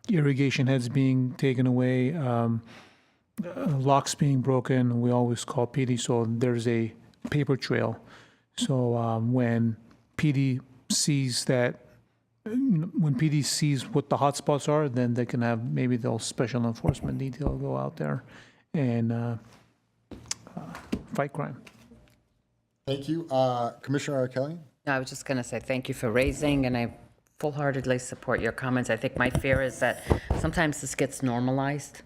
irrigation heads being taken away, locks being broken. We always call PD, so there's a paper trail. So when PD sees what the hotspots are, then they can have, maybe they'll special enforcement detail go out there and fight crime. Thank you. Commissioner Kelly? I was just going to say thank you for raising, and I full-heartedly support your comments. I think my fear is that sometimes this gets normalized,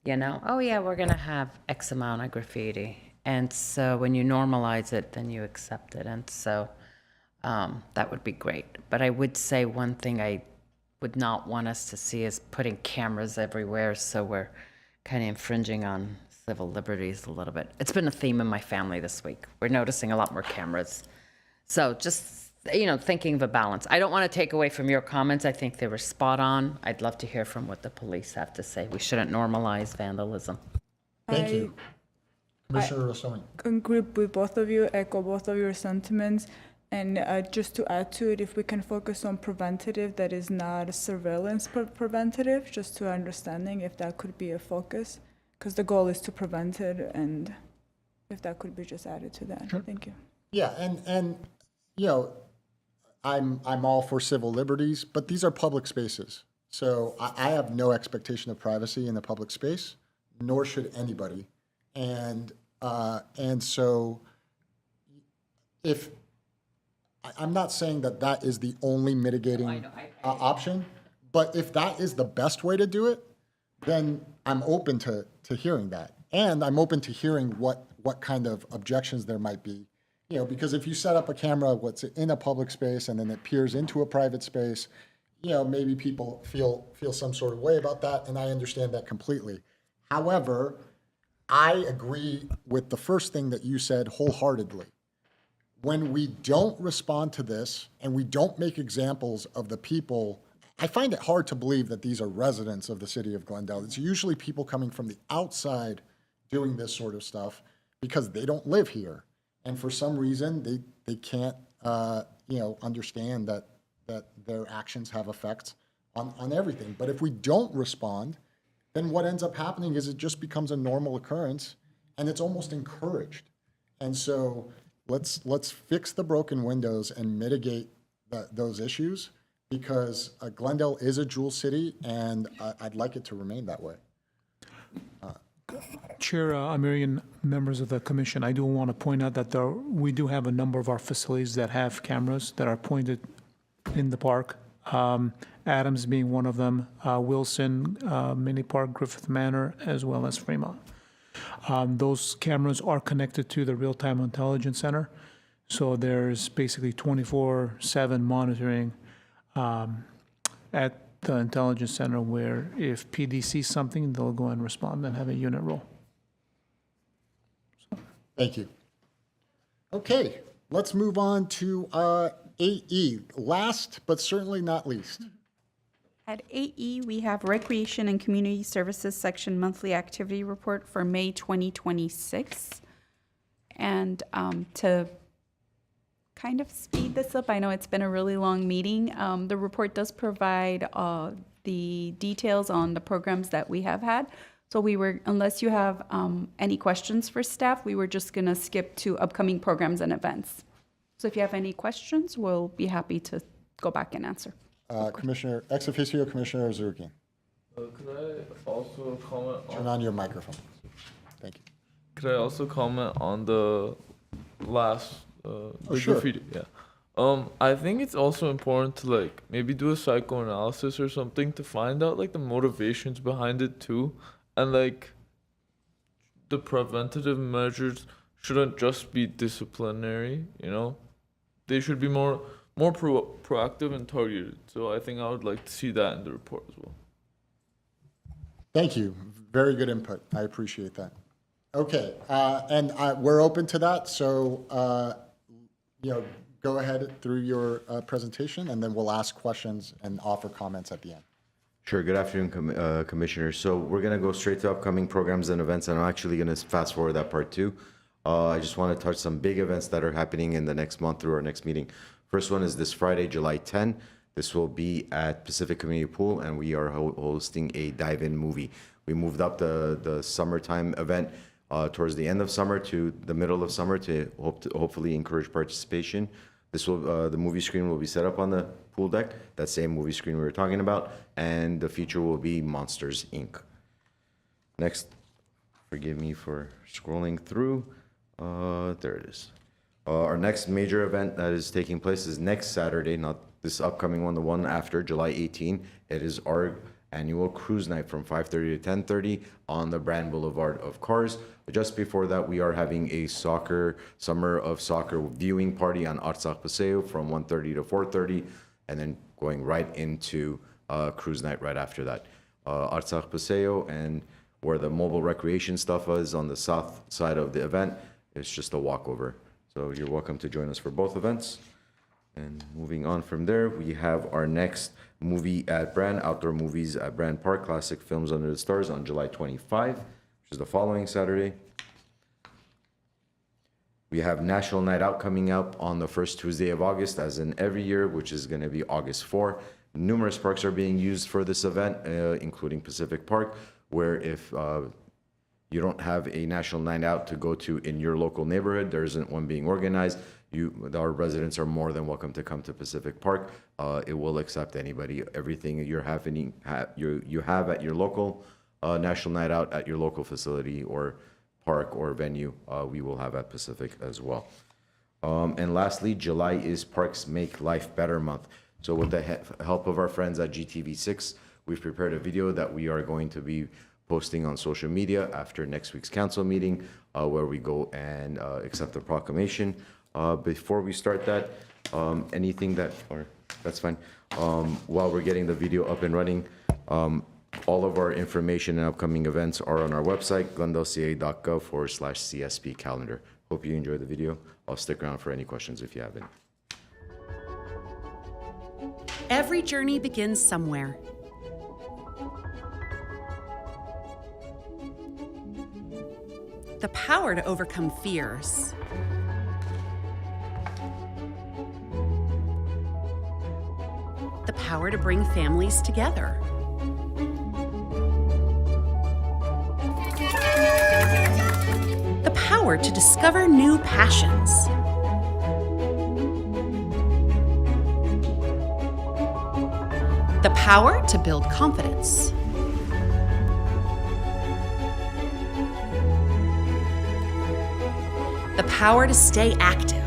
oh yeah, we're going to have X amount of graffiti. And so when you normalize it, then you accept it. And so that would be great. But I would say one thing I would not want us to see is putting cameras everywhere, so we're kind of infringing on civil liberties a little bit. It's been a theme in my family this week. We're noticing a lot more cameras. So just, thinking of a balance. I don't want to take away from your comments. I think they were spot on. I'd love to hear from what the police have to say. We shouldn't normalize vandalism. Thank you. Commissioner Rossoni. Agree with both of you, echo both of your sentiments. And just to add to it, if we can focus on preventative that is not surveillance preventative, just to understanding if that could be a focus, because the goal is to prevent it, and if that could be just added to that. Sure. Thank you. Yeah, and I'm all for civil liberties, but these are public spaces. So I have no expectation of privacy in the public space, nor should anybody. And so if I'm not saying that is the only mitigating option, But if that is the best way to do it, then I'm open to hearing that. And I'm open to hearing what kind of objections there might be. You know, because if you set up a camera what's in a public space and then it peers into a private space, you know, maybe people feel some sort of way about that, and I understand that completely. However, I agree with the first thing that you said wholeheartedly. When we don't respond to this and we don't make examples of the people, I find it hard to believe that these are residents of the city of Glendale. It's usually people coming from the outside doing this sort of stuff because they don't live here. And for some reason, they can't, understand that their actions have effects on everything. But if we don't respond, then what ends up happening is it just becomes a normal occurrence, and it's almost encouraged. And so let's fix the broken windows and mitigate those issues, because Glendale is a jewel city, and I'd like it to remain that way. Chair Amirian, members of the commission, I do want to point out that we do have a number of our facilities that have cameras that are pointed in the park. Adams being one of them, Wilson, Mini Park, Griffith Manor, as well as Fremont. Those cameras are connected to the Real-Time Intelligence Center, so there's basically 24/7 monitoring at the intelligence center, where if PD sees something, they'll go and respond and have a unit roll. Thank you. Okay, let's move on to 8E, last but certainly not least. At 8E, we have Recreation and Community Services Section Monthly Activity Report for May 2026. And to kind of speed this up, I know it's been a really long meeting. The report does provide the details on the programs that we have had. So unless you have any questions for staff, we were just gonna skip to upcoming programs and events. So if you have any questions, we'll be happy to go back and answer. Commissioner, ex officio Commissioner Zergian. Could I also comment on... Turn on your microphone. Thank you. Could I also comment on the last the sure. graffiti? Yeah. I think it's also important to maybe do a psychoanalysis or something to find out the motivations behind it too, and the preventative measures shouldn't just be disciplinary. They should be more proactive and targeted. So I think I would like to see that in the report as well. Thank you. Very good input. I appreciate that. Okay, and we're open to that. So, go ahead through your presentation, and then we'll ask questions and offer comments at the end. Sure. Good afternoon, Commissioner. So we're going to go straight to upcoming programs and events, and I'm actually going to fast forward that part too. I just want to touch some big events that are happening in the next month through our next meeting. First one is this Friday, July 10. This will be at Pacific Community Pool, and we are hosting a dive-in movie. We moved up the summertime event towards the end of summer to the middle of summer to hopefully encourage participation. The movie screen will be set up on the pool deck, that same movie screen we were talking about, and the feature will be Monsters, Inc. Next, forgive me for scrolling through. There it is. Our next major event that is taking place is next Saturday, not this upcoming one, the one after, July 18. It is our annual cruise night from 5:30 to 10:30 on the Brand Boulevard of Cars. Just before that, we are having a summer of soccer viewing party on Artsakh Paseo from 1:30 to 4:30, and then going right into cruise night right after that. Artsakh Paseo, and where the mobile recreation stuff is on the south side of the event, it's just a walkover. So you're welcome to join us for both events. And moving on from there, we have our next movie at Brand, Outdoor Movies at Brand Park, Classic Films Under the Stars on July 25, which is the following Saturday. We have National Night Out coming up on the first Tuesday of August, as in every year, which is going to be August 4. Numerous parks are being used for this event, including Pacific Park, where if you don't have a National Night Out to go to in your local neighborhood, there isn't one being organized, our residents are more than welcome to come to Pacific Park. It will accept anybody. Everything you have at your local National Night Out at your local facility or park or venue, we will have at Pacific as well. And lastly, July is Parks Make Life Better month. So with the help of our friends at GTV6, we've prepared a video that we are going to be posting on social media after next week's council meeting, where we go and accept the proclamation. Before we start that, that's fine. While we're getting the video up and running, all of our information and upcoming events are on our website, glendaleca.gov/CSP calendar. Hope you enjoy the video. I'll stick around for any questions if you have any. Every journey begins somewhere. The power to overcome fears. The power to bring families together. The power to discover new passions. The power to build confidence. The power to stay active.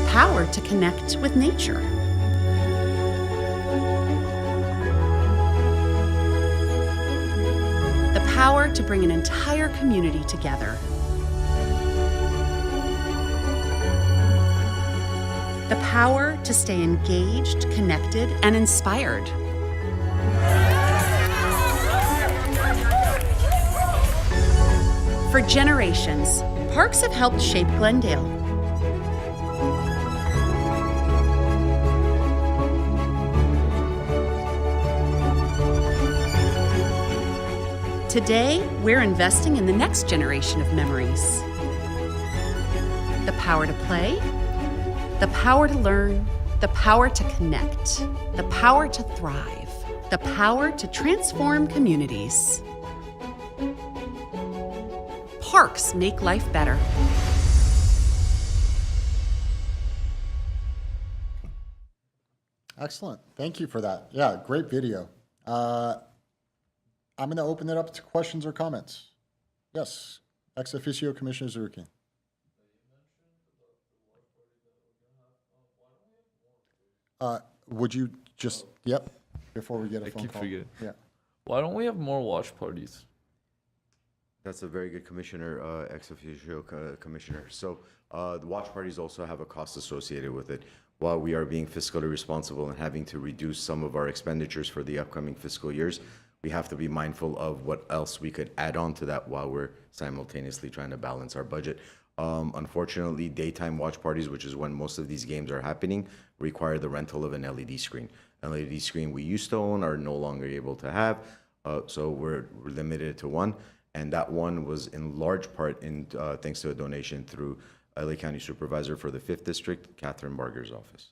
Power to connect with nature. The power to bring an entire community together. The power to stay engaged, connected, and inspired. For generations, parks have helped shape Glendale. Today, we're investing in the next generation of memories. The power to play, the power to learn, the power to connect, the power to thrive, the power to transform communities. Parks make life better. Excellent. Thank you for that. Yeah, great video. I'm going to open it up to questions or comments. Yes, ex officio Commissioner Zarukian. Would you just, before we get a phone call. Forgetting. Yeah. Why don't we have more watch parties? That's a very good commissioner, ex officio commissioner. So the watch parties also have a cost associated with it. While we are being fiscally responsible and having to reduce some of our expenditures for the upcoming fiscal years, we have to be mindful of what else we could add on to that while we're simultaneously trying to balance our budget. Unfortunately, daytime watch parties, which is when most of these games are happening, require the rental of an LED screen. An LED screen we used to own are no longer able to have, so we're limited to one. And that one was in large part thanks to a donation through LA County Supervisor for the 5th District, Catherine Barger's office.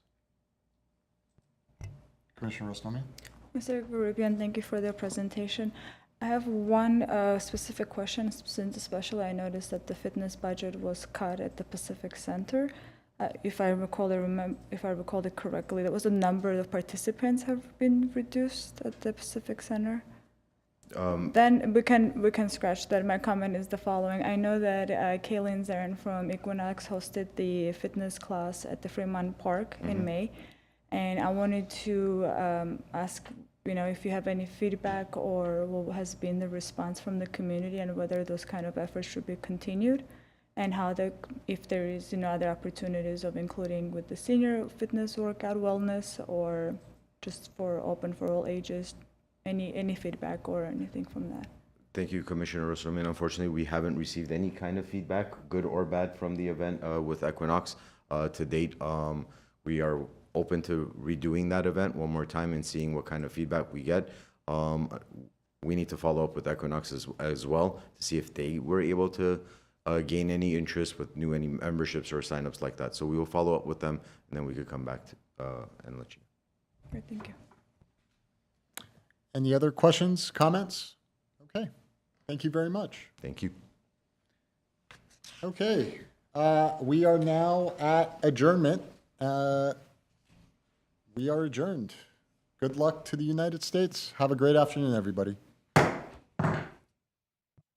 Commissioner Rostami? Mr. Garubian, thank you for the presentation. I have one specific question, since especially I noticed that the fitness budget was cut at the Pacific Center. If I recall it correctly, that was the number of participants have been reduced at the Pacific Center. Then we can scratch that. My comment is the following. I know that Kaylin Zarin from Equinox hosted the fitness class at the Fremont Park in May, and I wanted to ask, if you have any feedback or what has been the response from the community and whether those kind of efforts should be continued, and if there is other opportunities of including with the senior fitness workout wellness or just open for all ages. Any feedback or anything from that? Thank you, Commissioner Rosserman. Unfortunately, we haven't received any kind of feedback, good or bad, from the event with Equinox. To date, we are open to redoing that event one more time and seeing what kind of feedback we get. We need to follow up with Equinox as well to see if they were able to gain any interest with any memberships or signups like that. So we will follow up with them, and then we could come back and let you know. Great, thank you. Any other questions, comments? Okay, thank you very much. Thank you. Okay, we are now at adjournment. We are adjourned. Good luck to the United States. Have a great afternoon, everybody.